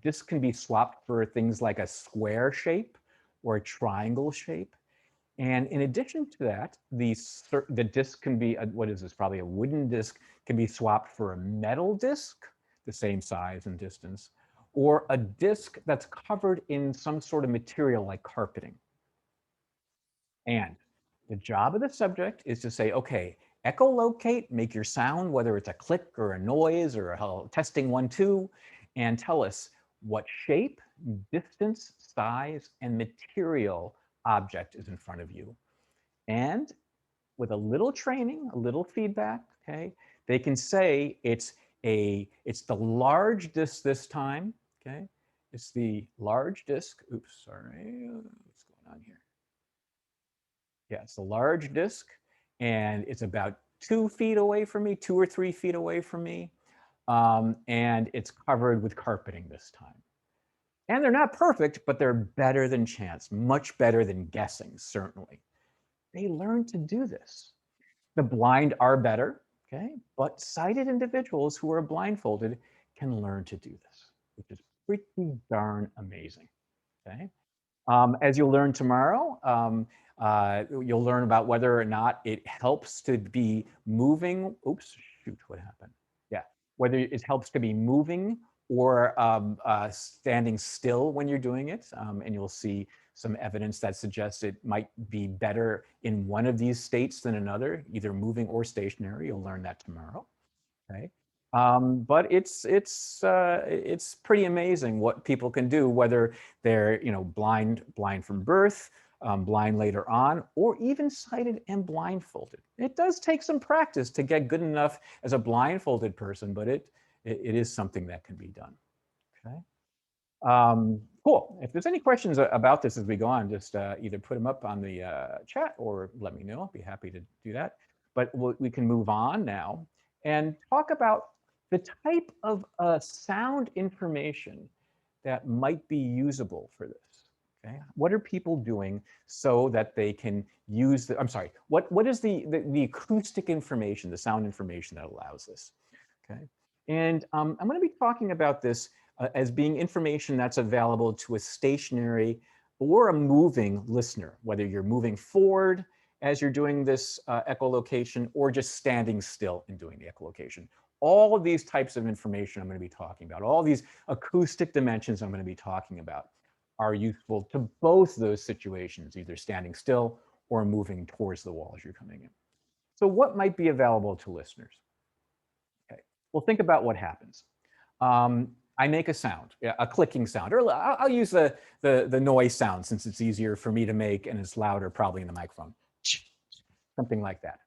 disk can be swapped for things like a square shape or a triangle shape. And in addition to that, the disk can be, what is this, probably a wooden disk, can be swapped for a metal disk, the same size and distance, or a disk that's covered in some sort of material like carpeting. And the job of the subject is to say, okay, echolocate, make your sound, whether it's a click or a noise or a testing 1, 2, and tell us what shape, distance, size, and material object is in front of you. And with a little training, a little feedback, okay, they can say it's the large disk this time, okay? It's the large disk. Oops, sorry, what's going on here? Yeah, it's the large disk, and it's about 2 feet away from me, 2 or 3 feet away from me, and it's covered with carpeting this time. And they're not perfect, but they're better than chance, much better than guessing, certainly. They learn to do this. The blind are better, okay? But sighted individuals who are blindfolded can learn to do this, which is pretty darn amazing, okay? As you'll learn tomorrow, You'll learn about whether or not it helps to be moving. Oops, shoot, what happened? Yeah, whether it helps to be moving or standing still when you're doing it. And you'll see some evidence that suggests it might be better in one of these states than another, either moving or stationary. You'll learn that tomorrow. Okay. But it's pretty amazing what people can do, whether they're blind from birth, blind later on, or even sighted and blindfolded. It does take some practice to get good enough as a blindfolded person, but it is something that can be done. Okay. Cool. If there's any questions about this as we go on, just either put them up on the chat or let me know. I'll be happy to do that. But we can move on now and talk about the type of sound information that might be usable for this. Okay. What are people doing so that they can use the, I'm sorry, what is the acoustic information, the sound information that allows this? Okay. And I'm going to be talking about this as being information that's available to a stationary or a moving listener, whether you're moving forward as you're doing this echolocation or just standing still and doing the echolocation. All of these types of information I'm going to be talking about, all these acoustic dimensions I'm going to be talking about are useful to both those situations, either standing still or moving towards the wall as you're coming in. So what might be available to listeners? Okay, well, think about what happens. I make a sound, a clicking sound, or I'll use the noise sound since it's easier for me to make and it's louder probably in the microphone. Something like that.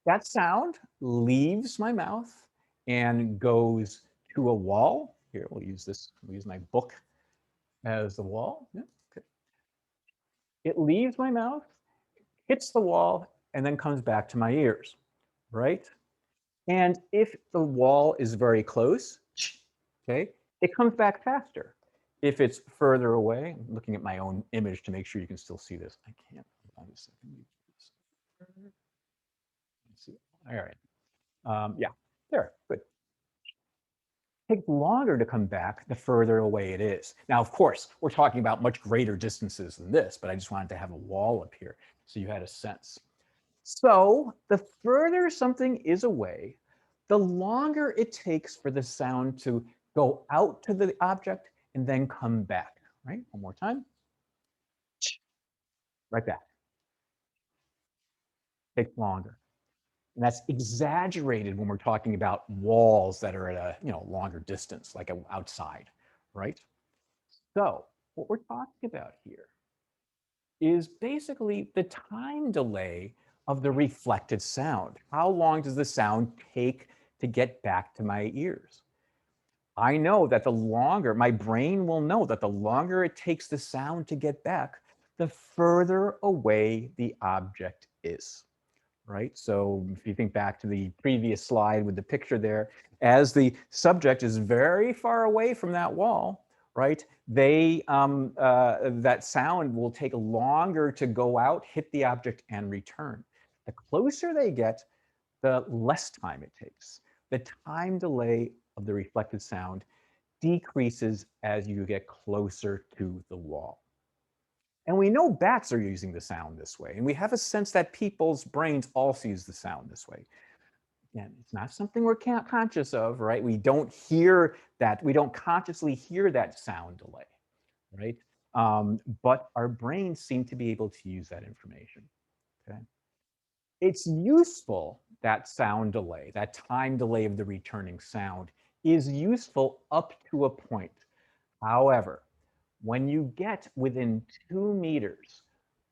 That sound leaves my mouth and goes to a wall. Here, we'll use this, we'll use my book as the wall. Yeah, okay. It leaves my mouth, hits the wall, and then comes back to my ears, right? And if the wall is very close, okay, it comes back faster. If it's further away, I'm looking at my own image to make sure you can still see this. I can't. Hold on a second. Let's see. All right. Yeah, there, good. It takes longer to come back the further away it is. Now, of course, we're talking about much greater distances than this, but I just wanted to have a wall up here so you had a sense. So the further something is away, the longer it takes for the sound to go out to the object and then come back, right? One more time. Right back. Takes longer. And that's exaggerated when we're talking about walls that are at a longer distance, like outside, right? So what we're talking about here is basically the time delay of the reflected sound. How long does the sound take to get back to my ears? I know that the longer, my brain will know that the longer it takes the sound to get back, the further away the object is, right? So if you think back to the previous slide with the picture there, as the subject is very far away from that wall, right, that sound will take longer to go out, hit the object, and return. The closer they get, the less time it takes. The time delay of the reflected sound decreases as you get closer to the wall. And we know bats are using the sound this way, and we have a sense that people's brains also use the sound this way. Again, it's not something we're conscious of, right? We don't hear that, we don't consciously hear that sound delay, right? But our brains seem to be able to use that information, okay? It's useful, that sound delay, that time delay of the returning sound is useful up to a point. However, when you get within 2 meters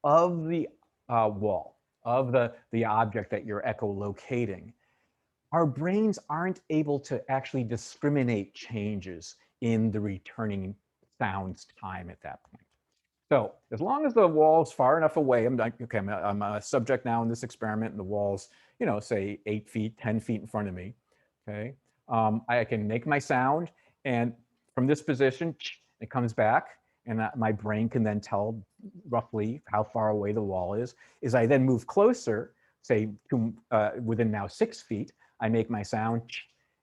of the wall, of the object that you're echolocating, our brains aren't able to actually discriminate changes in the returning sound's time at that point. So as long as the wall's far enough away, I'm like, okay, I'm a subject now in this experiment, and the wall's, say 8 feet, 10 feet in front of me, okay? I can make my sound, and from this position, it comes back, and my brain can then tell roughly how far away the wall is. As I then move closer, say to within now 6 feet, I make my sound,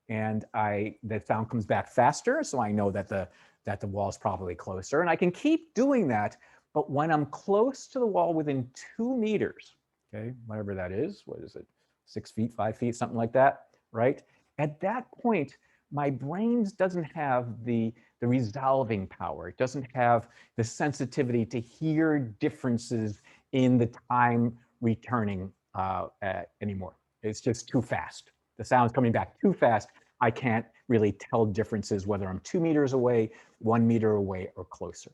and the sound comes back faster, so I know that the wall is probably closer, and I can keep doing that. But when I'm close to the wall within 2 meters, okay, whatever that is, what is it, 6 feet, 5 feet, something like that, right? At that point, my brain doesn't have the resolving power. It doesn't have the sensitivity to hear differences in the time returning anymore. It's just too fast. The sound's coming back too fast. I can't really tell differences whether I'm 2 meters away, 1 meter away, or closer,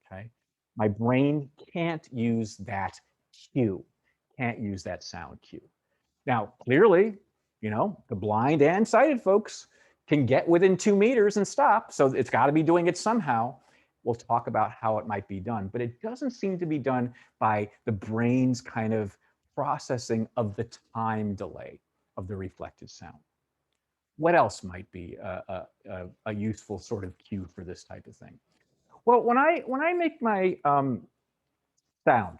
okay? My brain can't use that cue, can't use that sound cue. Now, clearly, you know, the blind and sighted folks can get within 2 meters and stop, so it's got to be doing it somehow. We'll talk about how it might be done, but it doesn't seem to be done by the brain's kind of processing of the time delay of the reflected sound. What else might be a useful sort of cue for this type of thing? Well, when I make my sound,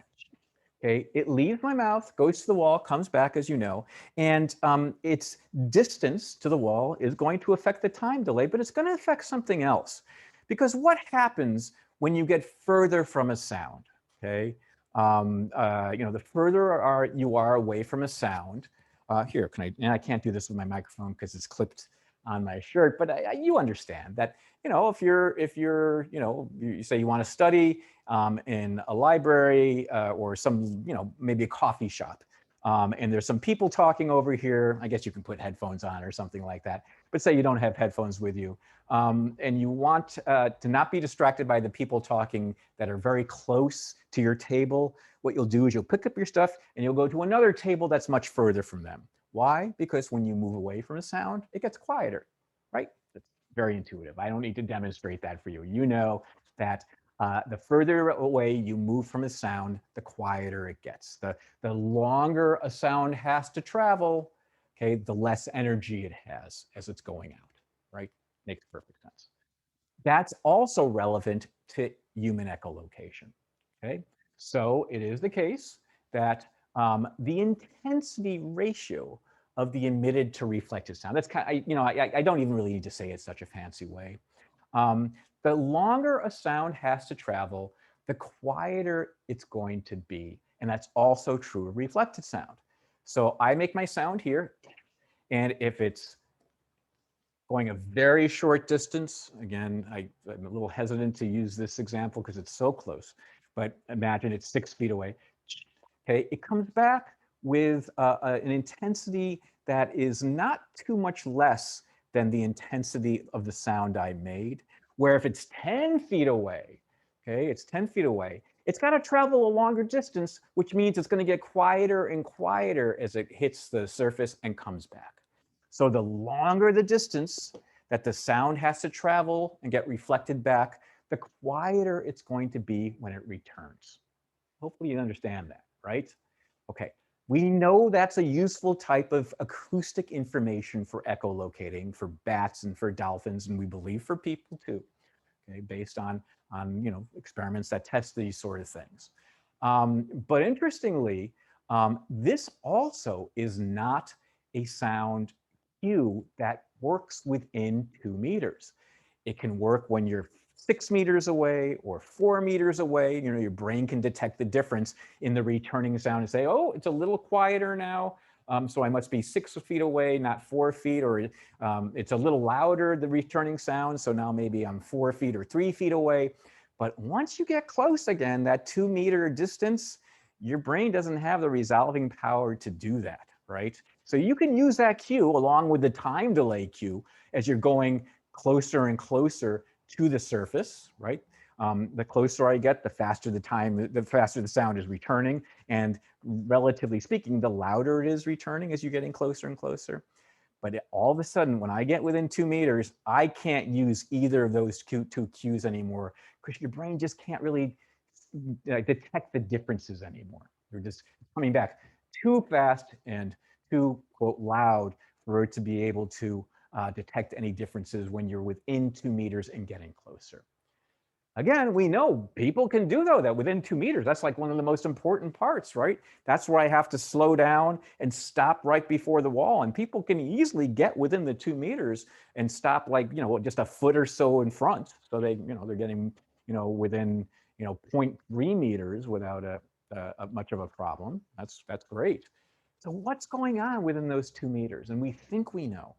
okay, it leaves my mouth, goes to the wall, comes back, as you know, and its distance to the wall is going to affect the time delay, but it's going to affect something else. Because what happens when you get further from a sound, okay? You know, the further you are away from a sound, here, and I can't do this with my microphone because it's clipped on my shirt, but you understand that, you know, if you're, you know, you say you want to study in a library or some, you know, maybe a coffee shop, and there's some people talking over here. I guess you can put headphones on or something like that, but say you don't have headphones with you, and you want to not be distracted by the people talking that are very close to your table. What you'll do is you'll pick up your stuff and you'll go to another table that's much further from them. Why? Because when you move away from a sound, it gets quieter, right? It's very intuitive. I don't need to demonstrate that for you. You know that the further away you move from a sound, the quieter it gets. The longer a sound has to travel, okay, the less energy it has as it's going out, right? Makes perfect sense. That's also relevant to human echolocation, okay? So it is the case that the intensity ratio of the emitted to reflected sound, that's kind of, you know, I don't even really need to say it such a fancy way. The longer a sound has to travel, the quieter it's going to be. And that's also true of reflected sound. So I make my sound here, and if it's going a very short distance, again, I'm a little hesitant to use this example because it's so close, but imagine it's 6 feet away. Okay, it comes back with an intensity that is not too much less than the intensity of the sound I made, where if it's 10 feet away, okay, it's 10 feet away, it's got to travel a longer distance, which means it's going to get quieter and quieter as it hits the surface and comes back. So the longer the distance that the sound has to travel and get reflected back, the quieter it's going to be when it returns. Hopefully you understand that, right? Okay, we know that's a useful type of acoustic information for echolocating for bats and for dolphins, and we believe for people too, okay, based on you know, experiments that test these sort of things. But interestingly, this also is not a sound cue that works within 2 meters. It can work when you're 6 meters away or 4 meters away. You know, your brain can detect the difference in the returning sound and say, oh, it's a little quieter now. So I must be 6 feet away, not 4 feet, or it's a little louder, the returning sound. So now maybe I'm 4 feet or 3 feet away. But once you get close again, that 2 meter distance, your brain doesn't have the resolving power to do that, right? So you can use that cue along with the time delay cue as you're going closer and closer to the surface, right? The closer I get, the faster the sound is returning. And relatively speaking, the louder it is returning as you're getting closer and closer. But all of a sudden, when I get within 2 meters, I can't use either of those two cues anymore because your brain just can't really detect the differences anymore. They're just coming back too fast and too, quote, loud for it to be able to detect any differences when you're within 2 meters and getting closer. Again, we know people can do though that within 2 meters. That's like one of the most important parts, right? That's where I have to slow down and stop right before the wall. And people can easily get within the 2 meters and stop, like, you know, just a foot or so in front. So they, you know, they're getting, you know, within, 0.3 meters without much of a problem. That's great. So what's going on within those 2 meters? And we think we know.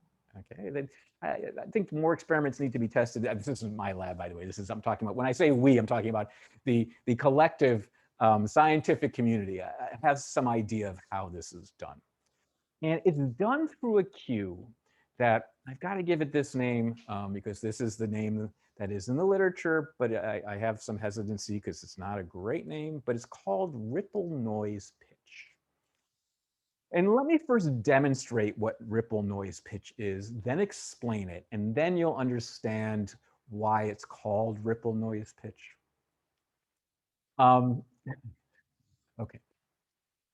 Okay, then I think more experiments need to be tested. This isn't my lab, by the way. I'm talking about, when I say we, I'm talking about the collective scientific community. I have some idea of how this is done. And it's done through a cue that I've got to give it this name because this is the name that is in the literature, but I have some hesitancy because it's not a great name, but it's called ripple noise pitch. And let me first demonstrate what ripple noise pitch is, then explain it, and then you'll understand why it's called ripple noise pitch. Okay,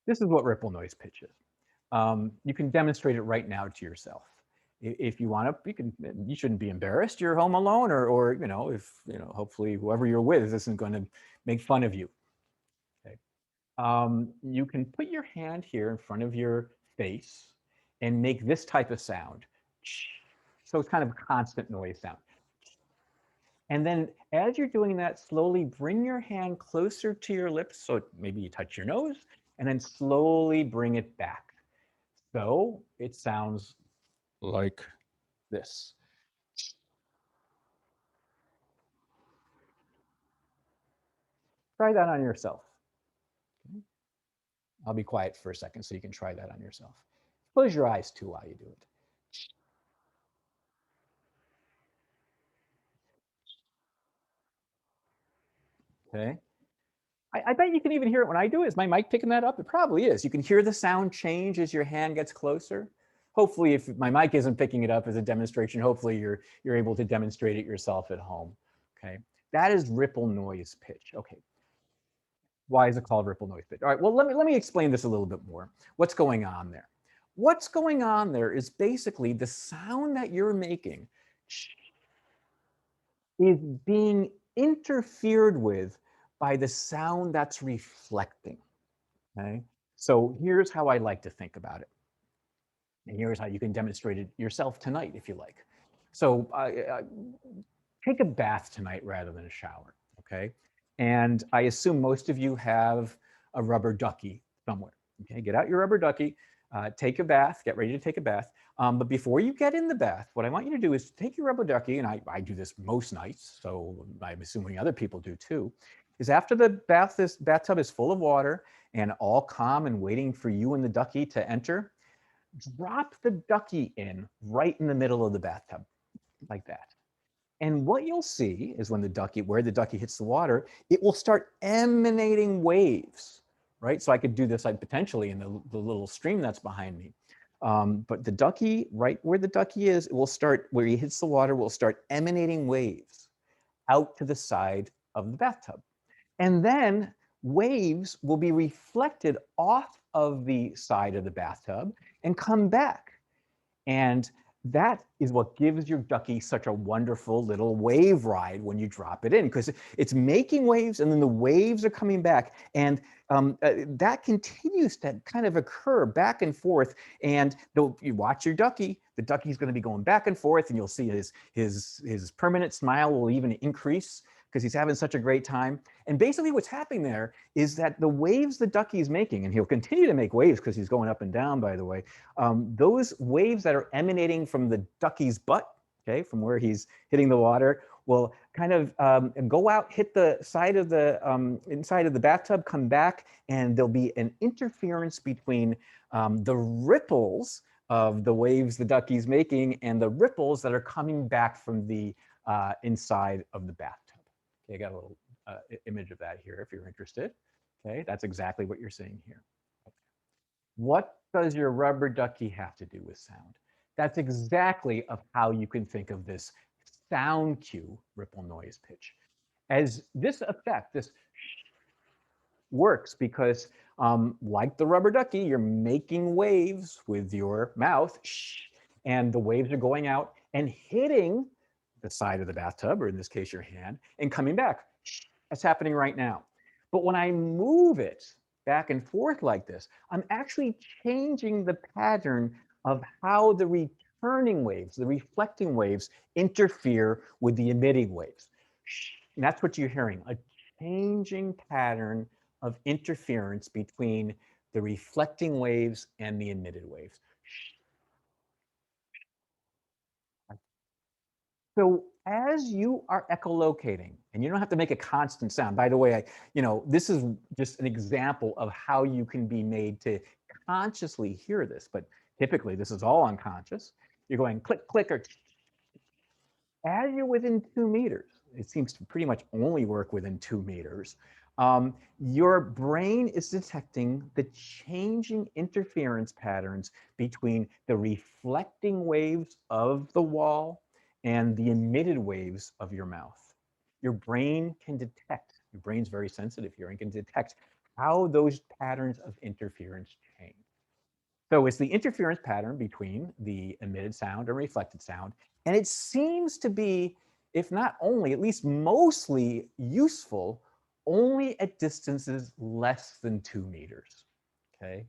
this is what ripple noise pitch is. You can demonstrate it right now to yourself. If you want to, you shouldn't be embarrassed. You're home alone, or hopefully whoever you're with isn't going to make fun of you. Okay. You can put your hand here in front of your face and make this type of sound. So it's kind of a constant noise sound. And then as you're doing that, slowly bring your hand closer to your lips. So maybe you touch your nose and then slowly bring it back. So it sounds like this. Try that on yourself. Okay. I'll be quiet for a second so you can try that on yourself. Close your eyes too while you do it. Okay. I bet you can even hear it when I do it. Is my mic picking that up? It probably is. You can hear the sound change as your hand gets closer. Hopefully, if my mic isn't picking it up as a demonstration, hopefully you're able to demonstrate it yourself at home. Okay. That is ripple noise pitch. Okay. Why is it called ripple noise pitch? All right, well, let me explain this a little bit more. What's going on there? What's going on there is basically the sound that you're making is being interfered with by the sound that's reflecting. Okay, so here's how I like to think about it. And here's how you can demonstrate it yourself tonight if you like. So take a bath tonight rather than a shower, okay? And I assume most of you have a rubber ducky somewhere, okay? Get out your rubber ducky, take a bath, get ready to take a bath. But before you get in the bath, what I want you to do is take your rubber ducky, and I do this most nights, so I'm assuming other people do too, is after the bathtub is full of water and all calm and waiting for you and the ducky to enter, drop the ducky in right in the middle of the bathtub, like that. And what you'll see is when where the ducky hits the water, it will start emanating waves, right? So I could do this potentially in the little stream that's behind me. But the ducky, right where the ducky is, it will start, where he hits the water, will start emanating waves out to the side of the bathtub. And then waves will be reflected off of the side of the bathtub and come back. And that is what gives your ducky such a wonderful little wave ride when you drop it in, because it's making waves and then the waves are coming back. And that continues to kind of occur back and forth. And you watch your ducky, the ducky's going to be going back and forth, and you'll see his permanent smile will even increase because he's having such a great time. And basically what's happening there is that the waves the ducky is making, and he'll continue to make waves because he's going up and down, by the way, those waves that are emanating from the ducky's butt, okay, from where he's hitting the water, will kind of go out, hit the side of the inside of the bathtub, come back, and there'll be an interference between the ripples of the waves the ducky's making and the ripples that are coming back from the inside of the bathtub. Okay, I got a little image of that here if you're interested. Okay, that's exactly what you're seeing here. Okay. What does your rubber ducky have to do with sound? That's exactly of how you can think of this sound cue, ripple noise pitch. As this effect, this works because like the rubber ducky, you're making waves with your mouth, and the waves are going out and hitting the side of the bathtub, or in this case, your hand, and coming back. That's happening right now. But when I move it back and forth like this, I'm actually changing the pattern of how the returning waves, the reflecting waves, interfere with the emitting waves. And that's what you're hearing, a changing pattern of interference between the reflecting waves and the emitted waves. So as you are echolocating, and you don't have to make a constant sound. By the way, this is just an example of how you can be made to consciously hear this, but typically this is all unconscious. You're going click, click, or as you're within 2 meters, it seems to pretty much only work within 2 meters, your brain is detecting the changing interference patterns between the reflecting waves of the wall and the emitted waves of your mouth. Your brain can detect, your brain's very sensitive here, and can detect how those patterns of interference change. So it's the interference pattern between the emitted sound and reflected sound. And it seems to be, if not only, at least mostly useful only at distances less than 2 meters, okay?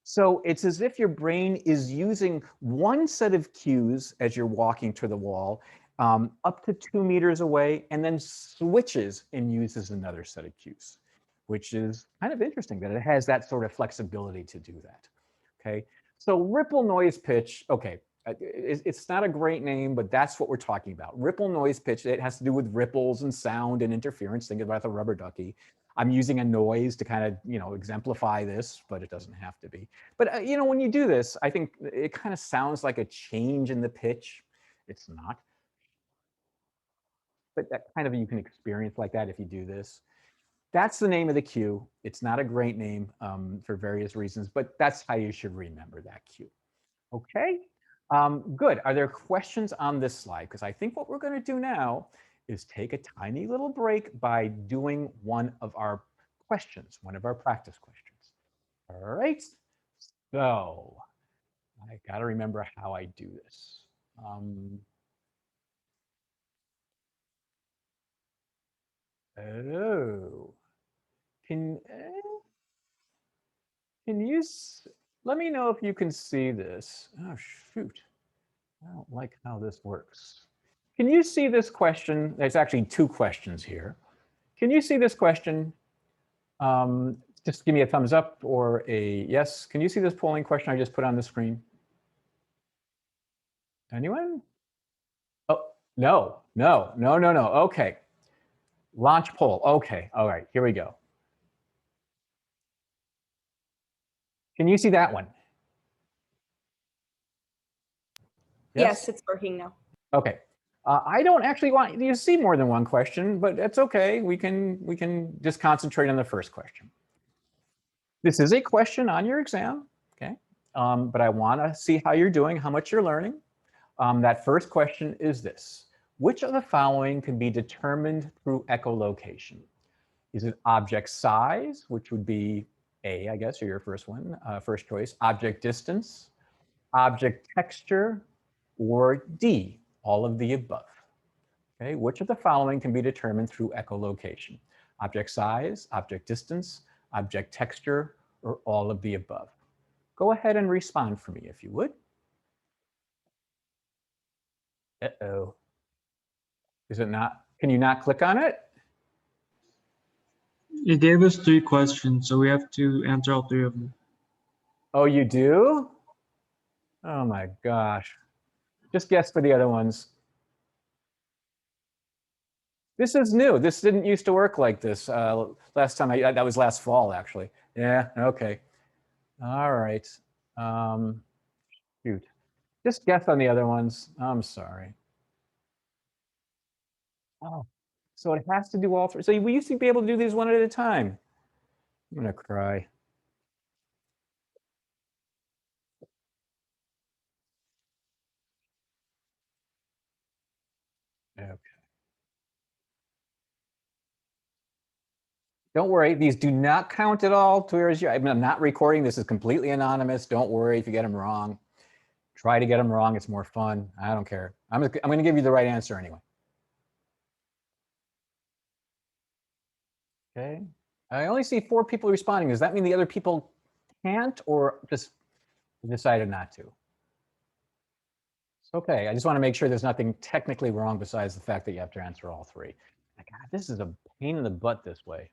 So it's as if your brain is using one set of cues as you're walking to the wall up to 2 meters away, and then switches and uses another set of cues, which is kind of interesting that it has that sort of flexibility to do that. Okay, so ripple noise pitch, okay, it's not a great name, but that's what we're talking about. Ripple noise pitch, it has to do with ripples and sound and interference. Think about the rubber ducky. I'm using a noise to kind of, exemplify this, but it doesn't have to be. But, when you do this, I think it kind of sounds like a change in the pitch. It's not. But that kind of you can experience like that if you do this. That's the name of the cue. It's not a great name for various reasons, but that's how you should remember that cue. Okay, good. Are there questions on this slide? Because I think what we're going to do now is take a tiny little break by doing one of our questions, one of our practice questions. All right, so I got to remember how I do this. Can you let me know if you can see this? Oh, shoot. I don't like how this works. Can you see this question? There's actually 2 questions here. Can you see this question? Just give me a thumbs up or a yes. Can you see this polling question I just put on the screen? Anyone? Oh, no. Okay. Launch poll. Okay. All right. Here we go. Can you see that one? Yes, it's working now. Okay. I don't actually want you to see more than one question, but that's okay. We can just concentrate on the first question. This is a question on your exam, okay? But I want to see how you're doing, how much you're learning. That first question is this: which of the following can be determined through echolocation? Is it object size, which would be A, I guess, or your first one, first choice, object distance, object texture, or D, all of the above? Okay, which of the following can be determined through echolocation? Object size, object distance, object texture, or all of the above? Go ahead and respond for me if you would. Uh-oh. Is it not? Can you not click on it? It gave us 3 questions, so we have to answer all 3 of them. Oh, you do? Oh my gosh. Just guess for the other ones. This is new. This didn't used to work like this. Last time, that was last fall, actually. Yeah, okay. All right. Shoot. Just guess on the other ones. I'm sorry. Oh, so it has to do all 3. So we used to be able to do these one at a time. I'm gonna cry. Okay. Don't worry, these do not count at all towards you. I'm not recording. This is completely anonymous. Don't worry if you get them wrong. Try to get them wrong. It's more fun. I don't care. I'm going to give you the right answer anyway. Okay. I only see 4 people responding. Does that mean the other people can't or just decided not to? It's okay. I just want to make sure there's nothing technically wrong besides the fact that you have to answer all 3. God, this is a pain in the butt this way.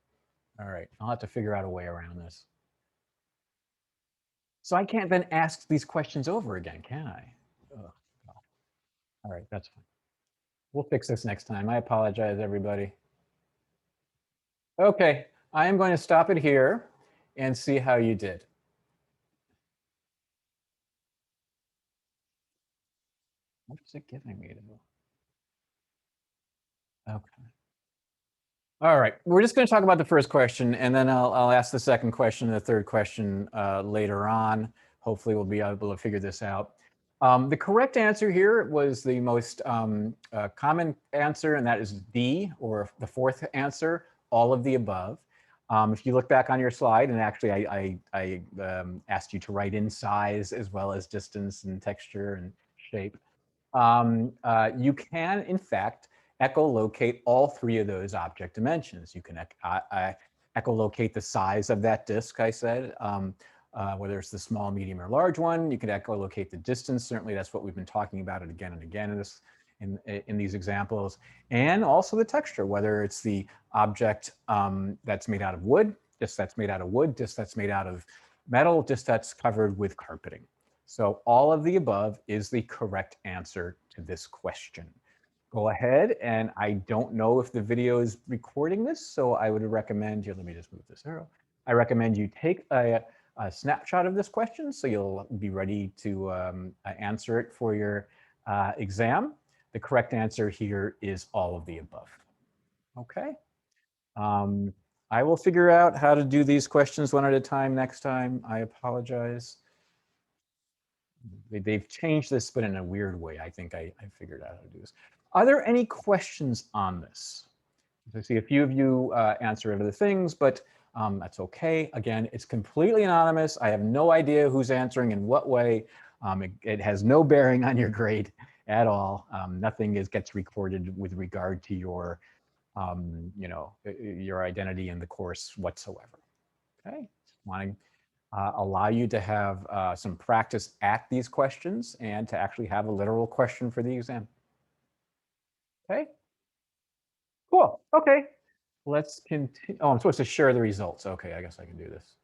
All right, I'll have to figure out a way around this. So I can't then ask these questions over again, can I? Ugh, no. All right, that's fine. We'll fix this next time. I apologize, everybody. Okay, I am going to stop it here and see how you did. What is it giving me to do? Okay. All right, we're just going to talk about the first question, and then I'll ask the second question and the third question later on. Hopefully we'll be able to figure this out. The correct answer here was the most common answer, and that is D, or the fourth answer, all of the above. If you look back on your slide, and actually I asked you to write in size as well as distance and texture and shape, you can, in fact, echolocate all three of those object dimensions. You can echolocate the size of that disk, I said, whether it's the small, medium, or large one. You can echolocate the distance. Certainly, that's what we've been talking about it again and again in these examples. And also the texture, whether it's the object that's made out of wood, disk that's made out of wood, disk that's made out of metal, disk that's covered with carpeting. So all of the above is the correct answer to this question. Go ahead, and I don't know if the video is recording this, so I would recommend you, let me just move this arrow. I recommend you take a snapshot of this question so you'll be ready to answer it for your exam. The correct answer here is all of the above. Okay. I will figure out how to do these questions one at a time next time. I apologize. They've changed this, but in a weird way. I think I figured out how to do this. Are there any questions on this? I see a few of you answer other things, but that's okay. Again, it's completely anonymous. I have no idea who's answering in what way. It has no bearing on your grade at all. Nothing gets recorded with regard to your, your identity in the course whatsoever. Okay, just wanting allow you to have some practice at these questions and to actually have a literal question for the exam. Okay, cool. Okay, let's continue. Oh, I'm supposed to share the results. Okay, I guess I can do this.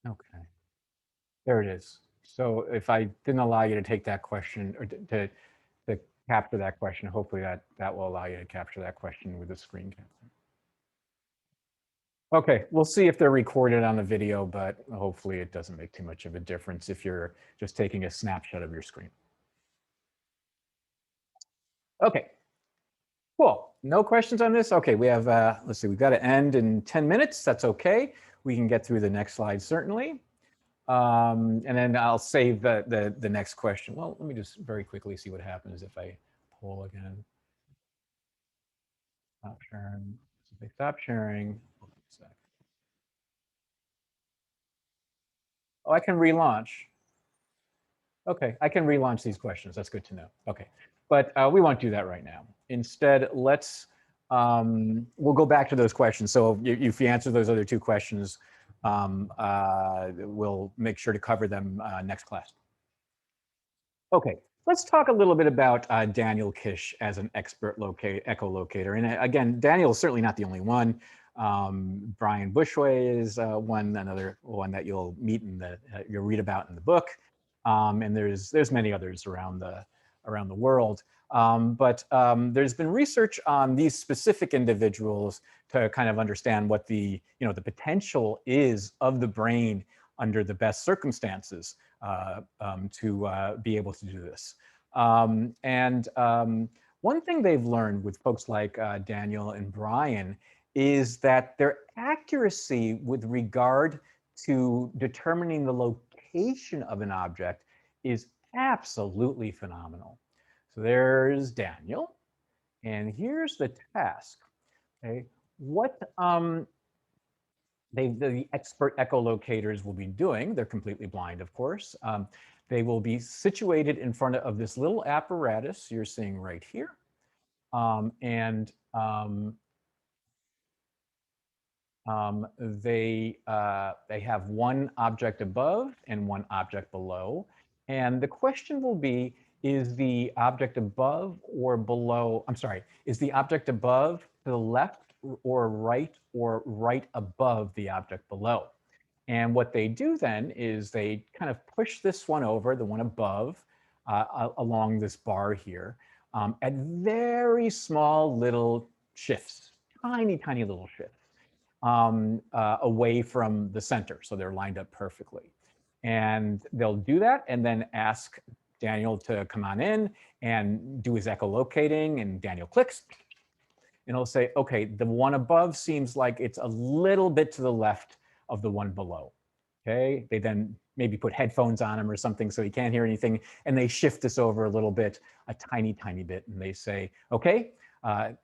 Okay, there it is. So if I didn't allow you to take that question or to capture that question, hopefully that will allow you to capture that question with the screen capture. Okay, we'll see if they're recorded on the video, but hopefully it doesn't make too much of a difference if you're just taking a snapshot of your screen. Okay, cool. No questions on this? Okay, we have, let's see, we've got to end in 10 minutes. That's okay. We can get through the next slide, certainly. And then I'll save the next question. Well, let me just very quickly see what happens if I poll again. Stop sharing. If I stop sharing, hold on a sec. Oh, I can relaunch. Okay, I can relaunch these questions. That's good to know. Okay, but we won't do that right now. Instead, let's, we'll go back to those questions. So if you answer those other two questions, we'll make sure to cover them next class. Okay, let's talk a little bit about Daniel Kish as an expert echolocator. And again, Daniel is certainly not the only one. Brian Bushway is another one that you'll meet in you'll read about in the book. And there's many others around the world. But there's been research on these specific individuals to kind of understand what the potential is of the brain under the best circumstances to be able to do this. One thing they've learned with folks like Daniel and Brian is that their accuracy with regard to determining the location of an object is absolutely phenomenal. So there's Daniel, and here's the task. Okay, what the expert echolocators will be doing, they're completely blind, of course. They will be situated in front of this little apparatus you're seeing right here. They have one object above and one object below. And the question will be, is the object above or below, I'm sorry, is the object above to the left or right above the object below? And what they do then is they kind of push this one over, the one above, along this bar here, at very small little shifts, tiny, tiny little shifts, away from the center. So they're lined up perfectly. And they'll do that and then ask Daniel to come on in and do his echolocating, and Daniel clicks. And he'll say, okay, the one above seems like it's a little bit to the left of the one below. Okay, they then maybe put headphones on him or something so he can't hear anything, and they shift this over a little bit, a tiny, tiny bit, and they say, okay,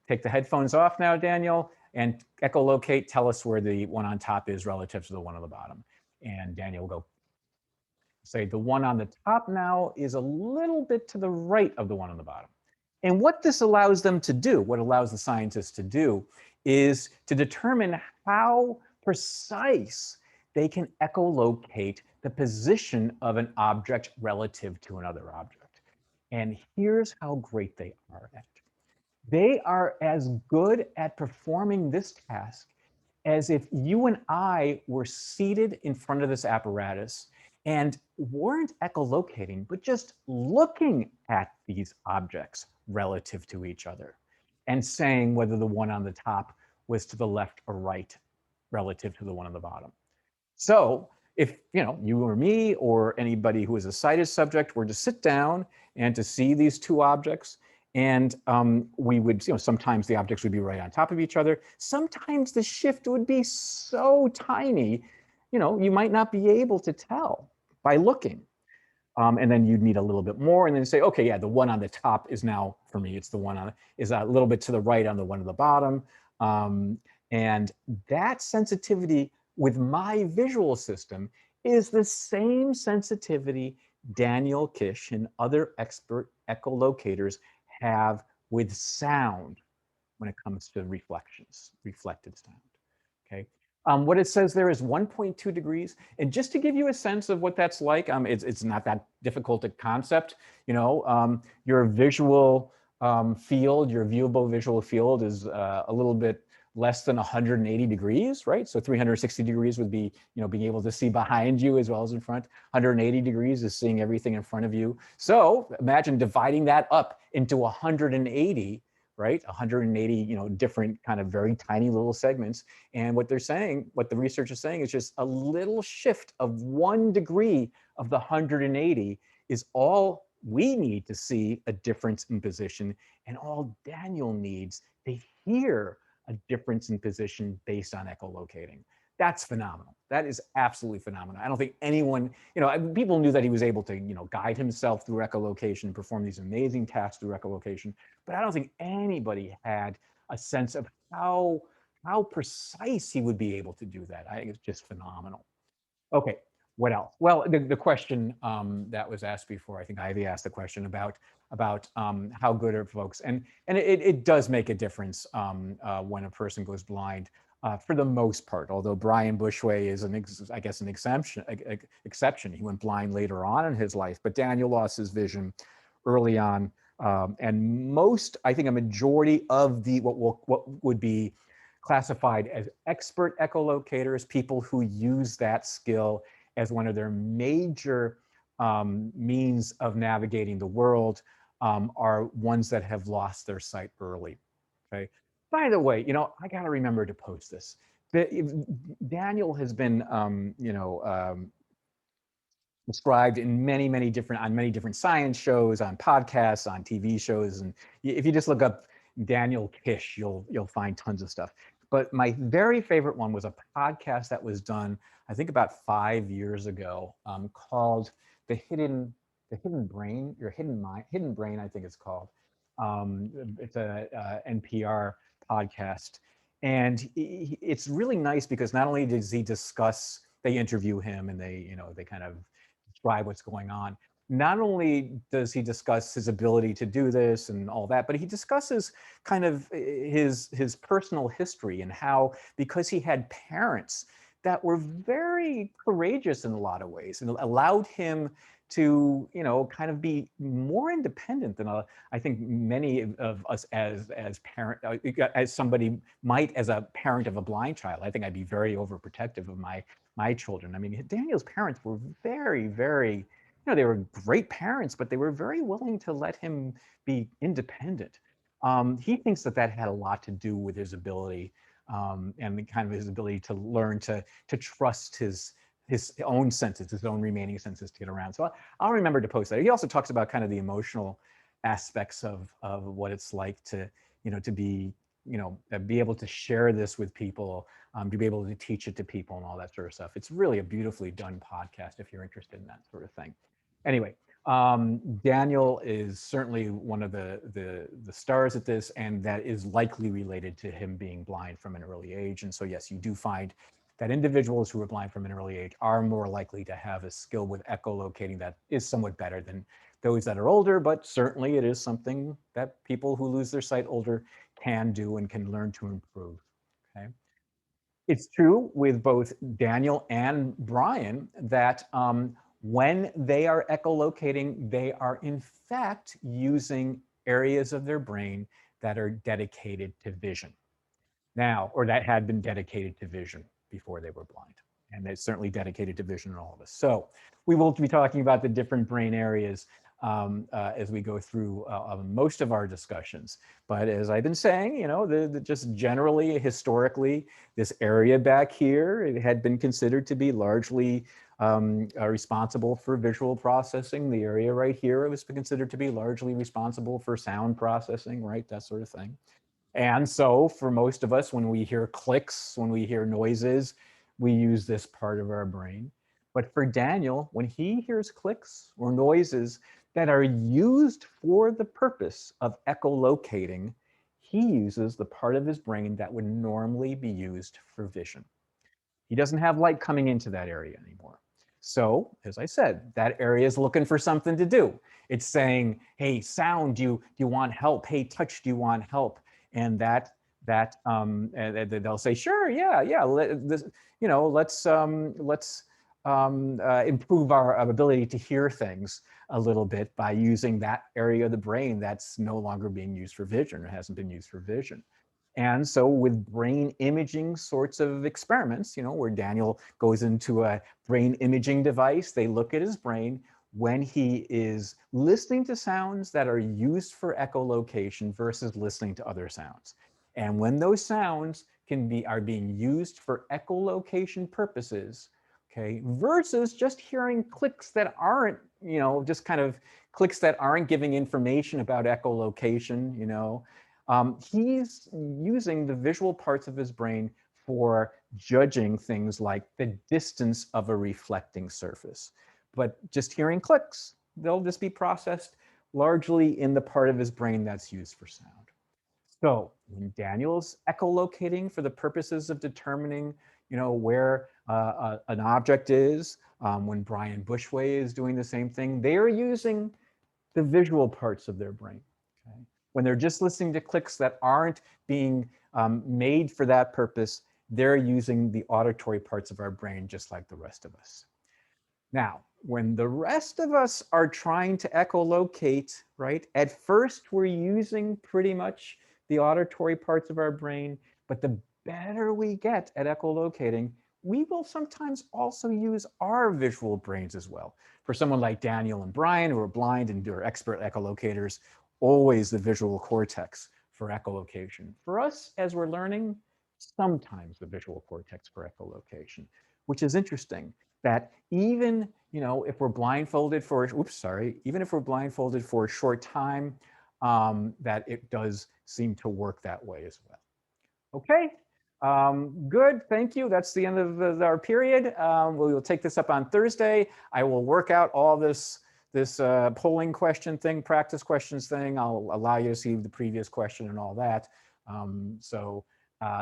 take the headphones off now, Daniel, and echolocate, tell us where the one on top is relative to the one on the bottom. And Daniel will go, say the one on the top now is a little bit to the right of the one on the bottom. And what this allows them to do, what allows the scientists to do, is to determine how precise they can echolocate the position of an object relative to another object. And here's how great they are at it. They are as good at performing this task as if you and I were seated in front of this apparatus and weren't echolocating, but just looking at these objects relative to each other and saying whether the one on the top was to the left or right relative to the one on the bottom. So if you or me or anybody who is a sighted subject were to sit down and to see these two objects, and we would, sometimes the objects would be right on top of each other. Sometimes the shift would be so tiny, you might not be able to tell by looking. And then you'd need a little bit more and then say, okay, yeah, the one on the top is now, for me, it's the one is a little bit to the right on the one on the bottom. And that sensitivity with my visual system is the same sensitivity Daniel Kish and other expert echolocators have with sound when it comes to reflected sound, okay? What it says there is 1.2 degrees. And just to give you a sense of what that's like, it's not that difficult a concept. Your visual field, your viewable visual field is a little bit less than 180 degrees, right? So 360 degrees would be, being able to see behind you as well as in front. 180 degrees is seeing everything in front of you. So imagine dividing that up into 180, right? 180, different kind of very tiny little segments. And what they're saying, what the research is saying, is just a little shift of 1 degree of the 180 is all we need to see a difference in position, and all Daniel needs to hear a difference in position based on echolocating. That's phenomenal. That is absolutely phenomenal. I don't think anyone, people knew that he was able to, guide himself through echolocation, perform these amazing tasks through echolocation, but I don't think anybody had a sense of how precise he would be able to do that. I think it's just phenomenal. Okay, what else? Well, the question that was asked before, I think Ivy asked the question about how good are folks, and it does make a difference when a person goes blind. For the most part, although Brian Bushway is an exception. He went blind later on in his life, but Daniel lost his vision early on, and I think a majority of what would be classified as expert echolocators, people who use that skill as one of their major means of navigating the world, are ones that have lost their sight early. Okay. By the way, I got to remember to post this. Daniel has been, described in many different science shows, on podcasts, on TV shows, and if you just look up Daniel Kish, you'll find tons of stuff. But my very favorite one was a podcast that was done, I think, about 5 years ago, called The Hidden Brain, or Hidden Brain, I think it's called. It's a NPR podcast, and it's really nice because not only does he discuss, they interview him and they kind of describe what's going on. Not only does he discuss his ability to do this and all that, but he discusses kind of his personal history and how, because he had parents that were very courageous in a lot of ways and allowed him to, kind of be more independent than I think many of us as as somebody might as a parent of a blind child. I think I'd be very overprotective of my children. I mean, Daniel's parents were very, very, they were great parents, but they were very willing to let him be independent. He thinks that had a lot to do with his ability and the kind of his ability to learn to trust his own senses, his own remaining senses to get around. So I'll remember to post that. He also talks about kind of the emotional aspects of what it's like to, to be, be able to share this with people, to be able to teach it to people and all that sort of stuff. It's really a beautifully done podcast if you're interested in that sort of thing. Anyway, Daniel is certainly one of the stars at this, and that is likely related to him being blind from an early age. And so, yes, you do find that individuals who are blind from an early age are more likely to have a skill with echolocating that is somewhat better than those that are older, but certainly it is something that people who lose their sight older can do and can learn to improve, okay? It's true with both Daniel and Brian that when they are echolocating, they are in fact using areas of their brain that are dedicated to vision now, or that had been dedicated to vision before they were blind. And they're certainly dedicated to vision in all of us. So we will be talking about the different brain areas as we go through most of our discussions. But as I've been saying, just generally, historically, this area back here, it had been considered to be largely responsible for visual processing. The area right here was considered to be largely responsible for sound processing, right? That sort of thing. And so for most of us, when we hear clicks, when we hear noises, we use this part of our brain. But for Daniel, when he hears clicks or noises that are used for the purpose of echolocating, he uses the part of his brain that would normally be used for vision. He doesn't have light coming into that area anymore. So, as I said, that area is looking for something to do. It's saying, hey, sound, do you want help? Hey, touch, do you want help? And they'll say, sure, yeah, let's improve our ability to hear things a little bit by using that area of the brain that's no longer being used for vision or hasn't been used for vision. And so with brain imaging sorts of experiments, where Daniel goes into a brain imaging device, they look at his brain when he is listening to sounds that are used for echolocation versus listening to other sounds. And when those sounds are being used for echolocation purposes, okay, versus just hearing clicks that aren't, just kind of clicks that aren't giving information about echolocation, he's using the visual parts of his brain for judging things like the distance of a reflecting surface. But just hearing clicks, they'll just be processed largely in the part of his brain that's used for sound. So when Daniel's echolocating for the purposes of determining, where an object is, when Brian Bushway is doing the same thing, they are using the visual parts of their brain. Okay? When they're just listening to clicks that aren't being made for that purpose, they're using the auditory parts of our brain just like the rest of us. Now, when the rest of us are trying to echolocate, right, at first we're using pretty much the auditory parts of our brain, but the better we get at echolocating, we will sometimes also use our visual brains as well. For someone like Daniel and Brian, who are blind and are expert echolocators, always the visual cortex for echolocation. For us, as we're learning, sometimes the visual cortex for echolocation, which is interesting that even, if we're blindfolded for, even if we're blindfolded for a short time, that it does seem to work that way as well. Okay, good, thank you. That's the end of our period. We will take this up on Thursday. I will work out all this polling question thing, practice questions thing. I'll allow you to see the previous question and all that.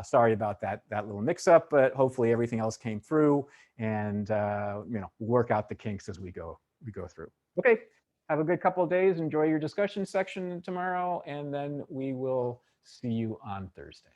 Sorry about that little mix up, but hopefully everything else came through, and work out the kinks as we go through. Okay, have a good couple of days. Enjoy your discussion section tomorrow, and then we will see you on Thursday.